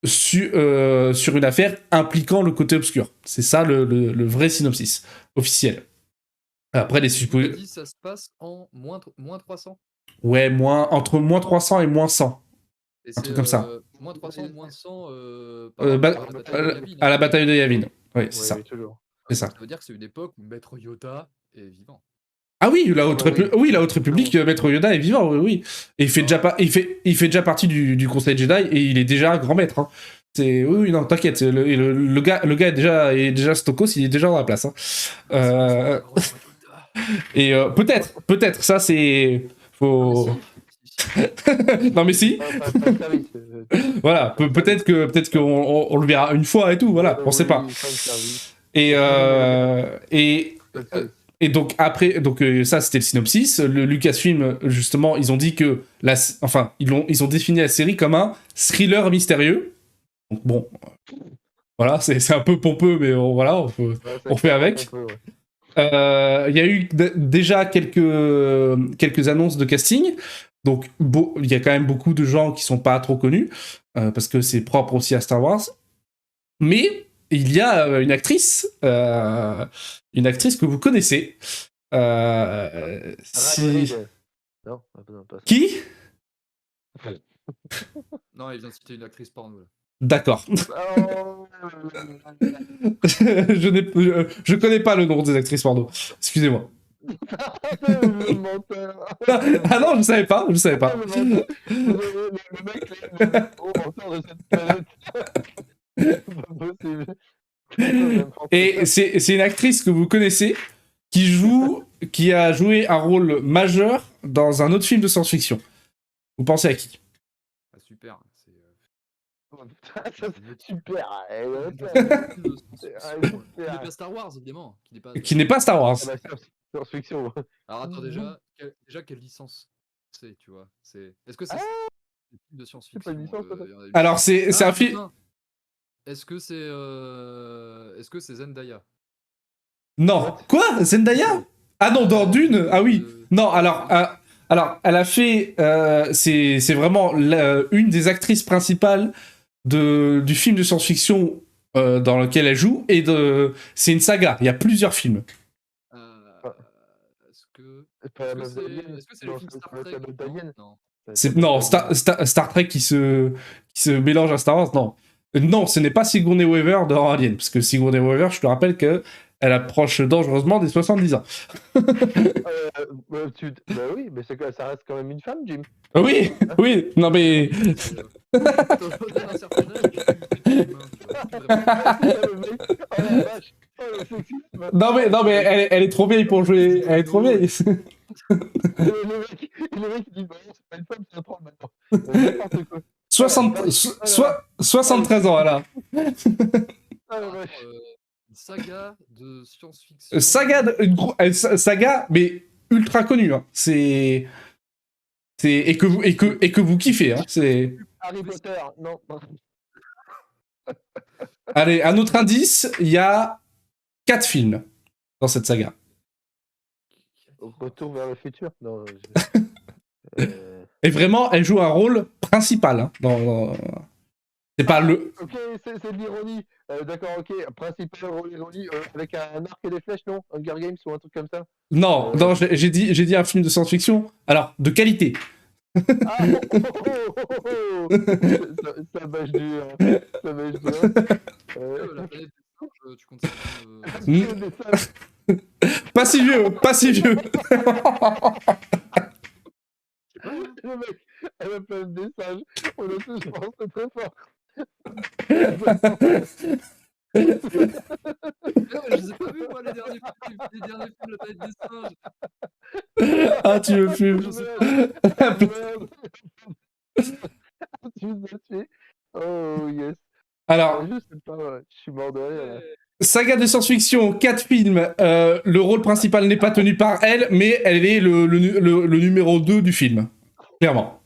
sur une affaire impliquant le côté obscur. C'est ça le vrai synopsis officiel. Après les suppositions... Ça se passe en moins 300. Ouais, entre moins 300 et moins 100. Et un truc comme ça. Moins 300, moins 100 à la bataille de Yavin. Oui, c'est ça. Oui, toujours. C'est ça. Ça veut dire que c'est une époque où Maître Yoda est vivant. Ah oui, la Haute République, Maître Yoda est vivant, oui. Et il fait déjà partie du Conseil Jedi et il est déjà un grand maître. Hein. Oui, non, t'inquiète. Le gars est déjà Stokos, il est déjà dans la place. Hein. Et peut-être, ça c'est. Faut. Non mais si. Voilà, peut-être qu'on le verra une fois et tout, voilà, on sait pas. Et donc après, ça c'était le synopsis. Le Lucasfilm, justement, ils ont dit que ils ont défini la série comme un thriller mystérieux. Donc bon, voilà, c'est un peu pompeux, mais on fait avec. Il y a eu déjà quelques annonces de casting. Donc, il y a quand même beaucoup de gens qui sont pas trop connus, parce que c'est propre aussi à Star Wars. Mais il y a une actrice que vous connaissez. Non, Qui? Non, il vient de citer une actrice porno. D'accord. Je connais pas le nom des actrices porno. Excusez-moi. Ah non, je savais pas. Le mec, le gros menteur de cette planète. C'est pas possible. Et c'est une actrice que vous connaissez qui a joué un rôle majeur dans un autre film de science-fiction. Vous pensez à qui? Ah, super. Super. Qui n'est pas Star Wars, évidemment. Qui n'est pas Star Wars. Science-fiction. Alors attends, déjà quelle licence c'est, tu vois? Est-ce que c'est un film de science-fiction? Alors c'est un film. Est-ce que c'est Zendaya? Non. Quoi? Zendaya? Ah non, dans Dune? Ah oui. Non, alors elle a fait... c'est vraiment une des actrices principales du film de science-fiction dans lequel elle joue, et c'est une saga. Il y a plusieurs films. Est-ce que C'est pas la meuf c'est d'Alien. est-ce que c'est le Non, film c'est Star pas Trek? la meuf d'Alien. Non. Non, Star Trek qui se mélange à Star Wars, non. Non, ce n'est pas Sigourney Weaver dans Alien, parce que Sigourney Weaver, je te rappelle que elle approche dangereusement des 70 ans. Bah oui, mais ça reste quand même une femme, Jim. Oui, oui, non mais... Au-delà d'un certain âge, tu es humain, tu vois. Le mec, oh la vache, oh le sexisme. Non mais elle est trop vieille pour jouer, elle est trop vieille. Le mec il dit bah non, c'est pas une femme, c'est un troll maintenant. N'importe quoi. 73 ans, elle a. Ah la Attends, vache. une saga de science-fiction. Saga, mais ultra connue. Hein. Et que vous kiffez. Hein. Harry Potter, non. Allez, un autre indice, il y a 4 films dans cette saga. Retour vers le futur. Non. Et vraiment, elle joue un rôle principal. Hein, C'est pas le... Ok, c'est de l'ironie. D'accord, ok. Principal rôle ironie avec un arc et des flèches, non? Hunger Games ou un truc comme ça? Non, non, j'ai dit un film de science-fiction. Alors, de qualité. Ah, ça bâche du. Ça bâche du. La planète des singes, tu comptes ça Pas si vieux, pas si vieux. Le mec, à la place des singes, on a tous pensé très fort. Je les ai pas vus, moi, les derniers films, La planète des singes. Ah, tu me fumes. Je sais pas. Merde. Tu nous as tué. Oh yes. Alors, Je sais pas, ouais. Je suis mort de rire là. saga de science-fiction, 4 films. Le rôle principal n'est pas tenu par elle, mais elle est le numéro 2 du film. Clairement.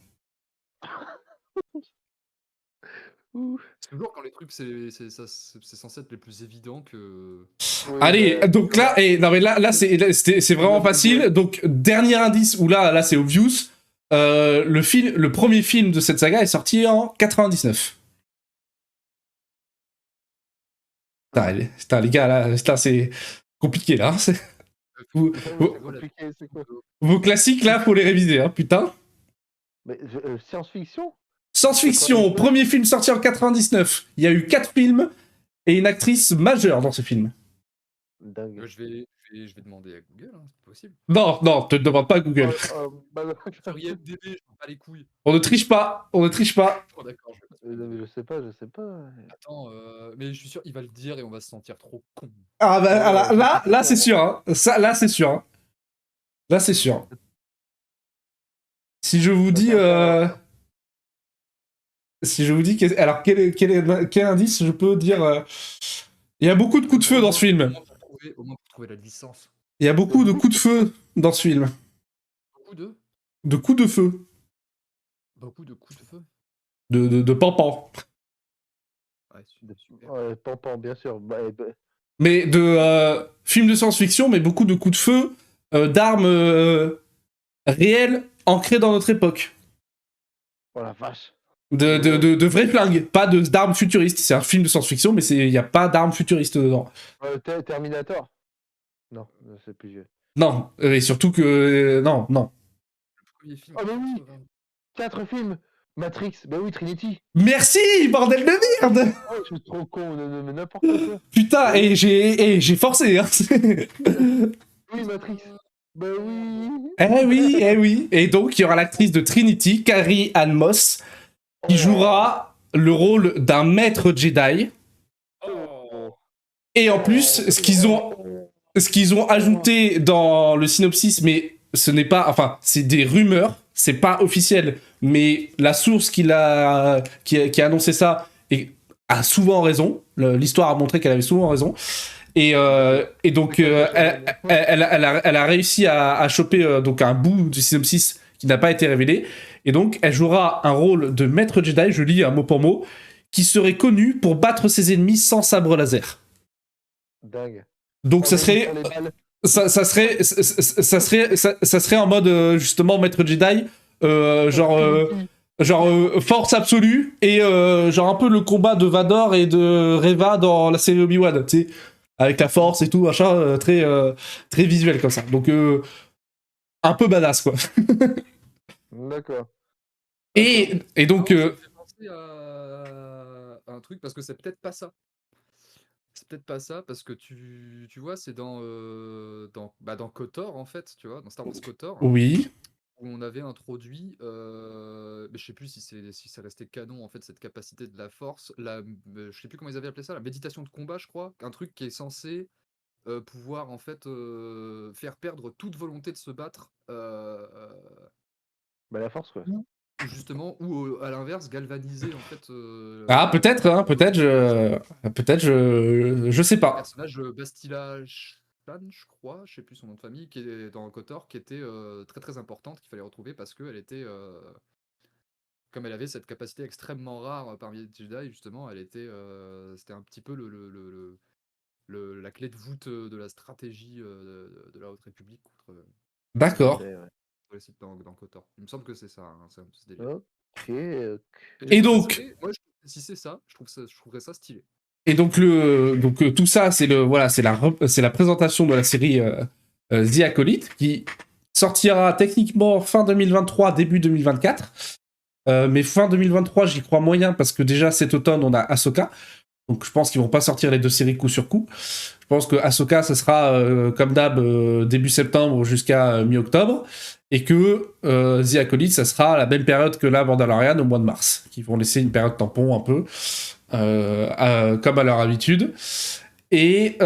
C'est toujours quand les trucs, c'est censé être les plus évidents que. Oui, Allez, bah, donc là, non mais là c'est vraiment facile. Donc dernier indice où là c'est obvious. Le premier film de cette saga est sorti en 99. Putain, les gars, là, c'est compliqué là. Vos, compliqué, c'est quoi? vos classiques là, faut les réviser, hein, putain. Mais science-fiction? Science-fiction, premier film sorti en 99. Il y a eu 4 films et une actrice majeure dans ce film. Dingue. Je vais demander à Google, hein, c'est possible. Non, te demande pas Google. Sur IMDb, je prends pas les couilles. On ne triche pas. Oh, d'accord, je sais pas. Attends, mais je suis sûr, il va le dire et on va se sentir trop con. Ah bah là c'est sûr. Hein. Ça, là c'est sûr. Hein. Là c'est sûr. Si je vous dis, alors quel indice je peux dire il y a beaucoup de coups de feu dans ce film. Au moins pour trouver la licence. Il y a beaucoup de coups de feu dans ce film. Beaucoup de coups de feu. Beaucoup de coups de feu. De pampan. Ouais, super. Ouais, Pampan, bien sûr. Mais de films de science-fiction, mais beaucoup de coups de feu, d'armes réelles ancrées dans notre époque. Oh la vache. De vrais flingues, pas d'armes futuristes. C'est un film de science-fiction, mais il n'y a pas d'armes futuristes dedans. Terminator? Non, c'est plus vieux. Non, et surtout que... non. Le premier film. Oh mais oui, 4 films. Matrix, bah oui, Trinity. Merci, bordel de merde. Oh, je suis trop con, mais n'importe quoi. Putain, et j'ai forcé. Hein. Oui, Matrix. Bah oui. Eh oui. Et donc, il y aura l'actrice de Trinity, Carrie Ann Moss, qui jouera le rôle d'un maître Jedi. Oh. Et en plus, ce qu'ils ont ajouté dans le synopsis, mais ce n'est pas... Enfin, c'est des rumeurs, c'est pas officiel, mais la source qui a annoncé ça a souvent raison. L'histoire a montré qu'elle avait souvent raison. Et donc, elle a réussi à choper donc un bout du synopsis qui n'a pas été révélé. Et donc, elle jouera un rôle de maître Jedi, je lis un mot pour mot, qui serait connu pour battre ses ennemis sans sabre laser. Dingue. Donc, ça serait en mode, justement, maître Jedi, genre... Genre force absolue et genre un peu le combat de Vador et de Reva dans la série Obi-Wan, tu sais, avec la force et tout, machin, très visuel comme ça. Donc un peu badass quoi. D'accord. Et donc Non, ça me fait penser à un truc parce que c'est peut-être pas ça. C'est peut-être pas ça parce que tu vois, c'est dans KOTOR en fait, tu vois, dans Star Wars KOTOR, oui, où on avait introduit, mais je sais plus si c'est resté canon en fait cette capacité de la force, je sais plus comment ils avaient appelé ça, la méditation de combat, je crois, un truc qui est censé pouvoir en fait faire perdre toute volonté de se battre, Bah, la force, quoi. ou justement, ou à l'inverse galvaniser en fait ah peut-être, hein, la volonté de se battre. peut-être je sais Il y a un pas. personnage, Bastila Shan, je crois, je sais plus son nom de famille, qui est dans KOTOR, qui était très très importante, qu'il fallait retrouver parce qu'elle était, comme elle avait cette capacité extrêmement rare parmi les Jedi, justement, c'était un petit peu la clé de voûte de la stratégie de la Haute République D'accord. Ouais, ouais. contre les Sith dans KOTOR. Il me semble que c'est ça, hein, c'est un peu ce délire. Ok, Et Et du coup, ça donc serait, moi, si c'est ça, je trouverais ça stylé. tout ça c'est c'est la présentation de la série The Acolyte qui sortira techniquement fin 2023 début 2024. Mais fin 2023, j'y crois moyen parce que déjà cet automne, on a Ahsoka. Donc je pense qu'ils vont pas sortir les deux séries coup sur coup. Je pense que Ahsoka, ça sera comme d'hab début septembre jusqu'à mi-octobre. Et que The Acolyte, ça sera la même période que la Mandalorian au mois de mars. Qui vont laisser une période tampon un peu, comme à leur habitude. Et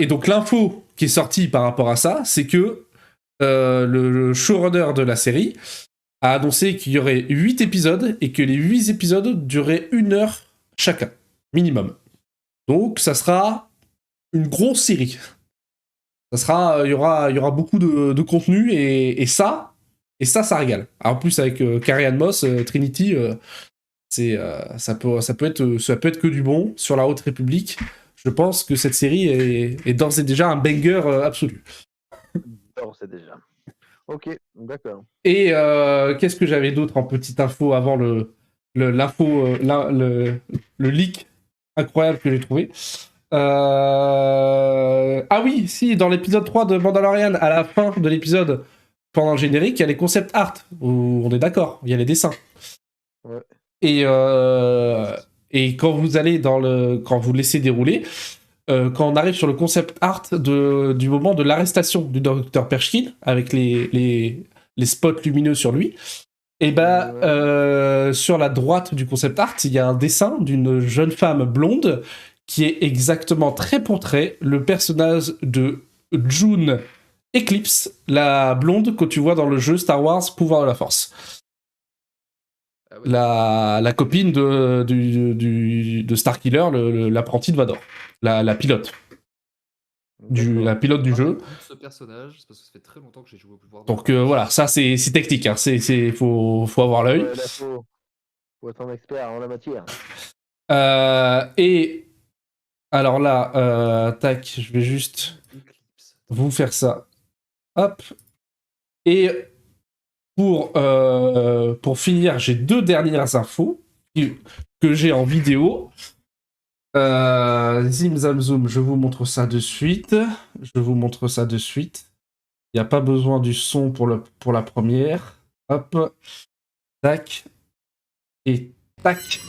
donc l'info qui est sortie par rapport à ça, c'est que le showrunner de la série a annoncé qu'il y aurait 8 épisodes et que les 8 épisodes dureraient 1 heure chacun, minimum. Donc ça sera une grosse série. Il y aura beaucoup de contenu ça régale. Alors, en plus avec Carrie Ann Moss, Trinity, ça peut être que du bon sur la Haute République. Je pense que cette série est d'ores et déjà un banger absolu. alors c'est déjà. Ok, d'accord. Et qu'est-ce que j'avais d'autre en petite info avant l'info, le leak incroyable que j'ai trouvé. Ah oui, si, dans l'épisode 3 de Mandalorian, à la fin de l'épisode, pendant le générique, il y a les concept art, où on est d'accord, il y a les dessins. Ouais. Et, quand vous allez quand vous laissez dérouler, quand on arrive sur le concept art du moment de l'arrestation du docteur Pershkin, avec les spots lumineux sur lui, et bah, Ouais. sur la droite du concept art, il y a un dessin d'une jeune femme blonde qui est exactement trait pour trait le personnage de June Eclipse, la blonde que tu vois dans le jeu Star Wars Pouvoir de la Force. Ah ouais. La copine de Starkiller, l'apprenti de Vador, la pilote. D'accord. La pilote du Je me jeu. rappelle plus de ce personnage, c'est parce que ça fait très longtemps que j'ai joué au pouvoir de la Donc Force. voilà, ça c'est technique, hein. Faut avoir l'œil. Ouais, là, faut être un expert en la matière. Et alors là, tac, je vais juste Eclipse. vous faire ça. Hop. Et pour finir, j'ai 2 dernières infos que j'ai en vidéo. Zim Zam Zoom, je vous montre ça de suite. Je vous montre ça de suite. Il n'y a pas besoin du son pour la première. Hop. Tac. Et tac.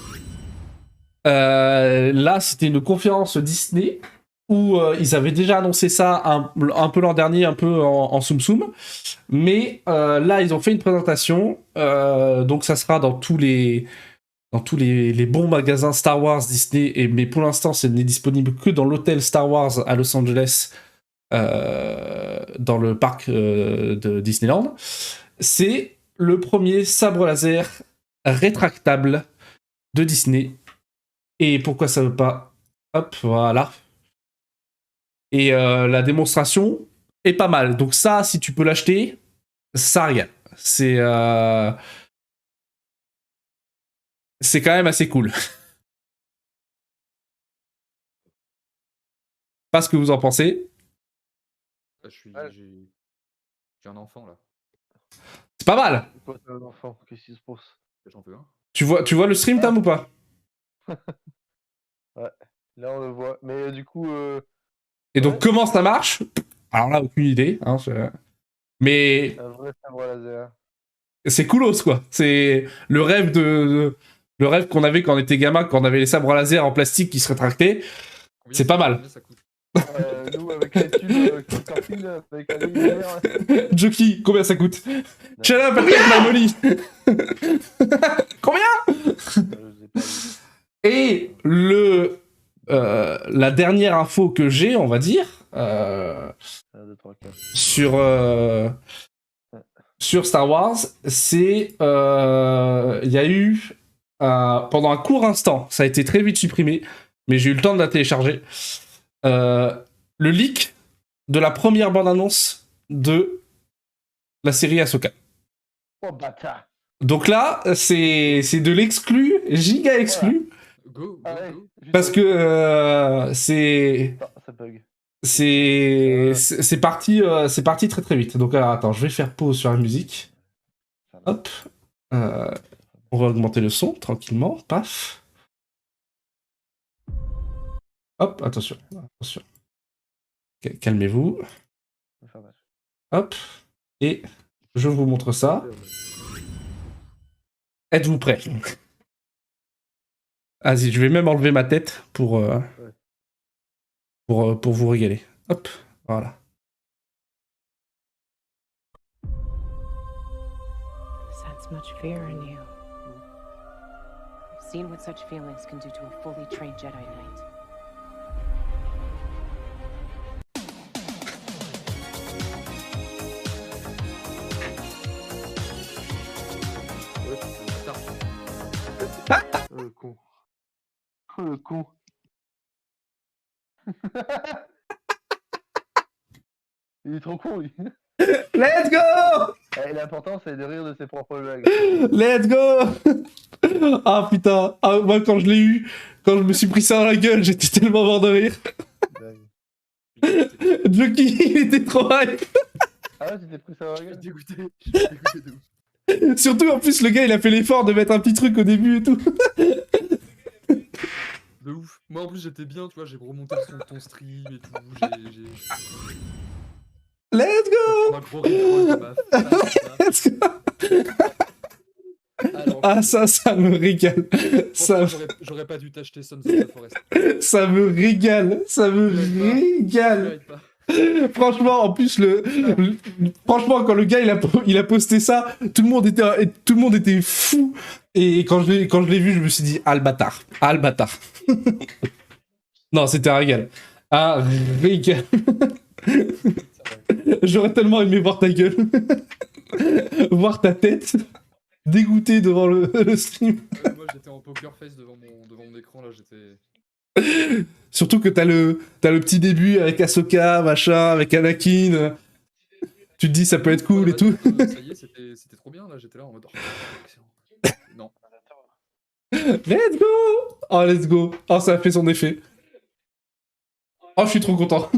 Là, c'était une conférence Disney où ils avaient déjà annoncé ça un peu l'an dernier, un peu en soum soum. Mais là, ils ont fait une présentation. Donc, ça sera dans tous les bons magasins Star Wars Disney. Mais pour l'instant, ce n'est disponible que dans l'hôtel Star Wars à Los Angeles, dans le parc de Disneyland. C'est le premier sabre laser rétractable de Disney. Et pourquoi ça veut pas? Hop, voilà. Et la démonstration est pas mal. Donc ça, si tu peux l'acheter, ça regarde. C'est quand même assez cool. Pas ce que vous en pensez. Là, Ouais. j'ai un enfant là. C'est pas mal. Toi, t'es un enfant, qu'est-ce qui se passe? J'en veux un. Tu vois le stream, Tam, ou pas? Ouais, là on le voit. Mais du coup, Et donc, ouais, comment ça marche? Alors là, aucune idée. Hein, mais un vrai sabre laser. c'est coolos, quoi. C'est le rêve le rêve qu'on avait quand on était gamin, quand on avait les sabres laser en plastique qui se rétractaient. Combien C'est pas mal. combien ça coûte? Nous, avec les tubes Kill là, avec la grille lumière. Jockey, combien ça coûte? Shut up and take my money. Combien? Je sais pas. Et la dernière info que j'ai, on va dire, 1, 2, 3, 4. sur Star Wars, c'est il y a eu pendant un court instant, ça a été très vite supprimé, mais j'ai eu le temps de la télécharger. Le leak de la première bande-annonce de la série Ahsoka. Oh bâtard. Donc là, c'est de l'exclu, giga exclu, Go, Ah ouais, go. parce que c'est Attends, ça bug. c'est parti très très vite. Donc alors, attends, je vais faire pause sur la musique. Hop. On va augmenter le son tranquillement. Paf. Hop, attention. Attention. Calmez-vous. Hop. Et je vous montre ça. Êtes-vous prêts? Vas-y, je vais même enlever ma tête pour vous régaler. Hop, voilà. Sense much fear in you. I've seen what such feelings can do to a fully trained Jedi Knight. Oh le con. Oh le con. Il est trop con lui. Let's go! Et l'important c'est de rire de ses propres blagues. Let's go! Ah putain, moi quand je l'ai eu, quand je me suis pris ça dans la gueule, j'étais tellement mort de rire. Jockey, il était trop hype. Ah ouais, tu t'es pris ça dans la Je suis gueule. dégoûté. Je suis dégoûté de ouf. Surtout en plus le gars il a fait l'effort de mettre un petit truc au début et tout. De ouf. Moi en plus j'étais bien, tu vois, j'ai remonté le son de ton stream et tout. J'ai Let's go! un gros reroll de ma face. Let's go! Alors, Ah ça me régale. Ça, franchement, j'aurais pas dû t'acheter Sons of the Forest. ça me régale. Ça me régale. Mérite pas. Franchement, en plus, franchement, quand le gars il a posté ça, tout le monde était fou. Et quand je l'ai vu, je me suis dit, ah le bâtard. Ah le bâtard. Non, c'était un régal. Ah, régal. J'aurais tellement aimé voir ta gueule. Voir ta tête. Dégoûté devant le stream. Moi j'étais en poker face devant mon écran là, j'étais. Surtout que t'as le petit début avec Ahsoka, machin, avec Anakin. Tu te dis ça peut être cool et tout. Ça y est, c'était trop bien là, j'étais là en mode. Oh, excellent. Non. Let's go! Oh, let's go. Oh, ça a fait son effet. Oh, je suis trop content.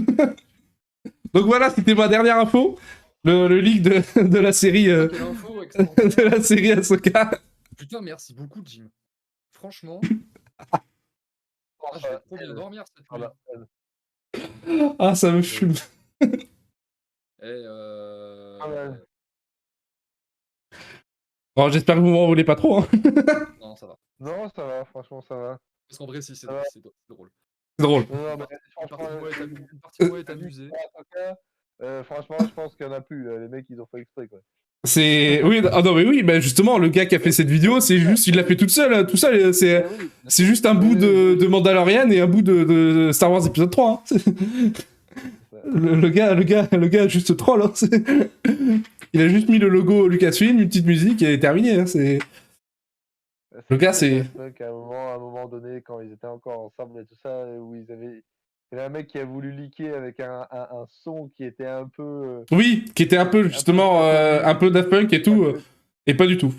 Donc voilà, c'était ma dernière info. Le leak de la série Quelle info extraordinaire. de la série Ahsoka. Putain, merci beaucoup, Jim. Franchement, je vais trop bien dormir cette nuit. Ah, ça me fume. Et Bon, j'espère que vous m'en voulez pas trop. Hein. non, ça va. Non, ça va, franchement, ça va. Parce qu'en vrai, si, c'est Ça va. drôle. C'est drôle. Non, mais Une partie de moi est amusée. Une partie de moi est amusée. Franchement, je pense qu'il y en a plus. Là. Les mecs, ils ont fait exprès, quoi. C'est. Oui, ah non, mais oui, bah justement, le gars qui a fait cette vidéo, c'est juste, il l'a fait toute seule. Hein, tout ça, c'est juste un bout de Mandalorian et un bout de Star Wars épisode 3. Hein. Le gars a juste troll. Hein. Il a juste mis le logo Lucasfilm, une petite musique et terminé. Hein. C'est. Le gars, c'est. À un moment donné, quand ils étaient encore ensemble et tout ça, où ils avaient. Il y a un mec qui a voulu leaker avec un son qui était un peu. Oui, qui était un peu, justement, un peu Daft Punk et tout, et pas du tout.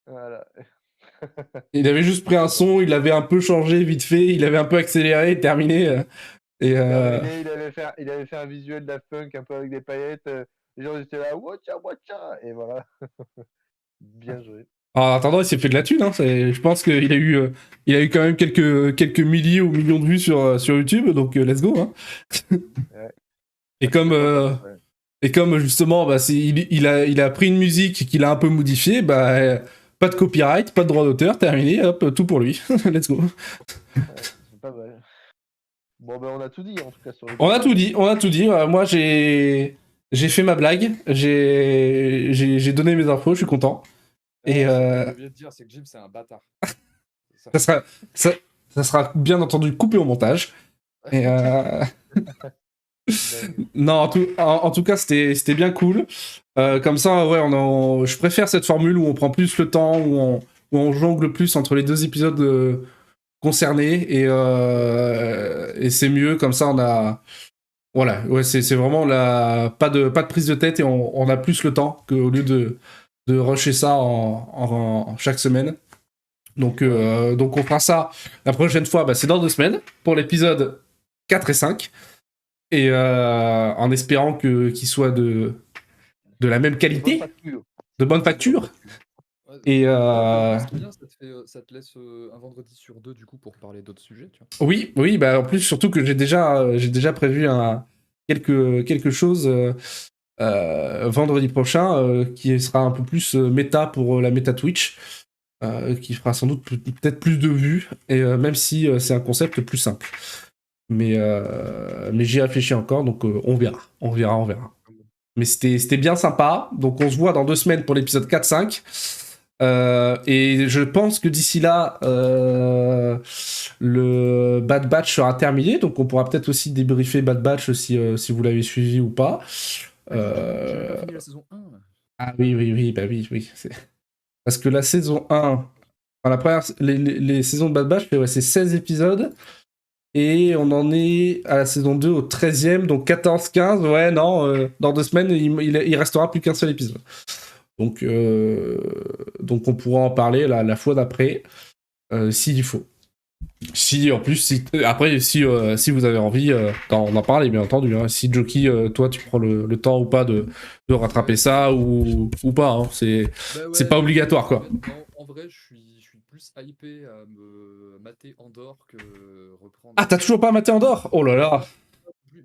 Voilà. Il avait juste pris un son, il l'avait un peu changé vite fait, il avait un peu accéléré, terminé. Et Il avait fait un visuel Daft Punk un peu avec des paillettes. Les gens étaient là, watcha, watcha. Et voilà. Bien joué. En attendant, il s'est fait de la thune. Hein. Je pense qu'il a eu quand même quelques milliers ou millions de vues sur YouTube, donc let's go. Hein. Ouais. Et comme, Ouais. et comme justement, bah, il a pris une musique qu'il a un peu modifiée, bah, pas de copyright, pas de droit d'auteur, terminé, hop, tout pour lui. Let's go. C'est pas mal. Bon, ben on a tout dit en tout cas sur On a tout dit, on a tout dit. Moi, j'ai fait ma blague, j'ai donné mes infos, je suis content. Et Ce que je viens de dire, c'est que Jim, c'est un bâtard. ça sera, ça, ça sera bien entendu coupé au montage. Et non, en tout cas, c'était bien cool. Comme ça, ouais, je préfère cette formule où on prend plus le temps, où on jongle plus entre les deux épisodes concernés. Et c'est mieux, comme ça, on a. Voilà, ouais, c'est vraiment pas de prise de tête et on a plus le temps qu'au lieu de rusher ça en chaque semaine. Donc on fera ça la prochaine fois, bah, c'est dans 2 semaines pour l'épisode 4 et 5. Et en espérant qu'il soit de la même qualité, de bonne facture. Ouais, Et c'est bien, ça te laisse un vendredi sur 2 du coup pour parler d'autres sujets, tu vois. oui, bah en plus surtout que j'ai déjà prévu quelque chose vendredi prochain qui sera un peu plus méta pour la méta Twitch, qui fera sans doute peut-être plus de vues, et même si c'est un concept plus simple. Mais j'y réfléchis encore, donc on verra. Mais c'était bien sympa. Donc on se voit dans 2 semaines pour l'épisode 4-5. Et je pense que d'ici là, le Bad Batch sera terminé. Donc on pourra peut-être aussi débriefer Bad Batch si vous l'avez suivi ou pas. J'ai pas fini la saison 1. Ah oui, bah oui. Parce que la saison 1, enfin, la première, les saisons de Bad Batch, ouais, c'est 16 épisodes. Et on en est à la saison 2 au 13e, donc 14-15. Ouais, non, dans 2 semaines, il restera plus qu'un seul épisode. Donc on pourra en parler la fois d'après, s'il faut. Après, si vous avez envie d'en parler, bien entendu. Hein. Si Joki, toi, tu prends le temps ou pas de rattraper ça ou pas. Hein. C'est pas obligatoire, quoi. En vrai, je suis plus hypé à me mater Andorre que reprendre. Ah, t'as toujours pas maté Andorre? Oh là là.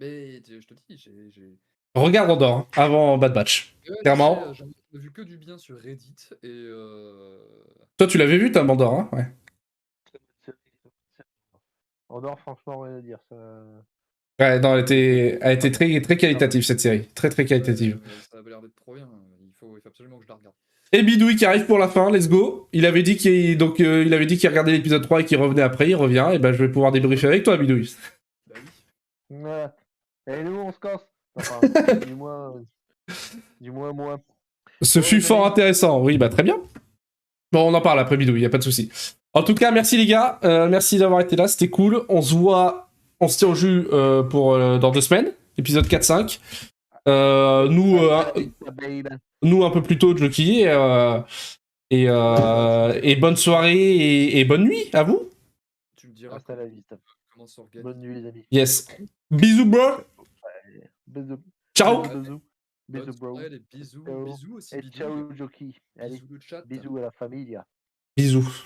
Mais je te dis, j'ai. Regarde Andorre, hein, avant Bad Batch. Ouais, Clairement. j'en ai vu que du bien sur Reddit et. Toi, tu l'avais vu, ta Andorre, hein? Ouais. Andorre, franchement, rien à dire. Ça... Ouais, non, elle était très, très qualitative, cette série. Très, très qualitative. Ça avait l'air d'être trop bien. Il faut absolument que je la regarde. Et Bidouille qui arrive pour la fin, let's go. Il avait dit qu'il regardait l'épisode 3 et qu'il revenait après, il revient, et ben je vais pouvoir débriefer avec toi, Bidouille. Bah oui. Ouais. Et nous, on se casse. Enfin, du moins, moi. Ce fut fort intéressant, oui, bah très bien. Bon, on en parle après Bidouille, y a pas de souci. En tout cas, merci les gars, merci d'avoir été là, c'était cool. On se tient au jus pour dans 2 semaines, épisode 4-5. Nous un peu plus tôt, Joki, et bonne soirée et bonne nuit à vous. Tu me diras Hasta la vista. comment s'organiser. Bonne nuit, les amis. Yes. Bisous, bro. Bisous. Ciao. Bisous, bro. Allez, bisous, Ciao. bisous aussi. Et ciao, Joki. Allez, Bisous le chat. bisous à la famille. Bisous.